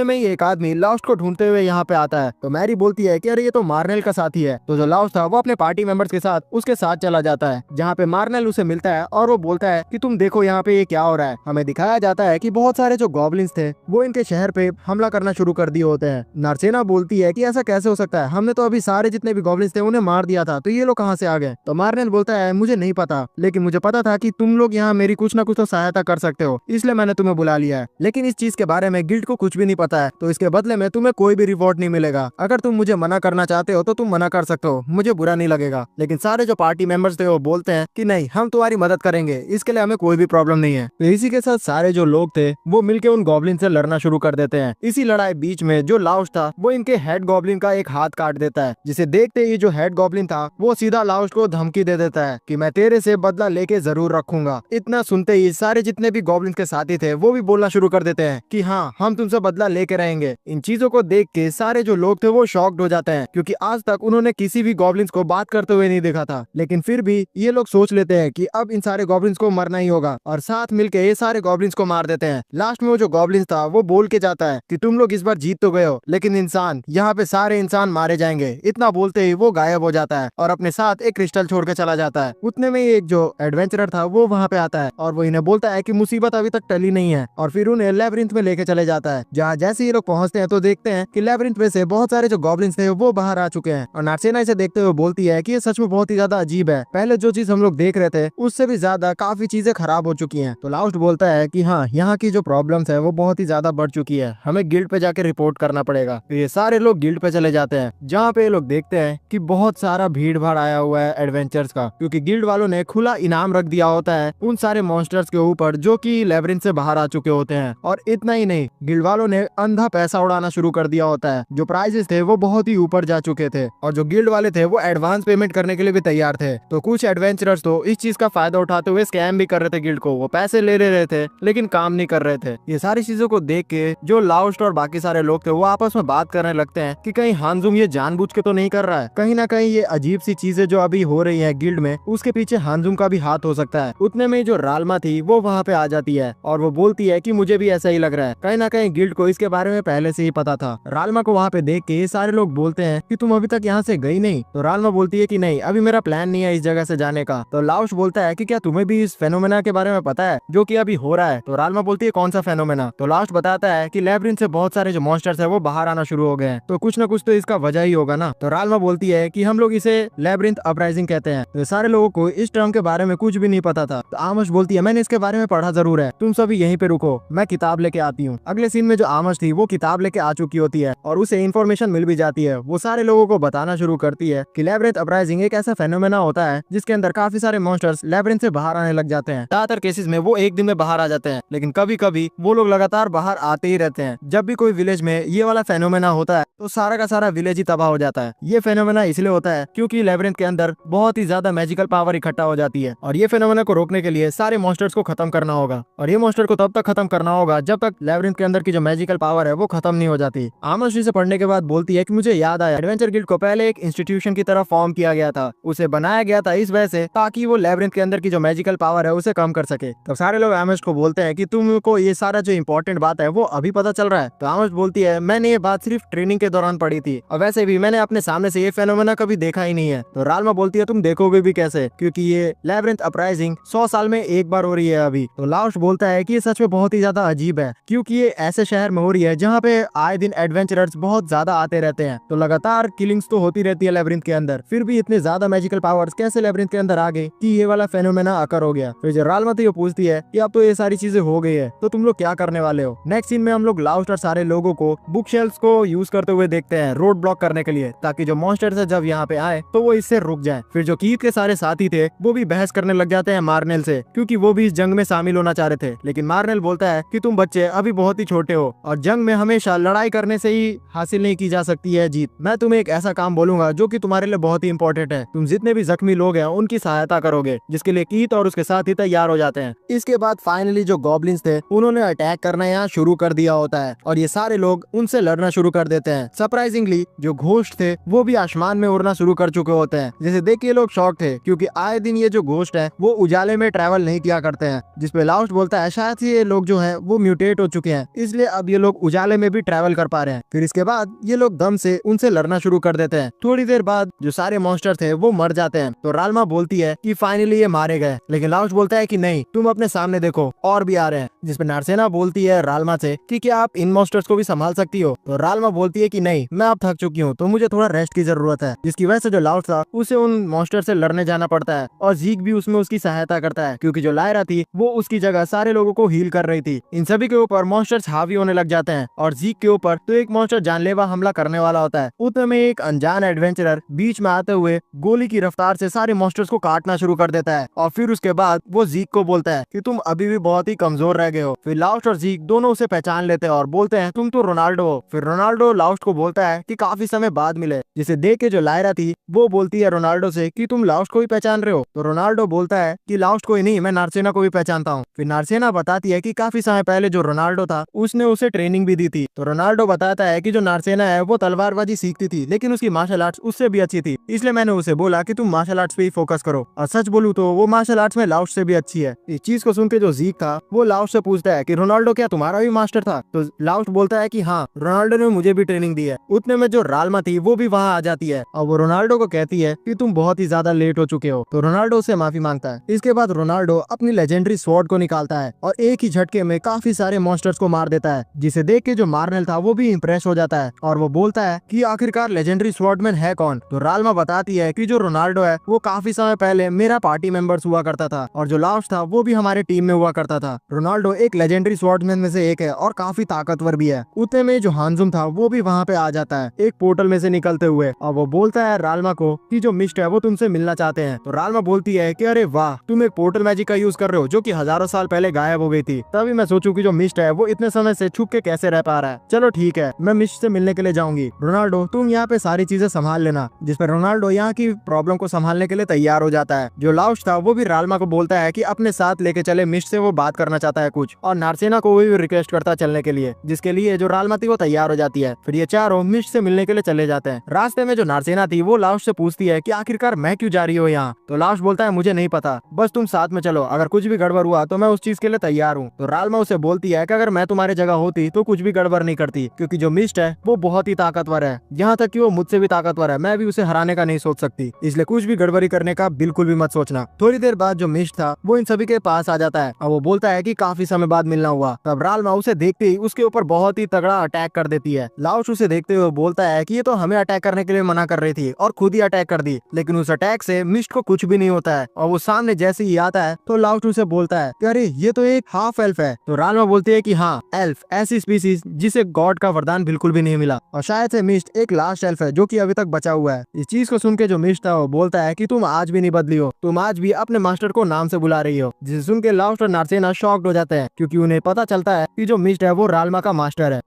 में ही एक आदमी लाउस्ट को ढूंढते हुए यहाँ पे आता है। तो मैरी बोलती है कि अरे ये तो मार्नेल का साथी है। तो जो लाउस्ट था वो अपने पार्टी मेंबर्स के साथ उसके साथ चला जाता है, जहाँ पे मार्नेल उसे मिलता है और वो बोलता है कि तुम देखो यहाँ पे ये क्या हो रहा है। हमें दिखाया जाता है कि बहुत सारे जो गॉब्लिन्स थे वो इनके शहर पे हमला करना शुरू कर दिए होते हैं। नार्सेना बोलती है कि ऐसा कैसे हो सकता है, हमने तो अभी सारे जितने भी गॉब्लिन्स थे उन्हें मार दिया था, तो ये लोग कहाँ से आ गए। तो मार्नेल बोलता है मुझे नहीं पता, लेकिन मुझे पता था कि तुम लोग यहाँ मेरी कुछ ना कुछ तो सहायता कर सकते हो, इसलिए मैंने तुम्हें बुला लिया है। लेकिन इस चीज के बारे में गिल्ड को कुछ भी नहीं पता है, तो इसके बदले में तुम्हें कोई भी रिवॉर्ड नहीं मिलेगा। अगर तुम मुझे मना करना चाहते हो तो तुम मना कर सकते हो, मुझे बुरा नहीं लगेगा। लेकिन सारे जो पार्टी मेंबर्स थे वो बोलते हैं कि नहीं, हम तुम्हारी मदद करेंगे, इसके लिए हमें कोई भी प्रॉब्लम नहीं है। तो इसी के साथ सारे जो लोग थे वो मिलके उन गॉब्लिन से लड़ना शुरू कर देते हैं। इसी लड़ाई बीच में जो लाउस्ट था वो इनके हेड गॉब्लिन का एक हाथ काट देता है, जिसे देखते ही जो हेड गॉब्लिन था वो सीधा लाउस्ट को धमकी दे देता है कि मैं तेरे से बदला लेके जरूर रखूंगा। इतना सुनते ही सारे जितने भी गॉब्लिन के साथी थे वो भी बोलना शुरू कर देते हैं कि हाँ, हम तुमसे बदला लेके रहेंगे। इन चीजों को देख के सारे जो लोग थे वो शॉक्ड हो जाते हैं, क्योंकि आज तक उन्होंने किसी भी गॉब्लिन्स को बात करते हुए नहीं देखा था। लेकिन फिर भी ये लोग सोच लेते हैं कि अब इन सारे गॉब्लिन्स को मरना ही होगा और साथ मिलके ये सारे गॉब्लिन्स को मार देते हैं। लास्ट में वो जो गॉब्लिन्स था वो बोल के जाता है कि तुम लोग इस बार जीत तो गए हो, लेकिन इंसान, यहाँ पे सारे इंसान मारे जाएंगे। इतना बोलते ही वो गायब हो जाता है और अपने साथ एक क्रिस्टल छोड़ के चला जाता है। उतने में एक जो एडवेंचरर था वो वहाँ पे आता है और वो इन्हें बोलता है कि मुसीबत अभी तक टली नहीं है, और फिर उन्हें लेबरिंथ में लेके चले जाता है। जहाँ जैसे ये लोग पहुँचते हैं तो देखते हैं कि लेबरिंथ में से बहुत सारे जो गॉब्लिन्स थे वो बाहर आ चुके हैं। और नार्सेना इसे देखते हुए बोलती है कि ये सच में बहुत ही ज्यादा अजीब है, पहले जो चीज हम लोग देख रहे थे उससे भी ज्यादा काफी चीजें खराब हो चुकी हैं। तो लाउस्ट बोलता है कि हाँ, यहाँ की जो प्रॉब्लम्स है वो बहुत ही ज्यादा बढ़ चुकी है, हमें गिल्ड पे जाके रिपोर्ट करना पड़ेगा। तो ये सारे लोग गिल्ड पे चले जाते हैं, जहाँ पे ये लोग देखते हैं कि बहुत सारा भीड़ भाड़ आया हुआ है एडवेंचर्स का, क्योंकि गिल्ड वालों ने खुला इनाम रख दिया होता है उन सारे मॉन्स्टर्स के ऊपर जो कि लेबरिंथ से बाहर आ चुके होते हैं। और इतना ही नहीं, गिल्ड वालों ने अंधा पैसा उड़ाना शुरू कर दिया होता है। जो प्राइजेस थे वो बहुत ही ऊपर जा चुके थे और जो गिल्ड वाले थे वो एडवांस पेमेंट करने के लिए भी तैयार थे। तो कुछ एडवेंचरर्स तो इस चीज का फायदा उठाते हुए स्कैम भी कर रहे थे गिल्ड को, वो पैसे ले रहे थे लेकिन काम नहीं कर रहे थे। ये सारी चीजों को देख के जो लाउस्ट और बाकी सारे लोग थे वो आपस में बात करने लगते हैं कि कहीं हानजुम ये जानबूझ के तो नहीं कर रहा है, कहीं ना कहीं ये अजीब सी चीजें जो अभी हो रही है गिल्ड में उसके पीछे हानजुम का भी हाथ हो सकता है। उतने में जो रालमा थी वो वहाँ पे आ जाती है और वो बोलती है कि मुझे भी ऐसा ही लग रहा है, कहीं ना कहीं गिल्ड को इसके बारे में पहले से ही पता था। रालमा को वहाँ पे देख के ये सारे लोग बोलते हैं कि तुम अभी तक यहाँ से गई नहीं। तो रालमा बोलती है कि नहीं, अभी मेरा प्लान नहीं है इस जगह से जाने का। तो लाउश बोलता है कि क्या तुम्हें भी इस फेनोमेना के बारे में पता है जो कि अभी हो रहा है। तो राल्मा बोलती है कौन सा फेनोमेना। तो लाउश बताता है कि लैब्रिंथ से बहुत सारे जो मॉन्स्टर्स है वो बाहर आना शुरू हो गए हैं, तो कुछ न कुछ तो इसका वजह ही होगा ना। तो राल्मा बोलती है कि हम लोग इसे लैब्रिंथ अपराइजिंग कहते हैं। तो सारे लोगों को इस टर्म के बारे में कुछ भी नहीं पता था। तो आमश बोलती है मैंने इसके बारे में पढ़ा जरूर है, तुम सभी यहीं पे रुको, मैं किताब लेके आती हूँ। अगले सीन में जो आमश थी वो किताब लेके आ चुकी होती है और उसे इन्फॉर्मेशन मिल भी जाती है। वो सारे लोगों को बताना शुरू करती है कि लैब्रिंथ अपराइजिंग एक ऐसा फेनोमेना होता है जिसके अंदर काफी सारे मॉन्स्टर्स लैब्रिंथ से बाहर आने लग जाते हैं। ज्यादातर केसेस में वो एक दिन में बाहर आ जाते हैं, लेकिन कभी कभी वो लोग लगातार बाहर आते ही रहते हैं। जब भी कोई विलेज में ये वाला फेनोमेना होता है तो सारा का सारा विलेज ही तबाह हो जाता है। ये फेनोमेना इसलिए होता है क्योंकि लैब्रिंथ के अंदर बहुत ही ज्यादा मैजिकल पावर इकट्ठा हो जाती है और ये फेनोमेना को रोकने के लिए सारे मॉन्स्टर्स को खत्म करना होगा। और ये मॉन्स्टर को तब तक खत्म करना होगा जब तक लैब्रिंथ के अंदर की जो मैजिकल पावर है वो खत्म नहीं हो जाती। आमश इसे पढ़ने के बाद बोलती है कि मुझे याद आया, एडवेंचर गिल्ड को पहले एक इंस्टीट्यूशन की तरह फॉर्म किया गया था। उसे बनाया गया था इस वजह से ताकि वो लैब्रिंथ के अंदर की जो मैजिकल पावर है उसे कम कर सके। तब सारे लोग आमश को बोलते हैं कि तुमको ये सारा जो इंपॉर्टेंट बात है वो अभी पता चल रहा है। तो आमश बोलती है मैंने ये बात सिर्फ ट्रेनिंग के दौरान पढ़ी थी और वैसे भी मैंने अपने सामने से ये फेनोमेना कभी देखा ही नहीं है। तो राल्मा बोलती है तुम देखोगे भी कैसे, क्योंकि ये लैब्रिंथ अपराइजिंग 100 साल में एक बार हो रही है अभी। तो लाउश बोलता है कि ये सच में बहुत ही ज्यादा अजीब है, क्योंकि ये ऐसे शहर में हो रही है जहाँ पे आए दिन एडवेंचरर्स बहुत ज्यादा आते रहते हैं। तो लगातार किलिंग्स तो होती रहती है लैब्रिंथ के अंदर, फिर भी इतने ज्यादा मैजिकल पावर्स कैसे लैब्रिंथ के अंदर आ गए कि ये वाला फेनोमेना अकर हो गया। फिर जो राल्मा थी वो पूछती है कि अब तो ये सारी चीजें हो गई है तो तुम लोग क्या करने वाले हो। नेक्स्ट सीन में हम लोग लाउश और सारे लोगों को बुक शेल्फ्स को यूज करते हुए देखते हैं रोड ब्लॉक करने के लिए, ताकि जो मॉन्स्टर्स है जब यहाँ पे आए तो वो इससे रुक जाए। फिर जो कीथ के सारे साथी थे वो भी बहस करने लग जाते हैं मार्नेल से, क्योंकि वो भी इस जंग में शामिल होना चाह रहे थे। लेकिन मार्नेल बोलता है कि तुम बच्चे अभी बहुत ही छोटे हो और जंग में हमेशा लड़ाई करने से ही हासिल नहीं की जा सकती है जीत। मैं तुम्हें एक ऐसा काम बोलूंगा जो कि तुम्हारे लिए बहुत ही इंपॉर्टेंट है। तुम जितने भी जख्मी लोग हैं उनकी सहायता करोगे, जिसके लिए कीथ और उसके साथी तैयार हो जाते हैं। इसके बाद फाइनली जो गॉब्लिन्स थे उन्होंने अटैक करना यहाँ शुरू कर दिया होता है और ये सारे लोग उनसे लड़ना शुरू कर देते हैं। सरप्राइजिंगली जो घोस्ट थे वो भी आसमान में उड़ना शुरू कर चुके होते हैं, जिसे देख के लोग शॉक थे, क्योंकि आए दिन ये जो घोस्ट है वो उजाले में ट्रैवल नहीं किया करते हैं। जिसपे लाउश बोलता है शायद ये लोग जो है वो म्यूटेट हो चुके हैं, इसलिए अब ये लोग उजाले में भी ट्रैवल कर पा रहे हैं। फिर इसके बाद ये लोग दम से उनसे लड़ना शुरू कर देते हैं। थोड़ी देर बाद जो सारे मॉन्स्टर थे वो मर जाते हैं। तो राल्मा बोलती है कि फाइनली ये मारे गए, लेकिन लाउश बोलता है कि नहीं, तुम अपने सामने देखो और भी आ रहे हैं। जिसपे नार्सेना बोलती है राल्मा से कि क्या आप इन मॉन्स्टर्स को भी संभाल सकती हो। तो राल्मा बोलती है कि नहीं, मैं अब थक चुकी हूँ, तो मुझे थोड़ा रेस्ट की जरूरत है। जिसकी वजह से जो लाउश था उसे उन मॉन्स्टर से लड़ने जाना पड़ता है और जीक भी उसमें उसकी सहायता करता है, क्योंकि जो लायरा थी वो उसकी जगह सारे लोगों को हील कर रही थी। इन सभी के ऊपर मॉन्स्टर्स हावी होने लग जाते हैं और जीक के ऊपर तो एक मॉन्स्टर जानलेवा हमला करने वाला होता है। उतने में एक अनजान एडवेंचरर बीच में आते हुए गोली की रफ्तार से सारे मॉन्स्टर्स को काटना शुरू कर देता है और फिर उसके बाद वो जीक को बोलता है कि तुम अभी भी बहुत ही कमजोर रह गए हो। फिर लाउश और जीक दोनों उसे पहचान लेते हैं और बोलते हैं तुम तो रोनाल्डो हो। फिर रोनाल्डो लाउश को बोलता है कि काफी समय बाद मिले, जिसे देख के जो लायरा थी वो बोलती है रोनाल्डो से कि तुम लाउश को भी पहचान रहे हो। तो रोनाल्डो बोलता है कि लाउश को ही नहीं, मैं नार्सेना को भी पहचानता हूँ। फिर नार्सेना बताती है कि काफी समय पहले जो रोनाल्डो था उसने उसे ट्रेनिंग भी दी थी। तो रोनाल्डो बताता है कि जो नार्सेना है वो तलवारबाजी सीखती थी, लेकिन उसकी मार्शल आर्ट्स उससे भी अच्छी थी, इसलिए मैंने उसे बोला कि तुम मार्शल आर्ट्स पे ही फोकस करो। और सच बोलूं तो वो मार्शल आर्ट्स में लाउश से भी अच्छी है। इस चीज को सुन के जो जीक था वो लाउश से पूछता है कि रोनाल्डो क्या तुम्हारा भी मास्टर था। तो लाउश बोलता है कि हाँ, रोनाल्डो ने मुझे भी ट्रेनिंग दी है। उतने में जो राल्मा थी वो भी वहाँ आ जाती है और वो रोनाल्डो को कहती है कि तुम बहुत ही ज्यादा लेट हो चुके हो। तो रोनाल्डो उससे माफी मांगता है। इसके बाद रोनाल्डो अपनी लेजेंडरी स्वॉर्ड को निकालता है और एक ही झटके में काफी सारे मॉन्स्टर्स को मार देता है, जिसे देख के जो मार्नेल था वो भी इम्प्रेस हो जाता है और वो बोलता है कि आखिरकार लेजेंडरी स्वॉर्डमैन है कौन। तो राल्मा बताती है कि जो रोनाल्डो है वो काफी समय पहले मेरा पार्टी मेंबर्स हुआ करता था और जो लाउश था वो भी हमारे टीम में हुआ करता था। रोनाल्डो एक लेजेंडरी स्वॉर्डमैन में से एक है और काफी ताकतवर भी है। उतने में जो हांजुम था वो भी वहाँ पे आ जाता है एक पोर्टल में से निकलते हुए और वो बोलता है राल्मा को कि जो मिस्ट है वो तुमसे मिलना चाहते हैं। तो राल्मा बोलती है कि अरे वाह, तुम एक पोर्टल मैजिक का यूज कर रहे हो जो कि हजारों साल पहले गायब हो गई थी। तभी मैं सोचूं कि जो मिस्ट है वो इतने समय से छुप के कैसे रह पा रहा है। चलो ठीक है, मैं मिस्ट से मिलने के लिए जाऊंगी। रोनाल्डो तुम यहाँ पे सारी चीजें संभाल लेना। जिसपे रोनाल्डो यहाँ की प्रॉब्लम को संभालने के लिए तैयार हो जाता है। जो लाउश था वो भी राल्मा को बोलता है कि अपने साथ लेके चले मिस्ट से, वो बात करना चाहता है कुछ, और नार्सेना को भी रिक्वेस्ट करता है चलने के लिए, जिसके लिए जो राल्मा थी वो तैयार हो जाती है। फिर ये चारों मिस्ट से मिलने के लिए चले जाते हैं। रास्ते में जो नार्सेना थी वो लाउश से पूछती है कि आखिरकार मैं क्यों जा रही हूँ यहाँ। तो लाउश बोलता है मुझे नहीं पता, बस तुम साथ में चलो, अगर कुछ भी गड़बड़ हुआ तो मैं उस चीज के लिए तैयार हूँ। तो राल्मा उसे बोलती है कि अगर मैं तुम्हारी जगह होती तो कुछ भी गड़बड़ नहीं करती, क्योंकि जो मिस्ट है वो बहुत ही ताकतवर है, यहाँ तक कि वो मुझसे भी ताकतवर है, मैं भी उसे हराने का नहीं सोच सकती, इसलिए कुछ भी गड़बड़ गड़बड़ी करने का बिल्कुल भी मत सोचना। थोड़ी देर बाद जो मिस्ट था वो इन सभी के पास आ जाता है और वो बोलता है कि काफी समय बाद मिलना हुआ। तब रालमा उसे देखते ही उसके ऊपर बहुत ही तगड़ा अटैक कर देती है। लाओश उसे देखते हुए बोलता है कि ये तो हमें अटैक करने के लिए मना कर रही थी और खुद ही अटैक कर दी, लेकिन उस अटैक से मिस्ट को कुछ भी नहीं होता है। और वो सामने जैसे ही आता है तो लाओश उसे बोलता है कि अरे ये तो एक हाफ एल्फ है। तो रालमा बोलती है कि हाँ, एल्फ ऐसी स्पीसीज जिसे गॉड का वरदान बिल्कुल भी नहीं मिला, और शायद से मिस्ट एक लास्ट एल्फ है जो कि अभी तक बचा हुआ है। इस चीज को सुन के जो मिस्ट था वो बोलता है कि तुम आज भी नहीं बदली हो, तुम आज भी अपने मास्टर को नाम से बुला रही हो। जिसे सुन के लाओस्ट और नार्सेना शॉक्ड हो जाते हैं, क्योंकि उन्हें पता चलता है कि जो मिस्ट है वो रालमा का मास्टर है।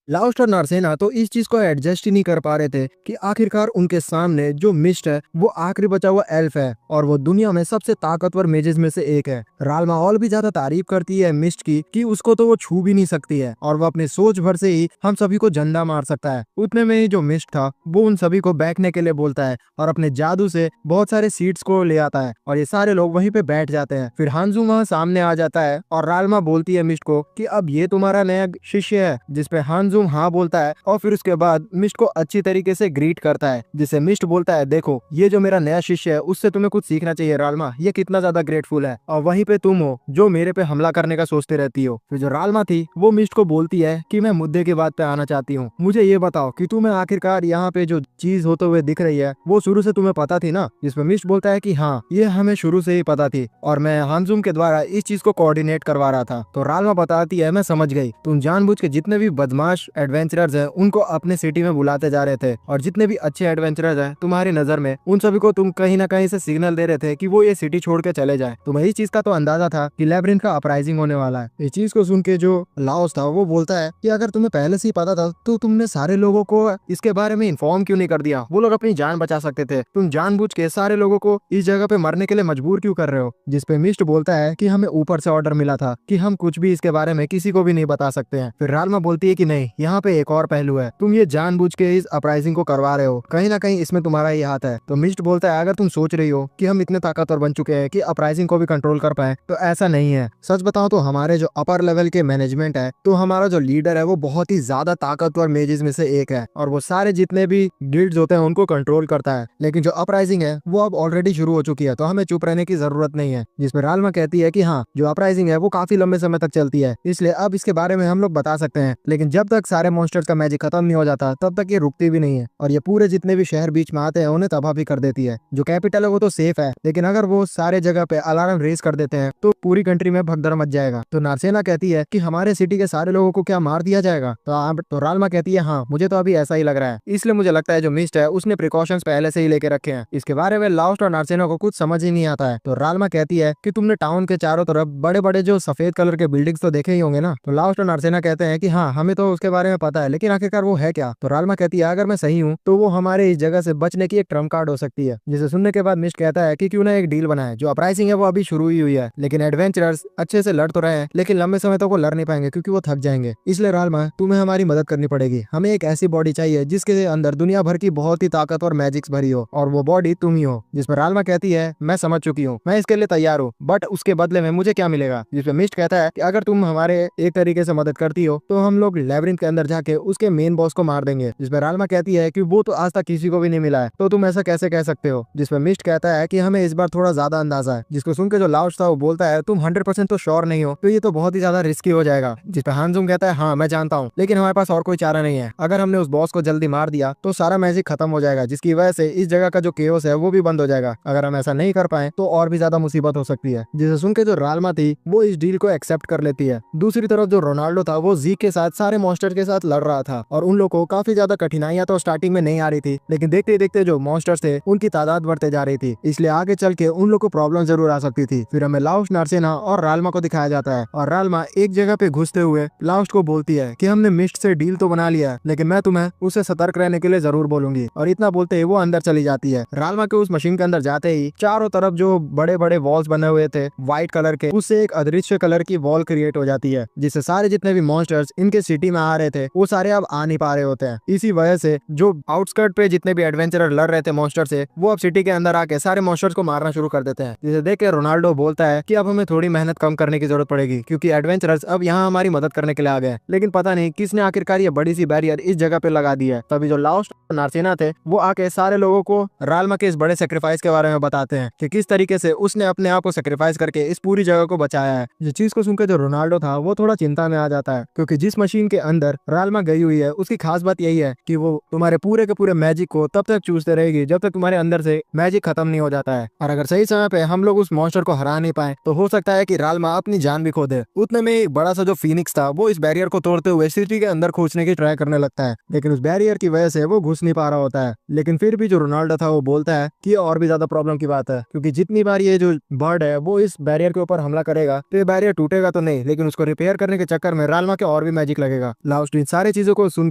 लाओस्ट और नार्सेना तो इस चीज को एडजस्ट ही नहीं कर पा रहे थे कि आखिरकार उनके सामने जो मिस्ट है वो आखिरी बचा हुआ एल्फ है और वो दुनिया में सबसे ताकतवर मेजेस में से एक है। रालमा और भी ज्यादा तारीफ करती है मिस्ट की कि उसको तो वो छू भी नहीं सकती है और वो अपने सोच भर से ही हम सभी को जिंदा मार सकता है। उतने में ही जो मिस्ट था वो उन सभी को बैठने के लिए बोलता है और अपने जादू से बहुत सारे सीट्स को ले आता है और ये सारे लोग वहीं पे बैठ जाते हैं। फिर हांजू वहाँ सामने आ जाता है और रालमा बोलती है मिस्ट को कि अब ये तुम्हारा नया शिष्य है, जिसपे हांजू हाँ बोलता है और फिर उसके बाद मिस्ट को अच्छी तरीके से ग्रीट करता है, जिसे मिस्ट बोलता है देखो ये जो मेरा नया शिष्य है उससे तुम्हें कुछ सीखना चाहिए रालमा, ये कितना ज्यादा ग्रेटफुल है और वहीं पे तुम हो जो मेरे पे हमला करने का सोचते रहती हो। फिर जो रालमा थी वो मिस्ट को बोलती है कि मैं मुद्दे की बात पे आना चाहती हूँ, मुझे ये बताओ कि तुम्हें आखिरकार यहाँ पे जो चीज होते हुए दिख रही है वो शुरू से तुम्हें पता थी ना। जिसपे मिस्ट बोलता है कि हाँ, ये हमें शुरू से ही पता थी और मैं हांजुम के द्वारा इस चीज को कोऑर्डिनेट करवा रहा था। तो रालमा बताती है मैं समझ गई, तुम जानबूझ के जितने भी बदमाश एडवेंचरर्स हैं उनको अपने सिटी में बुलाते जा रहे थे और जितने भी अच्छे एडवेंचरर्स हैं तुम्हारी नजर में उन सभी को तुम कहीं ना कहीं से सिग्नल दे रहे थे कि वो ये सिटी छोड़ के चले जाए। तुम्हें इस चीज का तो अंदाजा था कि लैब्रिंथ का अपराइजिंग होने वाला है। इस चीज को सुन के जो लाओस था वो बोलता है कि अगर तुम्हें पहले से ही पता था तो तुमने सारे लोगों को इसके बारे में इन्फॉर्म क्यों नहीं कर दिया, वो लोग अपनी जान बचा सकते थे, तुम जानबूझ के सारे लोगों को इस जगह पे मरने के लिए मजबूर क्यों कर रहे हो। जिसपे मिस्ट बोलता है कि हमें ऊपर से ऑर्डर मिला था कि हम कुछ भी इसके बारे में किसी को भी नहीं बता सकते हैं। फिर रालमा बोलती है कि नहीं, यहाँ पे एक और पहलू है, तुम ये जानबूझ के इस अपराइजिंग को करवा रहे हो, कहीं ना कहीं इसमें तुम्हारा ही हाथ है। तो मिस्ट बोलता है अगर तुम सोच रही हो कि हम इतने ताकतवर बन चुके हैं कि अपराइजिंग को भी कंट्रोल कर पाए तो ऐसा नहीं है। सच बताओ तो हमारे जो अपर लेवल के मैनेजमेंट है तो हमारा जो लीडर है वो बहुत ही ज्यादा ताकतवर मेजेस में से एक है और वो सारे जितने भी गिल्ड्स होते हैं उनको कंट्रोल करता है, लेकिन जो अपराइजिंग है वो अब ऑलरेडी शुरू हो चुकी है तो हमें चुप रहने की जरूरत नहीं है। जिसमें रालमा कहती है कि हाँ, जो अपराइजिंग है वो काफी लंबे समय तक चलती है, इसलिए अब इसके बारे में हम लोग बता सकते हैं, लेकिन जब तक सारे मॉन्स्टर्स का मैजिक खत्म नहीं हो जाता तब तक ये रुकती भी नहीं है और ये पूरे जितने भी शहर बीच में आते हैं उन्हें तबाह भी कर देती है। जो कैपिटल है वो तो सेफ है, लेकिन अगर वो सारे जगह पे अलार्म रेस कर देते हैं तो पूरी कंट्री में भगदड़ मच जाएगा। तो नार्सेना कहती है कि हमारे सिटी के सारे लोगों को क्या मार दिया जाएगा। तो रालमा कहती है हाँ, मुझे तो अभी ऐसा ही लग रहा है, इसलिए मुझे लगता है जो मिस्ट है उसने प्रिकॉशंस पहले से ही लेके रखे हैं। इसके बारे में लाओस्ट और नार्सेना को कुछ समझ ही नहीं आता है। तो रालमा कहती है कि तुमने टाउन के चारों तरफ बड़े बड़े जो सफेद कलर के बिल्डिंग्स तो देखे ही होंगे ना। तो लाओस्ट और नार्सेना कहते हैं कि हाँ, हमें तो उसके बारे में पता है, लेकिन आखिरकार वो है क्या। तो रालमा कहती है अगर मैं सही हूँ तो वो हमारे इस जगह से बचने की एक ट्रम्प कार्ड हो सकती है। जिसे सुनने के बाद मिस्ट कहता है कि क्यों ना एक डील बनाए, जो अपराइजिंग है वो अभी शुरू ही हुई है, लेकिन एडवेंचरर्स अच्छे से लड़ तो रहे हैं लेकिन लंबे समय तक वो लड़ नहीं पाएंगे क्योंकि वो थक जाएंगे। इसलिए रालमा तुम्हें हमारी मदद करनी पड़ेगी, हमें एक ऐसी बॉडी चाहिए जिसके अंदर दुनिया भर की बहुत ही ताकतवर मैजिक्स भरी हो और वो बॉडी तुम ही हो। जिसमें रालमा कहती है मैं समझ चुकी हूँ, मैं इसके लिए तैयार हूँ, बट उसके बदले में मुझे क्या मिलेगा। जिसपे मिस्ट कहता है कि अगर तुम हमारे एक तरीके से मदद करती हो तो हम लोग लैब्रिंथ के अंदर जाके उसके मेन बॉस को मार देंगे। जिसपे रालमा कहती है कि वो तो आज तक किसी को भी नहीं मिला है, तो तुम ऐसा कैसे कह सकते हो। जिसपे मिस्ट कहता है कि हमें इस बार थोड़ा ज्यादा अंदाजा है। जिसको सुन के जो लाउस्ट था वो बोलता है तुम 100% तो श्योर नहीं हो, तो ये तो बहुत ही ज्यादा रिस्की हो जाएगा। जिसपे हांजुम कहता है हाँ मैं जानता हूँ, लेकिन हमारे पास और कोई चारा नहीं है, अगर हमने उस बॉस को जल्दी मार दिया तो सारा मैजिक खत्म हो जाएगा, जिसकी वजह से इस जगह का जो केओस है वो भी बंद हो जाएगा। अगर हम ऐसा नहीं कर पाए तो और भी ज्यादा मुसीबत हो सकती है। जिसे सुन के जो रालमा थी वो इस डील को एक्सेप्ट कर लेती है। दूसरी तरफ जो रोनाल्डो था वो जी के साथ सारे मॉन्स्टर के साथ लड़ रहा था और उन लोगों को काफी ज्यादा कठिनाइयां तो स्टार्टिंग में नहीं आ रही थी, लेकिन देखते देखते जो मॉन्स्टर्स थे उनकी तादाद बढ़ते जा रही थी, इसलिए आगे चल के उन लोगों को प्रॉब्लम जरूर आ सकती थी। फिर हमें लाउस्ट, नार्सेना और रालमा को दिखाया जाता है और रालमा एक जगह पे घुसते हुए लाउस्ट को बोलती है कि हमने मिस्ट से डील तो बना लिया, लेकिन मैं तुम्हें उससे सतर्क रहने के लिए जरूर बोलूंगी। और इतना बोलते ही वो अंदर चली जाती है। रालमा के उस मशीन के अंदर जाते ही चारों तरफ जो बड़े बड़े वॉल्स बने हुए थे व्हाइट कलर के, उससे एक अदृश्य कलर की वॉल क्रिएट हो जाती है, जिससे सारे जितने भी मॉन्स्टर्स इनके सिटी में आ आ रहे थे वो सारे अब आ नहीं पा रहे होते हैं। इसी वजह से जो आउटस्कर्ट पे जितने भी एडवेंचरर लड़ रहे थे मॉन्स्टर से, वो अब सिटी के अंदर आके सारे मॉन्स्टर्स को मारना शुरू कर देते हैं। जिसे देख के रोनाल्डो बोलता है कि अब हमें थोड़ी मेहनत कम करने की जरूरत पड़ेगी क्योंकि एडवेंचरर्स अब यहाँ हमारी मदद करने के लिए आ गए। लेकिन पता नहीं किसने आखिरकार ये बड़ी सी बैरियर इस जगह पे लगा दी है। तभी जो लास्ट नार्सेना थे वो आके सारे लोगों को राल्मा के इस बड़े सेक्रीफाइस के बारे में बताते हैं कि किस तरीके से उसने अपने आप को सेक्रीफाइस करके इस पूरी जगह को बचाया है। ये चीज को सुनकर जो रोनाल्डो था वो थोड़ा चिंता में आ जाता है क्योंकि जिस मशीन के अंदर राल्मा गई हुई है उसकी खास बात यही है कि वो तुम्हारे पूरे के पूरे मैजिक को तब तक चूसते रहेगी जब तक तुम्हारे अंदर से मैजिक खत्म नहीं हो जाता है। और अगर सही समय पे हम लोग उस मॉन्स्टर को हरा नहीं पाए तो हो सकता है कि राल्मा अपनी जान भी खो दे। उतने में एक बड़ा सा जो फीनिक्स था वो इस बैरियर को तोड़ते हुए सिटी के अंदर घुसने की ट्राई करने लगता है, लेकिन उस बैरियर की वजह से वो घुस नहीं पा रहा होता है। लेकिन फिर भी जो रोनाल्डो था वो बोलता है कि और भी ज्यादा प्रॉब्लम की बात है क्योंकि जितनी बार ये जो बर्ड है वो इस बैरियर के ऊपर हमला करेगा तो ये बैरियर टूटेगा तो नहीं, लेकिन उसको रिपेयर करने के चक्कर में राल्मा के और भी मैजिक लगेगा। लाउस्ट इन सारी चीजों को सुन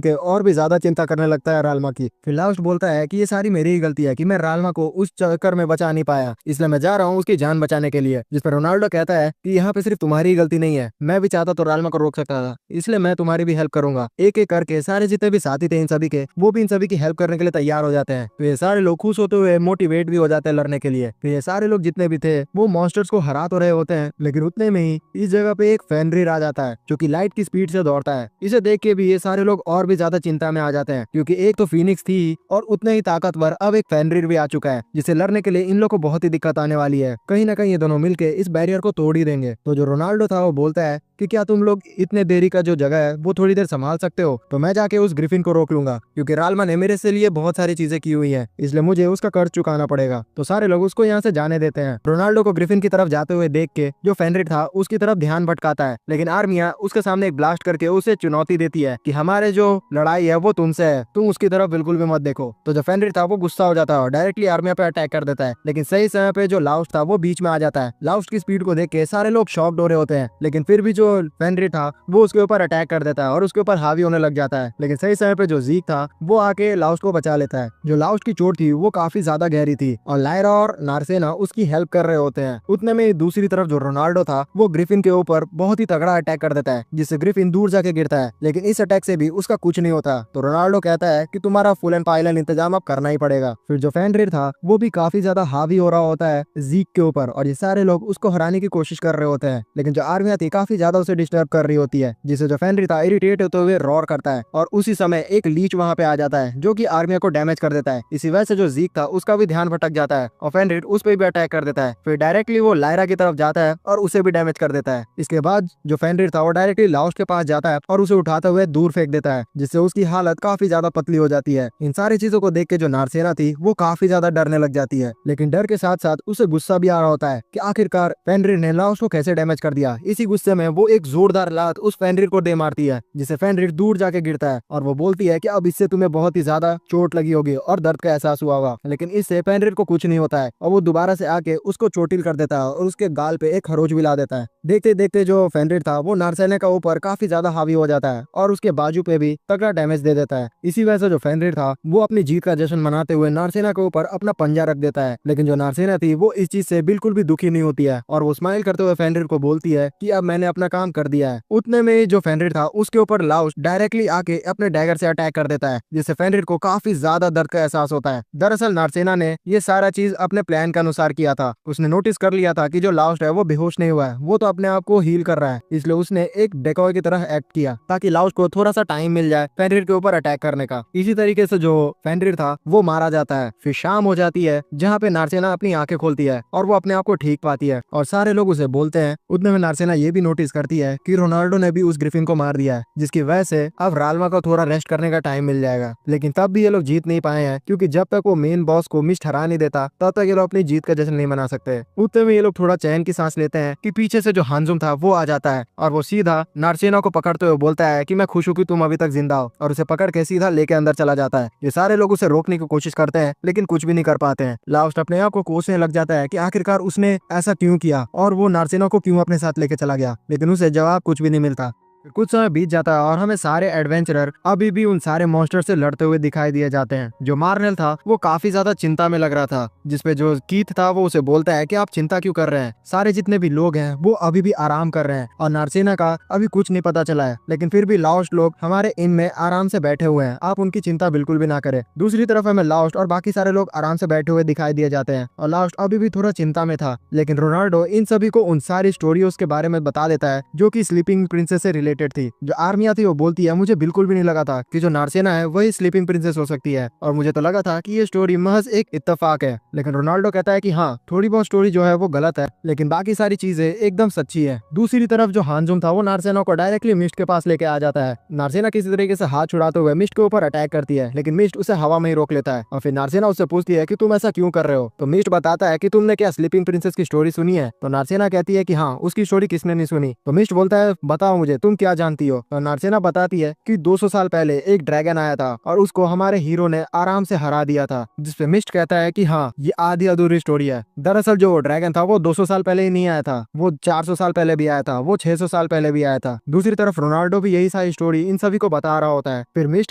के और भी ज्यादा चिंता करने लगता है राल्मा की। फिर लाउस्ट बोलता है कि ये सारी मेरी ही गलती है कि मैं राल्मा को उस चक्कर में बचा नहीं पाया, इसलिए मैं जा रहा हूँ उसकी जान बचाने के लिए। जिस पर रोनाल्डो कहता है कि यहाँ पे सिर्फ तुम्हारी ही गलती नहीं है, मैं भी चाहता तो राल्मा को रोक सकता था, इसलिए मैं तुम्हारी भी हेल्प करूंगा। एक एक करके सारे जितने भी साथी थे इन सभी के वो भी इन सभी की हेल्प करने के लिए तैयार हो जाते हैं। तो ये सारे लोग खुश होते हुए मोटिवेट भी हो जाते हैं लड़ने के लिए। फिर ये सारे लोग जितने भी थे वो मॉन्स्टर्स को हरा तो रहे होते हैं, लेकिन उतने में ही इस जगह पे एक फेनरिर आ जाता है जो कि लाइट की स्पीड से दौड़ता है। इसे देख के भी ये सारे लोग और भी ज्यादा चिंता में आ जाते हैं क्योंकि एक तो फीनिक्स थी और उतने ही ताकतवर अब एक फेनरिर भी आ चुका है जिसे लड़ने के लिए इन लोग को बहुत ही दिक्कत आने वाली है। कहीं ना कहीं ये दोनों मिलके इस बैरियर को तोड़ ही देंगे। तो जो रोनाल्डो था वो बोलता है कि क्या तुम लोग इतने देरी का जो जगह है वो थोड़ी देर संभाल सकते हो, तो मैं जाके उस ग्रिफिन को रोक लूंगा क्योंकि राल्मा ने मेरे से लिए बहुत सारी चीजें की हुई है, इसलिए मुझे उसका कर्ज चुकाना पड़ेगा। तो सारे लोग उसको यहाँ से जाने देते हैं। रोनाल्डो को ग्रिफिन की तरफ जाते हुए देख के जो फेनरिर था उसकी तरफ ध्यान भटकाता है, लेकिन आर्मिया उसके सामने एक ब्लास्ट करके उसे चुनौती देती है कि हमारे जो लड़ाई है वो तुमसे है, तुम उसकी तरफ बिल्कुल भी मत देखो। तो जो फेनरिर था वो गुस्सा हो जाता है और डायरेक्टली आर्मिया पे अटैक कर देता है, लेकिन सही समय पे जो लाउस्ट था वो बीच में आ जाता है। लाउस्ट की स्पीड को देख के सारे लोग शॉक्ड हो रहे होते हैं, लेकिन फिर भी जो फेनरिर था वो उसके ऊपर अटैक कर देता है और उसके ऊपर हावी होने लग जाता है। लेकिन सही समय पे जो जीक था वो आके लाउस्ट को बचा लेता है। जो लाउस्ट की चोट थी वो काफी ज्यादा गहरी थी और लायरा और नार्सेना उसकी हेल्प कर रहे होते हैं। उतने में दूसरी तरफ जो रोनाल्डो था वो ग्रिफिन के ऊपर बहुत ही तगड़ा अटैक कर देता है जिससे ग्रिफिन दूर जाके गिरता है, लेकिन इस अटैक से भी उसका कुछ नहीं होता। तो रोनाल्डो कहता है कि तुम्हारा फुल एंड फाइनल इंतजाम अब करना ही पड़ेगा। फिर जो फेनरिर था वो भी काफी ज्यादा हावी हो रहा होता है जीक के ऊपर और ये सारे लोग उसको हराने की कोशिश कर रहे होते हैं, लेकिन जो आर्मिया थी काफी ज्यादा उसे डिस्टर्ब कर रही होती है, जिसे जो फेनरिर था इरिटेट होते हुए रॉर करता है और उसी समय एक लीच वहां पे आ जाता है जो कि आर्मिया को डैमेज कर देता है। इसी वजह से जो जीक था उसका भी ध्यान भटक जाता है और फेनरिर उस पर भी अटैक कर देता है। फिर डायरेक्टली वो लायरा की तरफ जाता है और उसे भी डैमेज कर देता है। इसके बाद जो फेनरिर था वो डायरेक्टली लाउस्ट के पास जाता है और उसे उठाते हुए दूर फेंक देता है, जिससे उसकी हालत काफी ज्यादा पतली हो जाती है। इन सारी चीजों को देख के जो नार्सेना थी वो काफी ज्यादा डरने लग जाती है, लेकिन डर के साथ साथ उसे गुस्सा भी आ रहा होता है कि आखिरकार फेनरिर ने लाउस्ट को कैसे डैमेज कर दिया। इसी गुस्से में वो एक जोरदार लात उस फेनरिर को दे मारती है, जिससे फेनरिर दूर जाके गिरता है और वो बोलती है कि अब इससे तुम्हें बहुत ही ज्यादा चोट लगी होगी और दर्द का एहसास हुआ होगा, लेकिन इससे फेनरिर को कुछ नहीं होता है और वो दोबारा से आके उसको चोटिल कर देता है और उसके गाल पे एक खरोच भी ला देता है। देखते देखते जो फेनरिर था वो नार्सेना का ऊपर काफी ज्यादा हावी हो जाता है और उसके बाजू पे भी तगड़ा डैमेज दे देता है। इसी वजह से जो फेनरिर था वो अपनी जीत का जश्न मनाते हुए नार्सेना के ऊपर अपना पंजा रख देता है, लेकिन जो नार्सेना थी वो इस चीज से बिल्कुल भी दुखी नहीं होती है और वो स्माइल करते हुए फेनरिर को बोलती है कि अब मैंने अपना काम कर दिया है। उतने में जो फेनरिर था उसके ऊपर लाउस्ट डायरेक्टली आके अपने डैगर से अटैक कर देता है, जिससे फेनरिर को काफी ज्यादा दर्द का एहसास होता है। दरअसल नार्सेना ने ये सारा चीज अपने प्लान के अनुसार किया था। उसने नोटिस कर लिया था कि जो लाउस्ट है वो बेहोश नहीं हुआ है, वो तो अपने आप को हील कर रहा है, इसलिए उसने एक डेकॉय की तरह एक्ट किया ताकि लाउस्ट को थोड़ा सा टाइम मिल जाए फेनरिर के ऊपर अटैक करने का। इसी तरीके से जो फेनरिर था वो मारा जाता है। फिर शाम हो जाती है जहाँ पे नार्सेना अपनी आंखें खोलती है और वो अपने आप को ठीक पाती है और सारे लोग उसे बोलते हैं। उतने में नार्सेना ये भी नोटिस करती है कि रोनाल्डो ने भी उस ग्रिफिन को मार दिया है, जिसकी वजह से अब राल्मा को थोड़ा रेस्ट करने का टाइम मिल जाएगा। लेकिन तब भी ये लोग जीत नहीं पाए हैं क्योंकि जब तक वो मेन बॉस को मिस्ट हरा नहीं देता तब तक ये लोग अपनी जीत का जश्न नहीं मना सकते। उतने में ये लोग थोड़ा चैन की सांस लेते हैं कि पीछे से जो हांजुम था वो आ जाता है और वो सीधा नार्सेना को पकड़ते हुए बोलता है कि मैं खुश हूँ कि तुम अभी तक जिंदा हो, और उसे पकड़ के सीधा लेके अंदर चला जाता है। ये सारे लोग उसे रोकने की कोशिश करते हैं लेकिन कुछ भी नहीं कर पाते हैं। लाउस्ट अपने आप को कोसने लग जाता है कि आखिरकार उसने ऐसा क्यों किया और वो नार्सेना को क्यों अपने साथ लेके चला गया, लेकिन उसे जवाब कुछ भी नहीं मिलता। कुछ समय बीत जाता है और हमें सारे एडवेंचरर अभी भी उन सारे मॉन्स्टर से लड़ते हुए दिखाई दिए जाते हैं। जो मार्नेल था वो काफी ज्यादा चिंता में लग रहा था, जिसपे जो कीथ था वो उसे बोलता है कि आप चिंता क्यों कर रहे हैं, सारे जितने भी लोग हैं वो अभी भी आराम कर रहे हैं और नार्सेना का अभी कुछ नहीं पता चला है, लेकिन फिर भी लाउस्ट लोग हमारे इन में आराम से बैठे हुए हैं, आप उनकी चिंता बिल्कुल भी ना करें। दूसरी तरफ हमें लाउस्ट और बाकी सारे लोग आराम से बैठे हुए दिखाई दिए जाते हैं और लाउस्ट अभी भी थोड़ा चिंता में था, लेकिन रोनाल्डो इन सभी को उन सारी स्टोरियों के बारे में बता देता है जो कि स्लीपिंग प्रिंसेस से रिलेटेड थी। जो आर्मिया थी वो बोलती है मुझे बिल्कुल भी नहीं लगा था कि जो नार्सेना है वही स्लीपिंग प्रिंसेस हो सकती है, और मुझे तो लगा था कि ये स्टोरी महज एक इत्तेफाक है। लेकिन रोनाल्डो कहता है कि हाँ, थोड़ी बहुत स्टोरी जो है वो गलत है, लेकिन बाकी सारी चीजें एकदम सच्ची है। दूसरी तरफ जो हांजुम था वो नार्सेना को डायरेक्टली मिस्ट के पास लेके आ जाता है। नार्सेना किसी तरीके से हाथ छुड़ाते हुए मिस्ट के ऊपर अटैक करती है, लेकिन मिस्ट उसे हवा में ही रोक लेता है और फिर नार्सेना उससे पूछती है कि तुम ऐसा क्यों कर रहे हो। तो मिस्ट बताता है कि तुमने क्या स्लीपिंग प्रिंसेस की स्टोरी सुनी है। तो नार्सेना कहती है कि हाँ, उसकी स्टोरी किसने नहीं सुनी। तो मिस्ट बोलता है बताओ मुझे, तुम क्या जानती हो। तो नार्सेना बताती है कि 200 साल पहले एक ड्रैगन आया था और उसको हमारे हीरो ने आराम से हरा दिया था, जिसपे मिस्ट कहता है कि हाँ, ये आधी अधूरी स्टोरी है। दरअसल जो ड्रैगन था वो 200 साल पहले ही नहीं आया था, वो 400 साल पहले भी आया था, वो 600 साल पहले भी आया था। दूसरी तरफ रोनाल्डो भी यही सारी स्टोरी इन सभी को बता रहा होता है। फिर मिस्ट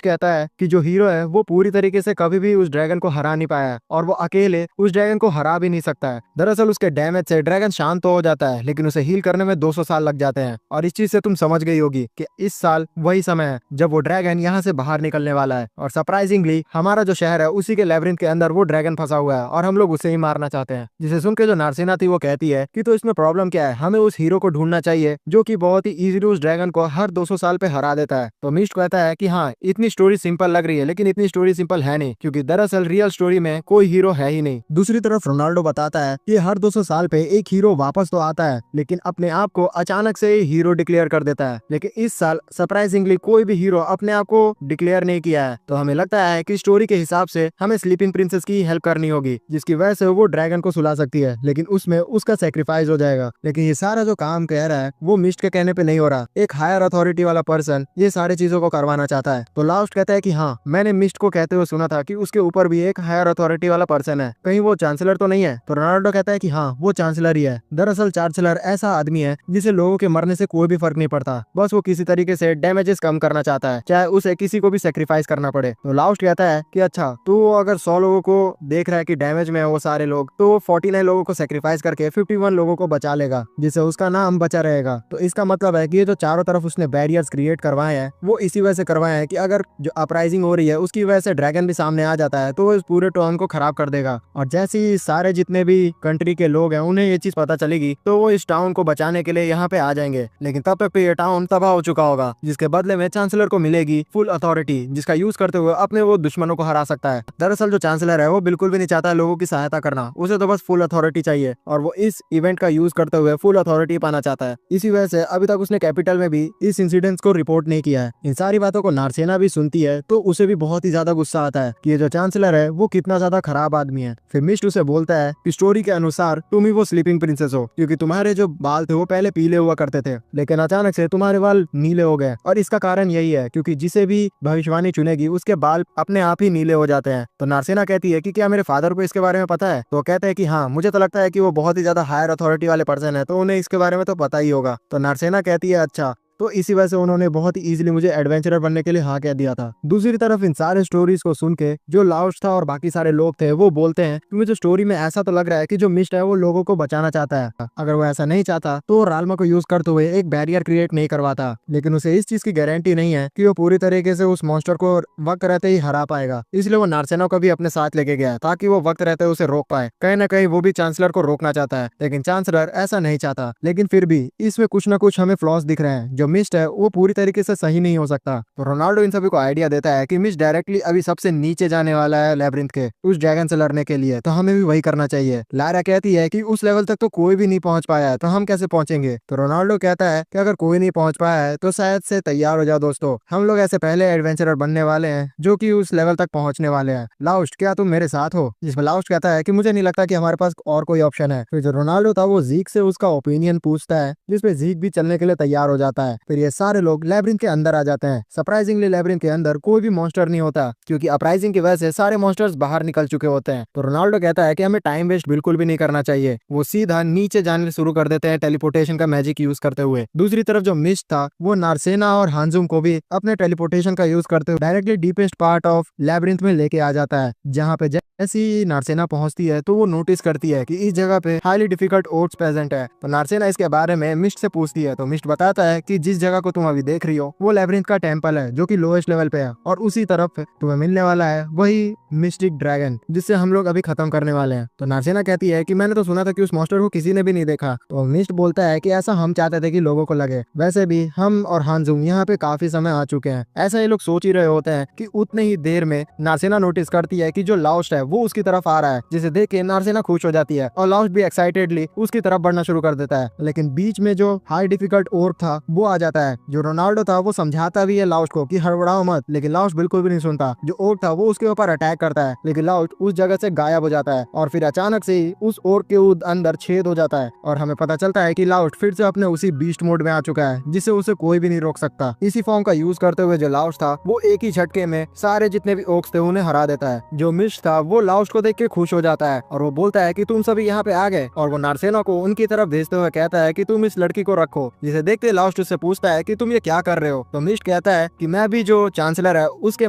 कहता है कि जो हीरो है वो पूरी तरीके से कभी भी उस ड्रैगन को हरा नहीं पाया और वो अकेले उस ड्रैगन को हरा भी नहीं सकता है। दरअसल उसके डैमेज से ड्रैगन शांत तो हो जाता है, लेकिन उसे हील करने में 200 साल लग जाते हैं। और इस चीज से तुम समझ गई होगी कि इस साल वही समय है जब वो ड्रैगन यहाँ से बाहर निकलने वाला है, और सरप्राइजिंगली हमारा जो शहर है उसी के लेबिरिंथ के अंदर वो ड्रैगन फंसा हुआ है और हम लोग उसे ही मारना चाहते हैं। जिसे सुन के जो नार्सेना थी वो कहती है कि तो इसमें प्रॉब्लम क्या है, हमें उस हीरो को ढूंढना चाहिए जो कि बहुत ही इजीली उस ड्रैगन को हर 200 साल पे हरा देता है। तो मिस्ट कहता है कि हाँ, इतनी स्टोरी सिंपल लग रही है, लेकिन इतनी स्टोरी सिंपल है नहीं, क्योंकि दरअसल रियल स्टोरी में कोई हीरो है ही नहीं। दूसरी तरफ रोनाल्डो बताता है कि हर 200 साल पे एक हीरो वापस तो आता है, लेकिन अपने आप को अचानक से हीरो डिक्लेयर कर देता है। लेकिन इस साल सरप्राइजिंगली कोई भी हीरो अपने आप को डिक्लेयर नहीं किया है। तो हमें लगता है कि स्टोरी के हिसाब से हमें स्लीपिंग प्रिंसेस की हेल्प करनी होगी, जिसकी वजह से वो ड्रैगन को सुला सकती है, लेकिन उसमें उसका सेक्रीफाइस हो जाएगा। लेकिन ये सारा जो काम कह रहा है वो मिस्ट के कहने पे नहीं हो रहा, एक हायर अथॉरिटी वाला पर्सन ये सारी चीजों को करवाना चाहता है। तो लास्ट कहता है कि हाँ, मैंने मिस्ट को कहते हुए सुना था कि उसके ऊपर भी एक हायर अथॉरिटी वाला पर्सन है, कहीं वो चांसलर तो नहीं है। तो रोनाल्डो कहता है कि हाँ, वो चांसलर ही है। दरअसल चांसलर ऐसा आदमी है जिसे लोगों के मरने से कोई भी फर्क नहीं पड़ता, बस वो किसी तरीके से डैमेजेस कम करना चाहता है, चाहे उसे किसी को भी सेक्रीफाइस करना पड़े। तो लास्ट कहता है कि अच्छा, तो अगर 100 लोगों को देख रहा है कि डैमेज में है वो सारे लोग, तो वो 49 लोगों को सेक्रीफाइस करके 51 लोगों को बचा लेगा, जिससे उसका नाम बचा रहेगा। तो इसका मतलब है कि ये जो चारों तरफ उसने बैरियर्स क्रिएट करवाए हैं वो इसी वजह से करवाए हैं कि अगर जो अपराइजिंग हो रही है उसकी वजह से ड्रैगन भी सामने आ जाता है तो वो इस पूरे टर्न को खराब कर देगा। और जैसे ही सारे जितने भी कंट्री के लोग हैं उन्हें ये चीज पता चलेगी तो वो इस टाउन को बचाने के लिए यहाँ पे आ जाएंगे, लेकिन तब तक तो ये टाउन तबाह हो चुका होगा, जिसके बदले में चांसलर को मिलेगी फुल अथॉरिटी, जिसका यूज करते हुए अपने वो दुश्मनों को हरा सकता है। दरअसल जो चांसलर है वो बिल्कुल भी नहीं चाहता लोगों की सहायता करना, उसे तो बस फुल अथॉरिटी चाहिए और वो इस इवेंट का यूज करते हुए फुल अथॉरिटी पाना चाहता है। इसी वजह से अभी तक उसने कैपिटल में भी इस इंसिडेंट को रिपोर्ट नहीं किया है। इन सारी बातों को नार्सेना भी सुनती है तो उसे भी बहुत ही ज्यादा गुस्सा आता है कि ये जो चांसलर है वो कितना ज्यादा खराब आदमी है। फिर मिस्ट उसे बोलता है कि स्टोरी के अनुसार तुम ही वो स्लीपिंग प्रिंसेस हो, क्योंकि तुम्हारे जो बाल थे वो पहले पीले हुआ करते थे, लेकिन अचानक से तुम्हारे बाल नीले हो गए, और इसका कारण यही है क्योंकि जिसे भी भविष्यवाणी चुनेगी उसके बाल अपने आप ही नीले हो जाते हैं। तो नार्सेना कहती है कि क्या मेरे फादर को इसके बारे में पता है। तो कहते हैं कि हाँ, मुझे तो लगता है कि वो बहुत ही ज्यादा हायर अथॉरिटी वाले पर्सन है, तो उन्हें इसके बारे में तो पता ही होगा। तो नार्सेना कहती है अच्छा, तो इसी वजह से उन्होंने बहुत ही इजीली मुझे एडवेंचरर बनने के लिए हाँ कह दिया था। दूसरी तरफ इन सारे स्टोरीज को सुन के जो लाउस्ट था और बाकी सारे लोग थे वो बोलते हैं कि मुझे स्टोरी में ऐसा तो लग रहा है कि जो मिस्ट है वो लोगों को बचाना चाहता है। अगर वो ऐसा नहीं चाहता तो राल्मा को यूज करते हुए एक बैरियर क्रिएट नहीं करवाता, लेकिन उसे इस चीज की गारंटी नहीं है कि वो पूरी तरीके से उस मॉन्स्टर को वक्त रहते ही हरा पाएगा, इसलिए वो नार्सेना को भी अपने साथ लेके गया ताकि वो वक्त रहते उसे रोक पाए। कहीं ना कहीं वो भी चांसलर को रोकना चाहता है, लेकिन चांसलर ऐसा नहीं चाहता। लेकिन फिर भी इसमें कुछ ना कुछ हमें फ्लॉस दिख रहे हैं, जो मिस्ट है वो पूरी तरीके से सही नहीं हो सकता। तो रोनाल्डो इन सभी को आइडिया देता है कि मिस्ट डायरेक्टली अभी सबसे नीचे जाने वाला है लेबिरिंथ के उस ड्रैगन से लड़ने के लिए, तो हमें भी वही करना चाहिए। लारा कहती है कि उस लेवल तक तो कोई भी नहीं पहुंच पाया है, तो हम कैसे पहुंचेंगे। तो रोनाल्डो कहता है कि अगर कोई नहीं पहुंच पाया है तो शायद से तैयार हो जाओ दोस्तों, हम लोग ऐसे पहले एडवेंचरर बनने वाले हैं जो कि उस लेवल तक पहुंचने वाले हैं। लाउस्ट, क्या तुम मेरे साथ हो। जिसमें लाउस्ट कहता है कि मुझे नहीं लगता कि हमारे पास और कोई ऑप्शन है। फिर जो रोनाल्डो था वो जीक से उसका ओपिनियन पूछता है, जिसपे जीक भी चलने के लिए तैयार हो जाता है। फिर ये सारे लोग लैब्रिंथ के अंदर आ जाते हैं। सरप्राइजिंगली लैब्रिंथ के अंदर कोई भी मॉन्स्टर नहीं होता, क्योंकि अपराइजिंग की वजह से सारे मॉन्स्टर्स बाहर निकल चुके होते हैं। तो रोनाल्डो कहता है कि हमें टाइम वेस्ट बिल्कुल भी नहीं करना चाहिए। वो सीधा नीचे जाने शुरू कर देते हैं टेलीपोर्टेशन का मैजिक यूज करते हुए। दूसरी तरफ जो मिस्ट था वो नार्सेना और हांजुम को भी अपने टेलीपोर्टेशन का यूज करते हुए directly deepest part of labyrinth में लेके आ जाता है, जहाँ पे जैसी नार्सेना पहुंचती है तो वो नोटिस करती है कि इस जगह पे हाईली डिफिकल्ट ओट्स प्रेजेंट है। तो नार्सेना इसके बारे में मिस्ट से पूछती है, तो मिस्ट बताता है कि जिस जगह को तुम अभी देख रही हो वो लैब्रिंथ का टेम्पल है, जो कि लोएस्ट लेवल पे है, और उसी तरफ तुम्हें मिलने वाला है वही मिस्टिक ड्रैगन, जिससे हम लोग अभी खत्म करने वाले हैं। तो नार्सेना कहती है कि मैंने तो सुना था कि उस मॉन्स्टर को किसी ने भी नहीं देखा। तो मिस्ट बोलता है कि ऐसा हम चाहते थे कि लोगों को लगे, वैसे भी हम और हांजुम यहाँ पे काफी समय आ चुके हैं। ऐसा ये लोग सोच ही रहे होते हैं कि उतने ही देर में नार्सेना नोटिस करती है कि जो लाउस्ट है वो उसकी तरफ आ रहा है, जिसे देख के नार्सेना खुश हो जाती है और लाउस्ट भी एक्साइटेडली उसकी तरफ बढ़ना शुरू कर देता है। लेकिन बीच में जो हाई डिफिकल्ट ओर्क था वो आ जाता है। जो रोनाल्डो था वो समझाता भी है लाउस्ट को कि हड़बड़ाओ मत, लेकिन लाउस्ट बिल्कुल भी नहीं सुनता। जो ओर्क था वो उसके ऊपर अटैक करता है, लेकिन लाउस्ट उस जगह से गायब हो जाता है और फिर अचानक से ही उस ओर्क के अंदर छेद हो जाता है और हमें पता चलता है कि लाउस्ट फिर से अपने उसी बीस्ट मोड में आ चुका है, जिससे उसे कोई भी नहीं रोक सकता। इसी फॉर्म का यूज करते हुए जो लाउस्ट था वो एक ही झटके में सारे जितने भी ओर्क्स थे उन्हें हरा देता है। जो मिस्ट था वो लाउस्ट को देख के खुश हो जाता है और वो बोलता है कि तुम सभी यहाँ पे आ गए, और वो नार्सेना को उनकी तरफ भेजते हुए कहता है कि तुम इस लड़की को रखो। जिसे देखते लाउस्ट उससे पूछता है कि तुम ये क्या कर रहे हो। तो मिस्ट कहता है कि मैं भी जो चांसलर है उसके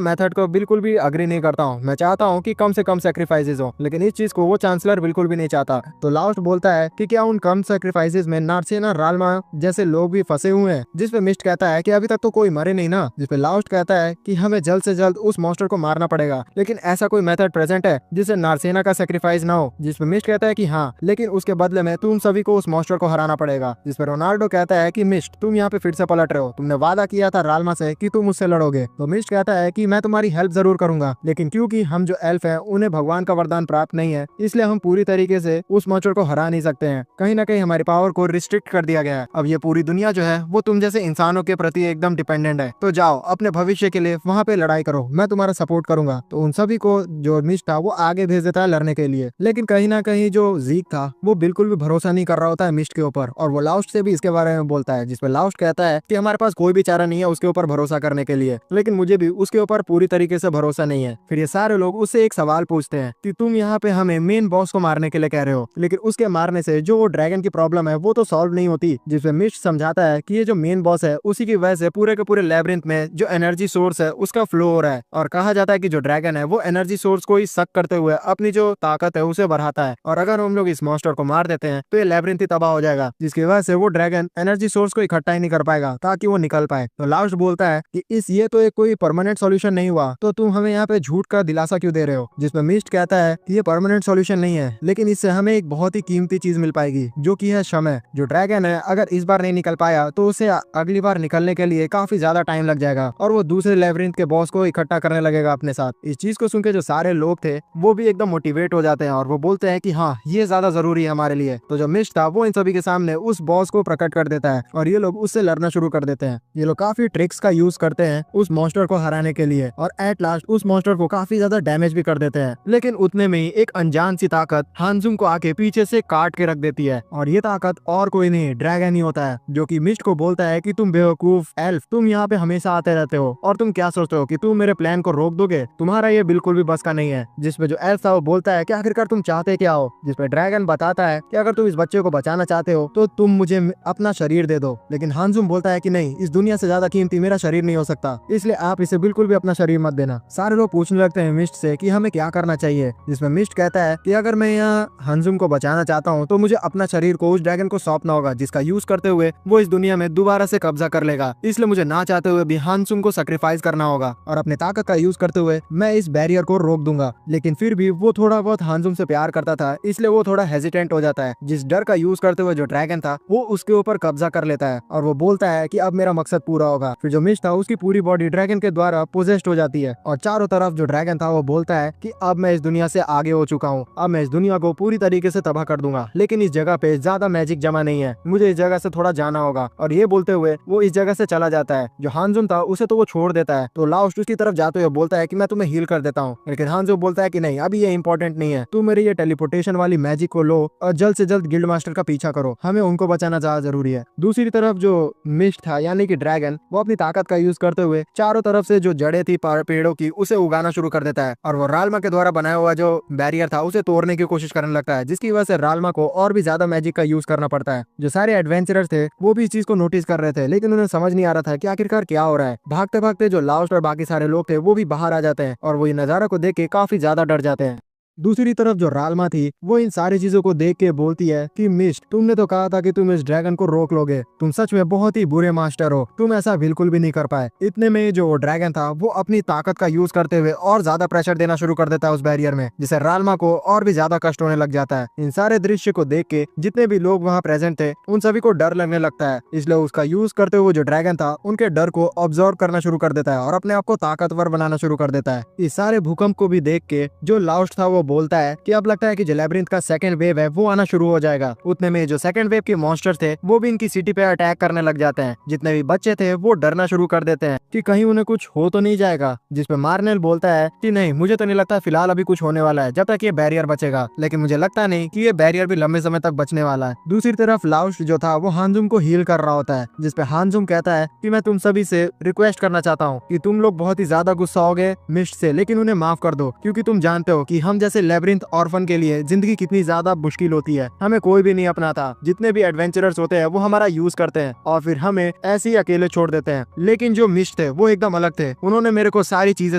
मेथड को बिल्कुल भी अग्री नहीं करता हूँ, मैं चाहता हूँ कि कम से कम सेक्रीफाइसेस हो, लेकिन इस चीज को वो चांसलर बिल्कुल भी नहीं चाहता। तो लाउस्ट बोलता है कि क्या उन कम सेक्रीफाइसेस में नार्सेना राल्मा जैसे लोग भी फंसे हुए हैं। जिसपे मिस्ट कहता है कि अभी तक तो कोई मरे नहीं ना। जिसपे लाउस्ट कहता है कि हमें जल्द से जल्द उस मॉन्स्टर को मारना पड़ेगा, लेकिन ऐसा कोई मेथड प्रेजेंट है जिससे नार्सेना का सेक्रीफाइस ना हो। जिसपे मिस्ट कहता है कि हाँ, लेकिन उसके बदले में तुम सभी को उस मॉन्स्टर को हराना पड़ेगा। जिसपे रोनाल्डो कहता है कि मिस्ट तुम यहाँ पे फिर से पलट रहे हो, तुमने वादा किया था राल्मा से कि तुम उससे लड़ोगे। तो मिस्ट कहता है कि मैं तुम्हारी हेल्प जरूर करूंगा, लेकिन क्योंकि हम जो एल्फ हैं उन्हें भगवान का वरदान प्राप्त नहीं है, इसलिए हम पूरी तरीके से उस मॉन्स्टर को हरा नहीं सकते हैं। कहीं ना कहीं हमारी पावर को रिस्ट्रिक्ट कर दिया गया है। अब ये पूरी दुनिया जो है वो तुम जैसे इंसानों के प्रति एकदम डिपेंडेंट है। तो जाओ अपने भविष्य के लिए वहाँ पे लड़ाई करो, मैं तुम्हारा सपोर्ट करूंगा। तो उन सभी को जो मिस्ट था वो आगे भेज देता है लड़ने के लिए। लेकिन कहीं ना कहीं जो जीक था वो बिल्कुल भी भरोसा नहीं कर रहा होता है मिस्ट के ऊपर, और वो लाउस्ट से भी इसके बारे में बोलता है। जिसपे लाउस्ट कहता है कि हमारे पास कोई भी चारा नहीं है उसके ऊपर भरोसा करने के लिए, लेकिन मुझे भी उसके ऊपर पूरी तरीके से भरोसा नहीं है। फिर ये सारे लोग उससे एक सवाल पूछते हैं कि तुम यहाँ पे हमें मेन बॉस को मारने के लिए कह रहे हो, लेकिन उसके मारने से जो वो ड्रैगन की प्रॉब्लम है वो तो सॉल्व नहीं होती। जिसपे मिस्ट समझाता है कि ये जो मेन बॉस है उसी की वजह से पूरे के पूरे लैब्रिंथ में जो एनर्जी सोर्स है उसका फ्लो हो रहा है, और कहा जाता है कि जो ड्रैगन है वो एनर्जी सोर्स को ही सक करते हुए अपनी जो ताकत है उसे बढ़ाता है, और अगर हम लोग इस मॉन्स्टर को मार देते हैं तो ये लैब्रिंथ ही तबाह हो जाएगा, जिसकी वजह से वो ड्रैगन एनर्जी सोर्स को इकट्ठा ही नहीं कर पाएगा ताकि वो निकल पाए। तो लाउस्ट बोलता है कि ये तो एक कोई परमानेंट सॉल्यूशन नहीं हुआ, तो तुम हमें यहाँ पे झूठ का दिलासा क्यों दे रहे हो। जिसमें मिस्ट कहता है कि ये परमानेंट सॉल्यूशन नहीं है, लेकिन इससे हमें एक बहुत ही कीमती चीज मिल पाएगी, जो कि है समय। जो ड्रैगन है अगर इस बार नहीं निकल पाया तो उसे अगली बार निकलने के लिए काफी ज्यादा टाइम लग जाएगा, और वो दूसरे लैब्रिंथ के बॉस को इकट्ठा करने लगेगा अपने साथ। इस चीज को सुनकर जो सारे लोग थे वो भी एकदम मोटिवेट हो जाते हैं, और वो बोलते हैं कि हाँ ये ज्यादा जरूरी है हमारे लिए। तो जो मिस्ट था वो इन सभी के सामने उस बॉस को प्रकट कर देता है, और ये लोग उससे लड़ना शुरू कर देते हैं। ये लोग काफी ट्रिक्स का यूज करते हैं उस मॉन्स्टर को हराने के लिए, और एट लास्ट उस मॉन्स्टर को काफी ज्यादा डैमेज भी कर देते हैं। लेकिन उतने में ही एक अनजान सी ताकत हांजुम को आके पीछे से काट के रख देती है, और ये ताकत और कोई नहीं ड्रैगन ही होता है, जो कि मिस्ट को बोलता है कि तुम बेवकूफ एल्फ, तुम यहाँ पे हमेशा आते रहते हो और तुम क्या सोचते हो कि तुम मेरे प्लान को रोक दोगे, तुम्हारा ये बिल्कुल भी बस का नहीं है। जिसपे जो एल्फ था वो बोलता है कि आखिरकार तुम चाहते क्या हो। जिसपे ड्रैगन बताता है कि अगर तुम इस बच्चे को बचाना चाहते हो तो तुम मुझे अपना शरीर दे दो। लेकिन हांजुम बोलता है कि नहीं, इस दुनिया से ज्यादा कीमती मेरा शरीर नहीं हो सकता, इसलिए आप इसे बिल्कुल भी अपना शरीर मत देना। सारे लोग पूछने लगते हैं मिस्ट से कि हमें क्या करना चाहिए। जिसमें मिस्ट कहता है कि अगर मैं यहाँ हांजुम को बचाना चाहता हूँ तो मुझे अपना शरीर को उस ड्रैगन को सौंपना होगा, जिसका यूज करते हुए वो इस दुनिया में दोबारा से कब्जा कर लेगा। इसलिए मुझे ना चाहते हुए भी हांजुम को सैक्रिफाइस करना होगा, और अपने ताकत का यूज करते हुए मैं इस बैरियर को रोक दूंगा। लेकिन फिर भी वो थोड़ा बहुत हांजुम से प्यार करता था, इसलिए वो थोड़ा हेजिटेंट हो जाता है। जिस डर का यूज करते हुए जो ड्रैगन था वो उसके ऊपर कब्जा कर लेता है, और वो बोलता है कि अब मेरा मकसद पूरा होगा। फिर जो मिस्ट था उसकी पूरी बॉडी ड्रैगन के द्वारा पोजेस्ड हो जाती है, और चारों तरफ जो ड्रैगन था वो बोलता है कि अब मैं इस दुनिया से आगे हो चुका हूँ, अब मैं इस दुनिया को पूरी तरीके से तबाह कर दूंगा। लेकिन इस जगह पे ज्यादा मैजिक जमा नहीं है, मुझे इस जगह से थोड़ा जाना होगा। और ये बोलते हुए वो इस जगह से चला जाता है। जो हांजुम था उसे तो वो छोड़ देता है, तो लाउस्ट उसकी तरफ जाते हुए बोलता है कि मैं तुम्हें हील कर देता हूँ। लेकिन हांजुम बोलता है कि नहीं, अभी ये इंपॉर्टेंट नहीं है, तुम मेरी ये टेलीपोर्टेशन वाली मैजिक को लो और जल्द से जल्द गिल्ड मास्टर का पीछा करो, हमें उनको बचाना ज्यादा जरूरी है। दूसरी तरफ जो मिस्ट था यानी कि ड्रैगन, वो अपनी ताकत का यूज करते हुए चारों तरफ से जो जड़ें थी पेड़ों की उसे उगाना शुरू कर देता है और वो राल्मा के द्वारा बनाया हुआ जो बैरियर था उसे तोड़ने की कोशिश करने लगता है, जिसकी वजह से राल्मा को और भी ज्यादा मैजिक का यूज करना पड़ता है। जो सारे एडवेंचरर्स थे वो भी इस चीज को नोटिस कर रहे थे, लेकिन उन्हें समझ नहीं आ रहा था कि आखिरकार क्या हो रहा है। भागते भागते जो लाउस्ट और बाकी सारे लोग थे वो भी बाहर आ जाते हैं और वो ये नजारा को देख के काफी ज्यादा डर जाते हैं। दूसरी तरफ जो राल्मा थी वो इन सारी चीजों को देख के बोलती है कि मिस्ट, तुमने तो कहा था कि तुम इस ड्रैगन को रोक लोगे, तुम सच में बहुत ही बुरे मास्टर हो, तुम ऐसा बिल्कुल भी नहीं कर पाए। इतने में जो वो ड्रैगन था वो अपनी ताकत का यूज करते हुए और ज्यादा प्रेशर देना शुरू कर देता है उस बैरियर में, जिससे राल्मा को और भी ज्यादा कष्ट होने लग जाता है। इन सारे दृश्य को देख के जितने भी लोग वहाँ प्रेजेंट थे उन सभी को डर लगने लगता है, इसलिए उसका यूज करते हुए जो ड्रैगन था उनके डर को ऑब्जर्व करना शुरू कर देता है और अपने आप को ताकतवर बनाना शुरू कर देता है। इस सारे भूकंप को भी देख के जो लाउस्ट था वो बोलता है कि अब लगता है कि जो लैब्रिंथ का सेकंड वेव है वो आना शुरू हो जाएगा। उतने में जो सेकंड वेव के मॉन्स्टर थे वो भी इनकी सिटी पे अटैक करने लग जाते हैं। जितने भी बच्चे थे वो डरना शुरू कर देते हैं कि कहीं उन्हें कुछ हो तो नहीं जाएगा, जिसपे मार्नेल बोलता है कि नहीं, मुझे तो नहीं लगता फिलहाल अभी कुछ होने वाला है जब तक ये बैरियर बचेगा, लेकिन मुझे लगता नहीं कि ये बैरियर भी लंबे समय तक बचने वाला है। दूसरी तरफ लाउस्ट जो था वो हानजुम को हील कर रहा होता है, जिसपे हानजुम कहता है कि मैं तुम सभी से रिक्वेस्ट करना चाहता हूँ कि तुम लोग बहुत ही ज्यादा गुस्सा हो गए मिस्ट से, लेकिन उन्हें माफ कर दो, क्योंकि तुम जानते हो कि हम जैसे लैब्रिंथ ऑर्फन के लिए जिंदगी कितनी ज्यादा मुश्किल होती है। हमें कोई भी नहीं अपनाता, जितने भी एडवेंचरर्स होते हैं वो हमारा यूज करते हैं और फिर हमें ऐसे ही अकेले छोड़ देते हैं। लेकिन जो मिस्ट थे वो एकदम अलग थे, उन्होंने मेरे को सारी चीजें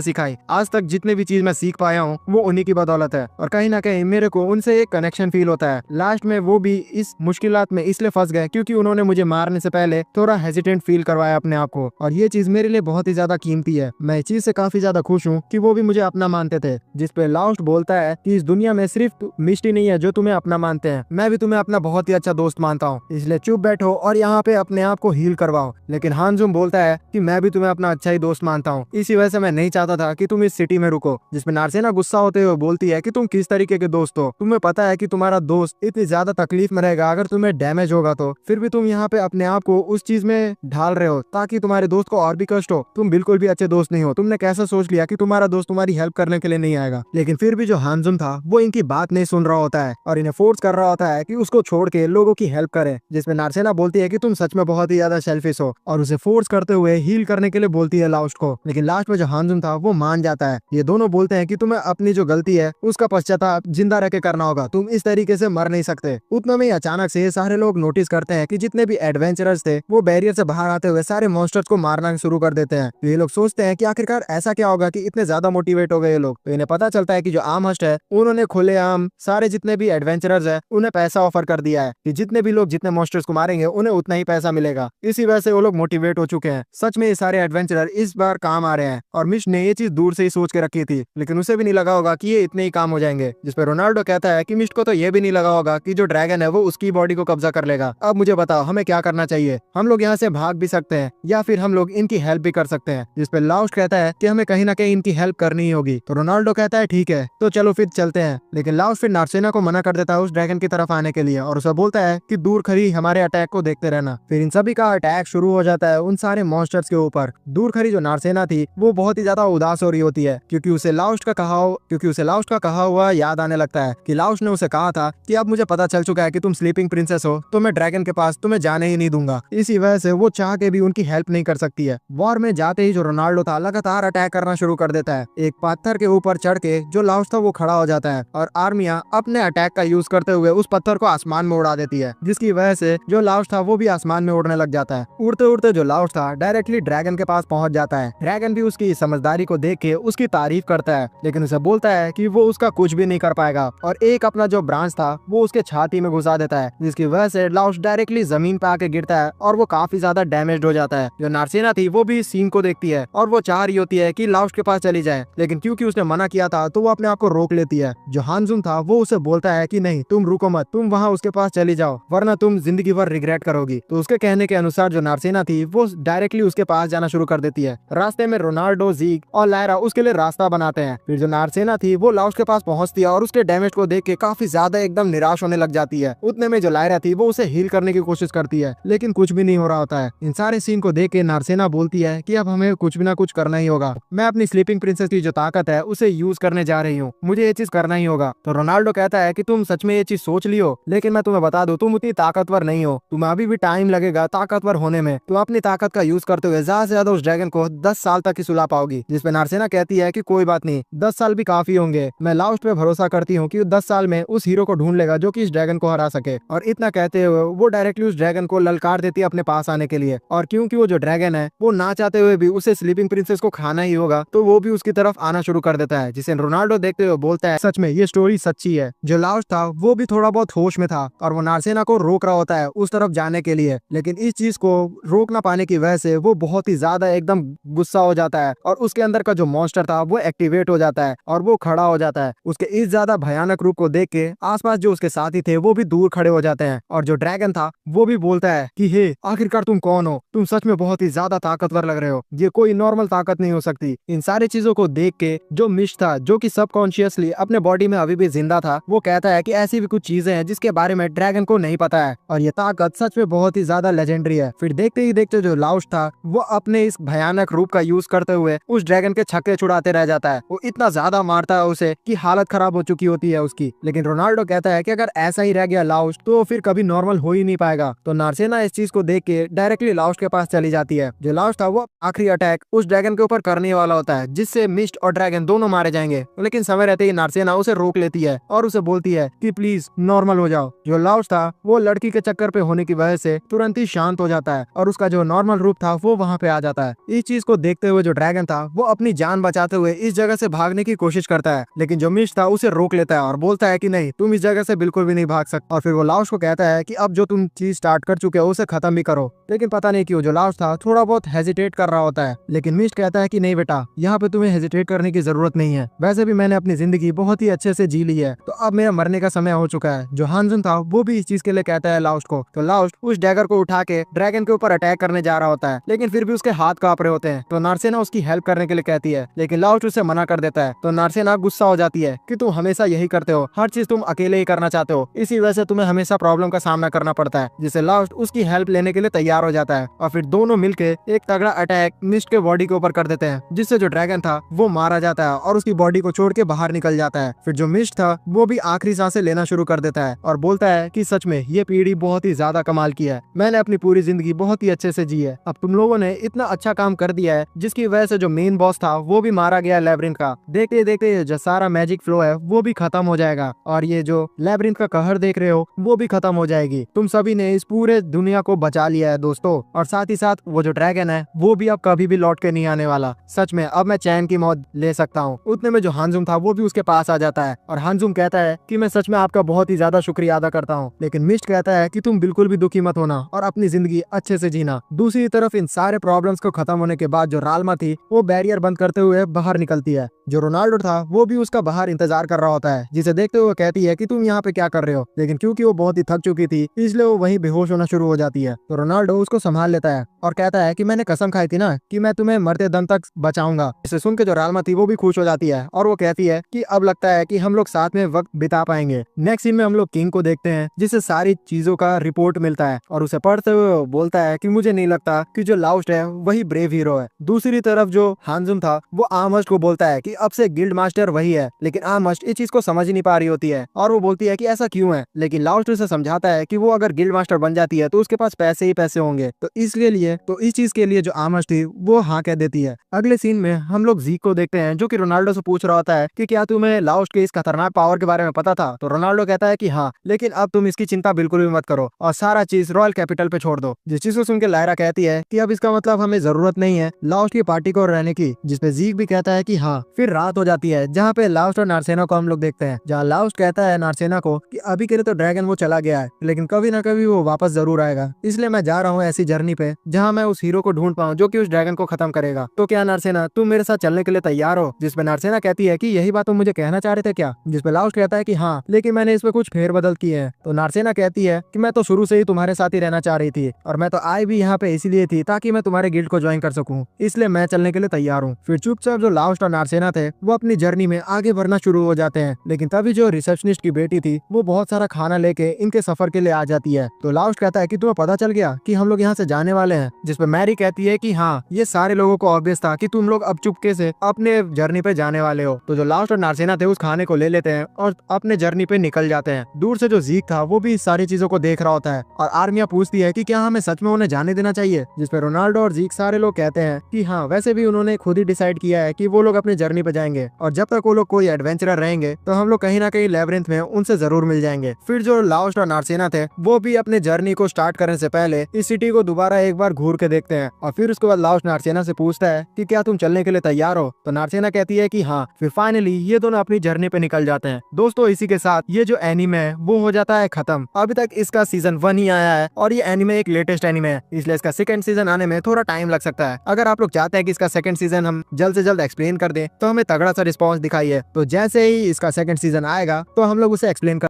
सिखाई। आज तक जितने भी चीज मैं सीख पाया हूँ वो उन्हीं की बदौलत है और कहीं ना कहीं मेरे को उनसे एक कनेक्शन फील होता है। लास्ट में वो भी इस मुश्किलात में इसलिए फंस गए क्योंकि उन्होंने मुझे मारने से पहले थोड़ा हेजिटेंट फील करवाया अपने आप को, और ये चीज मेरे लिए बहुत ही ज्यादा कीमती है। मैं इस चीज से काफी ज्यादा खुश हूँ कि वो भी मुझे अपना मानते थे। जिसपे लाउस्ट बोलता है कि इस दुनिया में सिर्फ मिस्ट ही नहीं है जो तुम्हें अपना मानते हैं, मैं भी तुम्हें अपना बहुत ही अच्छा दोस्त मानता हूँ, इसलिए चुप बैठो और यहाँ पे अपने आप को हील करवाओ। लेकिन हानजुम बोलता है कि मैं भी तुम्हें अपना अच्छा ही दोस्त मानता हूँ, इसी वजह से मैं नहीं चाहता था कि तुम इस सिटी में रुको। जिसमें नार्सेना गुस्सा होते हुए बोलती है कि तुम किस तरीके के दोस्त हो, तुम्हें पता है कि तुम्हारा दोस्त इतनी ज्यादा तकलीफ में रहेगा अगर तुम्हें डैमेज होगा तो, फिर भी तुम यहाँ पे अपने आप को उस चीज में ढाल रहे हो ताकि तुम्हारे दोस्त को और भी कष्ट हो। तुम बिल्कुल भी अच्छे दोस्त नहीं हो। तुमने कैसा सोच लिया कि तुम्हारा दोस्त तुम्हारी हेल्प करने के लिए नहीं आएगा। लेकिन फिर भी जो हानजुम था वो इनकी बात नहीं सुन रहा होता है और इन्हें फोर्स कर रहा होता है कि उसको छोड़ के लोगों की हेल्प करे। जिसमें नार्सेना बोलती है कि तुम सच में बहुत ही ज्यादा सेल्फिश हो और उसे फोर्स करते हुए हील करने के लिए बोलती है लाउस्ट को। लेकिन लास्ट में जो हानजुम था वो मान जाता है। ये दोनों बोलते हैं कि तुम्हें अपनी जो गलती है उसका पश्चाताप जिंदा रह के करना होगा, तुम इस तरीके से मर नहीं सकते। उतना में अचानक से सारे लोग नोटिस करते हैं कि जितने भी एडवेंचरर्स थे वो बैरियर से बाहर आते हुए सारे मॉन्स्टर्स को मारना शुरू कर देते हैं। तो ये लोग सोचते हैं कि आखिरकार ऐसा क्या होगा कि इतने ज्यादा मोटिवेट हो गए ये लोग। तो इन्हें पता चलता है कि जो आम हस्ट है उन्होंने खुलेआम सारे जितने भी एडवेंचरर्स है उन्हें पैसा ऑफर कर दिया है कि जितने भी लोग जितने मॉन्स्टर्स को मारेंगे उन्हें उतना ही पैसा मिलेगा। इसी वजह से वो लोग मोटिवेट हो चुके हैं। सच में ये सारे एडवेंचरर इस बार काम आ रहे हैं और मिश ने ये चीज दूर से ही सोच के रखी थी, लेकिन उसे भी नहीं लगा होगा कि ये इतने ही काम हो जाएंगे। जिसपे रोनाल्डो कहता है कि मिश को तो ये भी नहीं लगा होगा कि जो ड्रैगन है वो उसकी बॉडी को कब्जा कर लेगा। अब मुझे बताओ हमें क्या करना चाहिए? हम लोग यहाँ से भाग भी सकते हैं या फिर हम लोग इनकी हेल्प भी कर सकते हैं। जिसपे लाउस्ट कहता है कि हमें कहीं ना कहीं इनकी हेल्प करनी ही होगी। तो रोनाल्डो कहता है ठीक है तो चलो फिर चलते हैं। लेकिन लाउस्ट फिर नार्सेना को मना कर देता है उस ड्रैगन की तरफ आने के लिए और उसे बोलता है कि दूर खड़ी हमारे अटैक को देखते रहना। फिर इन सभी का अटैक शुरू हो जाता है उन सारे मॉन्स्टर्स के ऊपर। दूर खड़ी जो नार्सेना थी वो बहुत ही ज्यादा उदास हो रही होती है क्योंकि उसे लाउस्ट का कहा हुआ याद आने लगता है कि लाउस्ट ने उसे कहा था कि अब मुझे पता चल चुका है कि तुम स्लीपिंग प्रिंसेस हो तो मैं ड्रैगन के पास तुम्हें जाने ही नहीं दूंगा। इसी वजह से वो चाह के भी उनकी हेल्प नहीं कर सकती है। वॉर में जाते ही जो रोनाल्डो था लगातार अटैक करना शुरू कर देता है। एक पत्थर के ऊपर चढ़ के जो लाउस्ट था वो खड़ा हो जाता है और आर्मियां अपने अटैक का यूज करते हुए उस पत्थर को आसमान में उड़ा देती है, जिसकी वजह से जो लाउस्ट था वो भी आसमान में उड़ने लग जाता है। उड़ते उड़ते जो लाउस्ट था डायरेक्टली ड्रैगन के पास पहुंच जाता है। ड्रैगन भी उसकी समझदारी को देख के उसकी तारीफ करता है, लेकिन उसे बोलता है कि वो उसका कुछ भी नहीं कर पाएगा और एक अपना जो ब्रांच था वो उसके छाती में घुसा देता है, जिसकी वजह से लाउस्ट डायरेक्टली जमीन पे आके गिरता है और वो काफी ज्यादा डैमेज हो जाता है। जो नार्सेना थी वो भी इस सीन को देखती है और वो चाह रही होती है कि लाउस्ट के पास चली जाए, लेकिन क्योंकि उसने मना किया था तो वो अपने आप को रोक लेती है। जो हानजुम था वो उसे बोलता है कि नहीं तुम रुको मत, तुम वहाँ उसके पास चली जाओ वरना तुम जिंदगी भर रिग्रेट करोगी। तो उसके कहने के अनुसार जो नार्सेना थी वो डायरेक्टली उसके पास जाना शुरू कर देती है। रास्ते में रोनाल्डो, जीग और लायरा उसके लिए रास्ता बनाते हैं। फिर जो नार्सेना थी वो लाउस्ट के पास पहुंचती है और उसके डैमेज को देख के काफी ज्यादा एकदम निराश होने लग जाती है। उतने में जो लायरा थी वो उसे हील करने की कोशिश करती है, लेकिन कुछ भी नहीं हो रहा होता है। इन सारे सीन को देख के नार्सेना बोलती है कि अब हमें कुछ भी ना कुछ करना ही होगा। मैं अपनी स्लीपिंग प्रिंसेस की जो ताकत है उसे यूज करने जा रही हूँ। मुझे ये चीज करना ही होगा। तो रोनाल्डो कहता है कि तुम सच में ये चीज सोच लियो, लेकिन मैं तुम्हें बता दूं तुम उतनी ताकतवर नहीं हो, तुम्हें अभी भी टाइम लगेगा ताकतवर होने में। तुम अपनी ताकत का यूज करते हुए ज्यादा से ज्यादा उस ड्रैगन को 10 साल तक ही सुला पाओगी। जिसपे नार्सेना कहती है कि कोई बात नहीं, 10 साल भी काफी होंगे, मैं लाउस्ट पे भरोसा करती हूँ कि 10 साल में उस हीरो को ढूंढ लेगा जो कि इस ड्रैगन को हरा सके। और इतना कहते हुए वो डायरेक्टली उस ड्रैगन को ललकार देती है अपने पास आने के लिए। और क्योंकि वो जो ड्रैगन है वो ना चाहते हुए भी उसे स्लीपिंग प्रिंसेस को खाना ही होगा, तो वो भी उसकी तरफ आना शुरू कर देता है, जिसे रोनाल्डो देखते हुए बोलता है सच में ये स्टोरी सच्ची है। जो लाउस्ट था वो भी थोड़ा बहुत होश में था और वो नार्सेना को रोक रहा होता है उस तरफ जाने के लिए, लेकिन इस चीज को रोक ना पाने की वजह से वो बहुत ही ज्यादा एकदम गुस्सा हो जाता है और उसके अंदर का जो मॉन्स्टर था वो एक्टिवेट हो जाता है और वो खड़ा हो जाता है। उसके इस ज्यादा भयानक रूप को देख के आसपास जो उसके साथी थे वो भी दूर खड़े हो जाते हैं और जो ड्रैगन था वो भी बोलता है कि हे आखिरकार तुम कौन हो, तुम सच में बहुत ही ज्यादा ताकतवर लग रहे हो, ये कोई नॉर्मल ताकत नहीं हो सकती। इन सारी चीजों को देख के जो मिश था, जो कि सबकॉन्शियसली अपने बॉडी में अभी भी जिंदा था, वो कहता है कि ऐसी भी कुछ चीजें हैं जिसके बारे में ड्रैगन को नहीं पता है और ये ताकत सच में बहुत ही ज्यादा लेजेंडरी है। फिर देखते ही देखते जो लाउस्ट था वो अपने इस भयानक रूप का यूज करते हुए उस ड्रैगन के छक्के छुड़ाते रह जाता है। वो इतना ज्यादा मारता है उसे कि हालत खराब हो चुकी होती है उसकी। लेकिन रोनाल्डो कहता है कि अगर ऐसा ही रह गया लाउस्ट तो फिर कभी नॉर्मल हो ही नहीं पाएगा। तो नार्सेना इस चीज को देख के डायरेक्टली लाउस्ट के पास चली जाती है। जो लाउस्ट था वो आखिरी अटैक उस ड्रैगन के ऊपर करने वाला होता है जिससे मिस्ट और ड्रैगन दोनों मारे जाएंगे, लेकिन समय रहते ही नार्सेना उसे रोक लेती है और उसे बोलती है कि प्लीज नॉर्मल हो जाओ। जो लाउस्ट था वो लड़की के चक्कर पे होने की वजह से तुरंत ही शांत हो जाता है और उसका जो नॉर्मल रूप था वो वहाँ पे आ जाता है। इस चीज को देखते हुए जो ड्रैगन था वो अपनी जान बचाते हुए इस जगह से भागने की कोशिश करता है, लेकिन जो मिस्ट था उसे रोक लेता है और बोलता है कि नहीं, तुम इस जगह से बिल्कुल भी नहीं भाग सकते। और फिर वो लाउस्ट को कहता है कि अब जो तुम चीज स्टार्ट कर चुके हो उसे खत्म भी करो। लेकिन पता नहीं क्यों जो लाउस्ट था थोड़ा बहुत हेजिटेट कर रहा होता है, लेकिन मिस्ट कहता है कि नहीं बेटा, यहाँ पे तुम्हें हेजिटेट करने की जरूरत नहीं है, वैसे भी मैंने अपनी जिंदगी बहुत ही अच्छे से जी ली है, तो अब मेरा मरने का समय हो चुका है। जो हानजुन था वो भी इस चीज के लिए कहता है लाउस्ट को। तो लाउस्ट उस डैगर को उठा के ड्रैगन के ऊपर अटैक करने जा रहा होता है, लेकिन फिर भी उसके हाथ कांप रहे होते हैं। तो नार्सेना उसकी हेल्प करने के लिए कहती है, लेकिन लाउस्ट उसे मना कर देता है। तो नार्सेना गुस्सा हो जाती है कि तुम हमेशा यही करते हो, हर चीज तुम अकेले ही करना चाहते हो, इसी वजह से तुम्हें हमेशा प्रॉब्लम का सामना करना पड़ता है। जिससे लाउस्ट उसकी हेल्प लेने के लिए तैयार हो जाता है और फिर दोनों मिलके एक तगड़ा अटैक मिस्ट के बॉडी के ऊपर कर देते हैं, जिससे जो ड्रैगन था वो मारा जाता है और उसकी बॉडी को छोड़ के बाहर निकल जाता है। फिर जो मिस्ट था वो भी आखिरी सांसें लेना शुरू कर देता है और बोलता है कि सच में ये पीढ़ी बहुत ही ज्यादा कमाल की है, मैंने अपनी पूरी जिंदगी बहुत ही अच्छे से जी है, अब तुम लोगों ने इतना अच्छा काम कर दिया है जिसकी वजह से जो मेन बॉस था वो भी मारा गया लैब्रिंथ का। देखते देखते जो सारा मैजिक फ्लो है वो भी खत्म हो जाएगा और ये जो लैब्रिंथ का कहर देख रहे हो वो भी खत्म हो जाएगी। तुम सभी ने इस पूरे दुनिया को बचा लिया है दोस्तों, और साथ ही साथ वो जो ड्रैगन है वो भी अब कभी भी लौट के नहीं आने वाला। सच में अब मैं चैन की मौत ले सकता हूँ। उतने में जो हानजुम था वो भी उसके पास आ जाता है और हानजुम कहता है कि मैं सच में आपका बहुत ही ज्यादा शुक्रिया अदा करता हूँ, लेकिन मिस्ट कहता है कि तुम बिल्कुल भी दुखी मत होना और अपनी जिंदगी अच्छे से जीना। दूसरी तरफ इन सारे प्रॉब्लम्स को खत्म होने के बाद जो राल्मा थी वो बैरियर बंद करते हुए बाहर निकलती है। जो रोनाल्डो था वो भी उसका बाहर इंतजार कर रहा होता है, जिसे देखते हुए कहती है कि तुम यहाँ पे क्या कर रहे हो, लेकिन क्योंकि वो बहुत ही थक चुकी थी इसलिए वो वहीं बेहोश होना शुरू हो जाती है। तो रोनाल्डो उसको संभाल लेता है और कहता है कि मैंने कसम खाई थी ना कि मैं तुम्हें मरते दम तक बचाऊंगा। इसे सुन के जो राल्मा थी वो भी खुश हो जाती है और वो कहती है कि अब लगता है कि हम लोग साथ में वक्त बिता पाएंगे। नेक्स्ट सीन में हम लोग किंग को देखते हैं जिसे सारी चीजों का रिपोर्ट मिलता है और उसे पढ़ते हुए बोलता है कि मुझे नहीं लगता कि जो लाउस्ट है वही ब्रेव हीरो है। दूसरी तरफ जो हानजुम था वो आमस्ट को बोलता है कि अब से गिल्ड मास्टर वही है, लेकिन आमस्ट इस चीज को समझ ही नहीं पा रही होती है और वो बोलती है कि ऐसा क्यों है, लेकिन लाउस्ट उसे समझाता है कि वो अगर गिल्ड मास्टर बन जाती है तो उसके पास पैसे ही पैसे होंगे, तो इसलिए लिए तो इस चीज के लिए जो आमस्ट थी वो हाँ कह देती है। अगले सीन में हम लोग जीक को देखते हैं जो कि रोनाल्डो से पूछ रहा होता है कि क्या तुम्हें लाउस्ट के इस खतरनाक पावर के बारे में पता था। तो रोनाल्डो कहता है कि हाँ, लेकिन अब तुम इसकी चिंता बिल्कुल भी मत करो और सारा चीज रॉयल कैपिटल पे छोड़ दो। जिस चीज को सुन के लायरा कहती है कि अब इसका मतलब हमें जरूरत नहीं है लाउस्ट की पार्टी को रहने की, जिसपे जीक भी कहता है कि हाँ। फिर रात हो जाती है जहाँ पे लाउस्ट और नार्सेना को हम लोग देखते हैं, जहाँ लाउस्ट कहता है नार्सेना को कि अभी के लिए तो ड्रैगन वो चला गया है, लेकिन कभी ना कभी वो वापस जरूर आएगा, इसलिए मैं जा रहा हूँ ऐसी जर्नी पे जहाँ मैं उस हीरो को ढूंढ पाऊँ जो कि उस ड्रैगन को खत्म करेगा। तो क्या नार्सेना तुम मेरे साथ चलने के लिए तैयार हो? जिसपे नार्सेना कहती है कि यही बात तुम मुझे कहना चाह रहे थे क्या? जिसपे लाउस्ट कहता है कि हाँ, लेकिन मैंने इसमें कुछ फेरबदल किए हैं। तो नार्सेना कहती है कि मैं तो शुरू से ही तुम्हारे साथ ही रहना चाह रही थी और मैं तो आई भी यहाँ पे इसीलिए थी ताकि मैं तुम्हारे गिल्ड को ज्वाइन कर सकूं, इसलिए मैं चलने के लिए तैयार हूँ। फिर चुपचाप जो लाउस्ट और नार्सेना थे वो अपनी जर्नी में आगे बढ़ना शुरू हो जाते हैं, लेकिन तभी जो रिसेप्शनिस्ट की बेटी थी वो बहुत सारा खाना लेके इनके सफर के लिए आ जाती है। तो लाउस्ट कहता है कि तुम्हें पता चल गया कि हम लोग यहाँ से जाने वाले हैं? हैं, जिसपे मैरी कहती है कि हाँ, ये सारे लोगों को ऑब्वियस था कि तुम लोग अब चुपके से अपने जर्नी पे जाने वाले हो। तो जो लास्ट और नार्सेना थे उस खाने को ले लेते हैं और अपने जर्नी पे निकल जाते हैं। दूर से जो जीक था वो भी इस सारी चीजों को देख रहा होता है और आर्मिया पूछती है कि क्या हमें सच में उन्हें जाने देना चाहिए, जिसपे रोनाल्डो और जीक सारे लोग कहते हैं कि हाँ, वैसे भी उन्होंने खुद ही डिसाइड किया है कि वो लोग अपनी जर्नी पे जाएंगे और जब तक वो लोग कोई एडवेंचरर रहेंगे तो हम लोग कहीं ना कहीं लेबरिंथ में उनसे जरूर मिल जाएंगे। फिर जो लास्ट और नार्सेना थे वो भी अपने जर्नी को स्टार्ट करने से पहले इस सिटी को दोबारा एक बार घूर के देखते हैं और फिर उसके बाद लास्ट नार्सेना से पूछता है कि क्या तुम चलने के लिए तैयार हो। तो नार्सेना कहती है कि हाँ। फिर फाइनली ये दोनों अपनी जर्नी पे निकल जाते हैं। दोस्तों, इसी के साथ ये जो एनीमे है वो हो जाता है खत्म। अभी तक इसका सीजन 1 ही आया है और ये एनीमे एक लेटेस्ट एनीमे है, इसलिए इसका सेकंड सीजन आने में थोड़ा टाइम लग सकता है। अगर आप लोग चाहते हैं कि इसका सेकंड सीजन हम जल्द से जल्द एक्सप्लेन कर दें तो हमें तगड़ा सा रिस्पॉन्स दिखाइए। तो जैसे ही इसका सेकंड सीजन आएगा तो हम लोग उसे एक्सप्लेन कर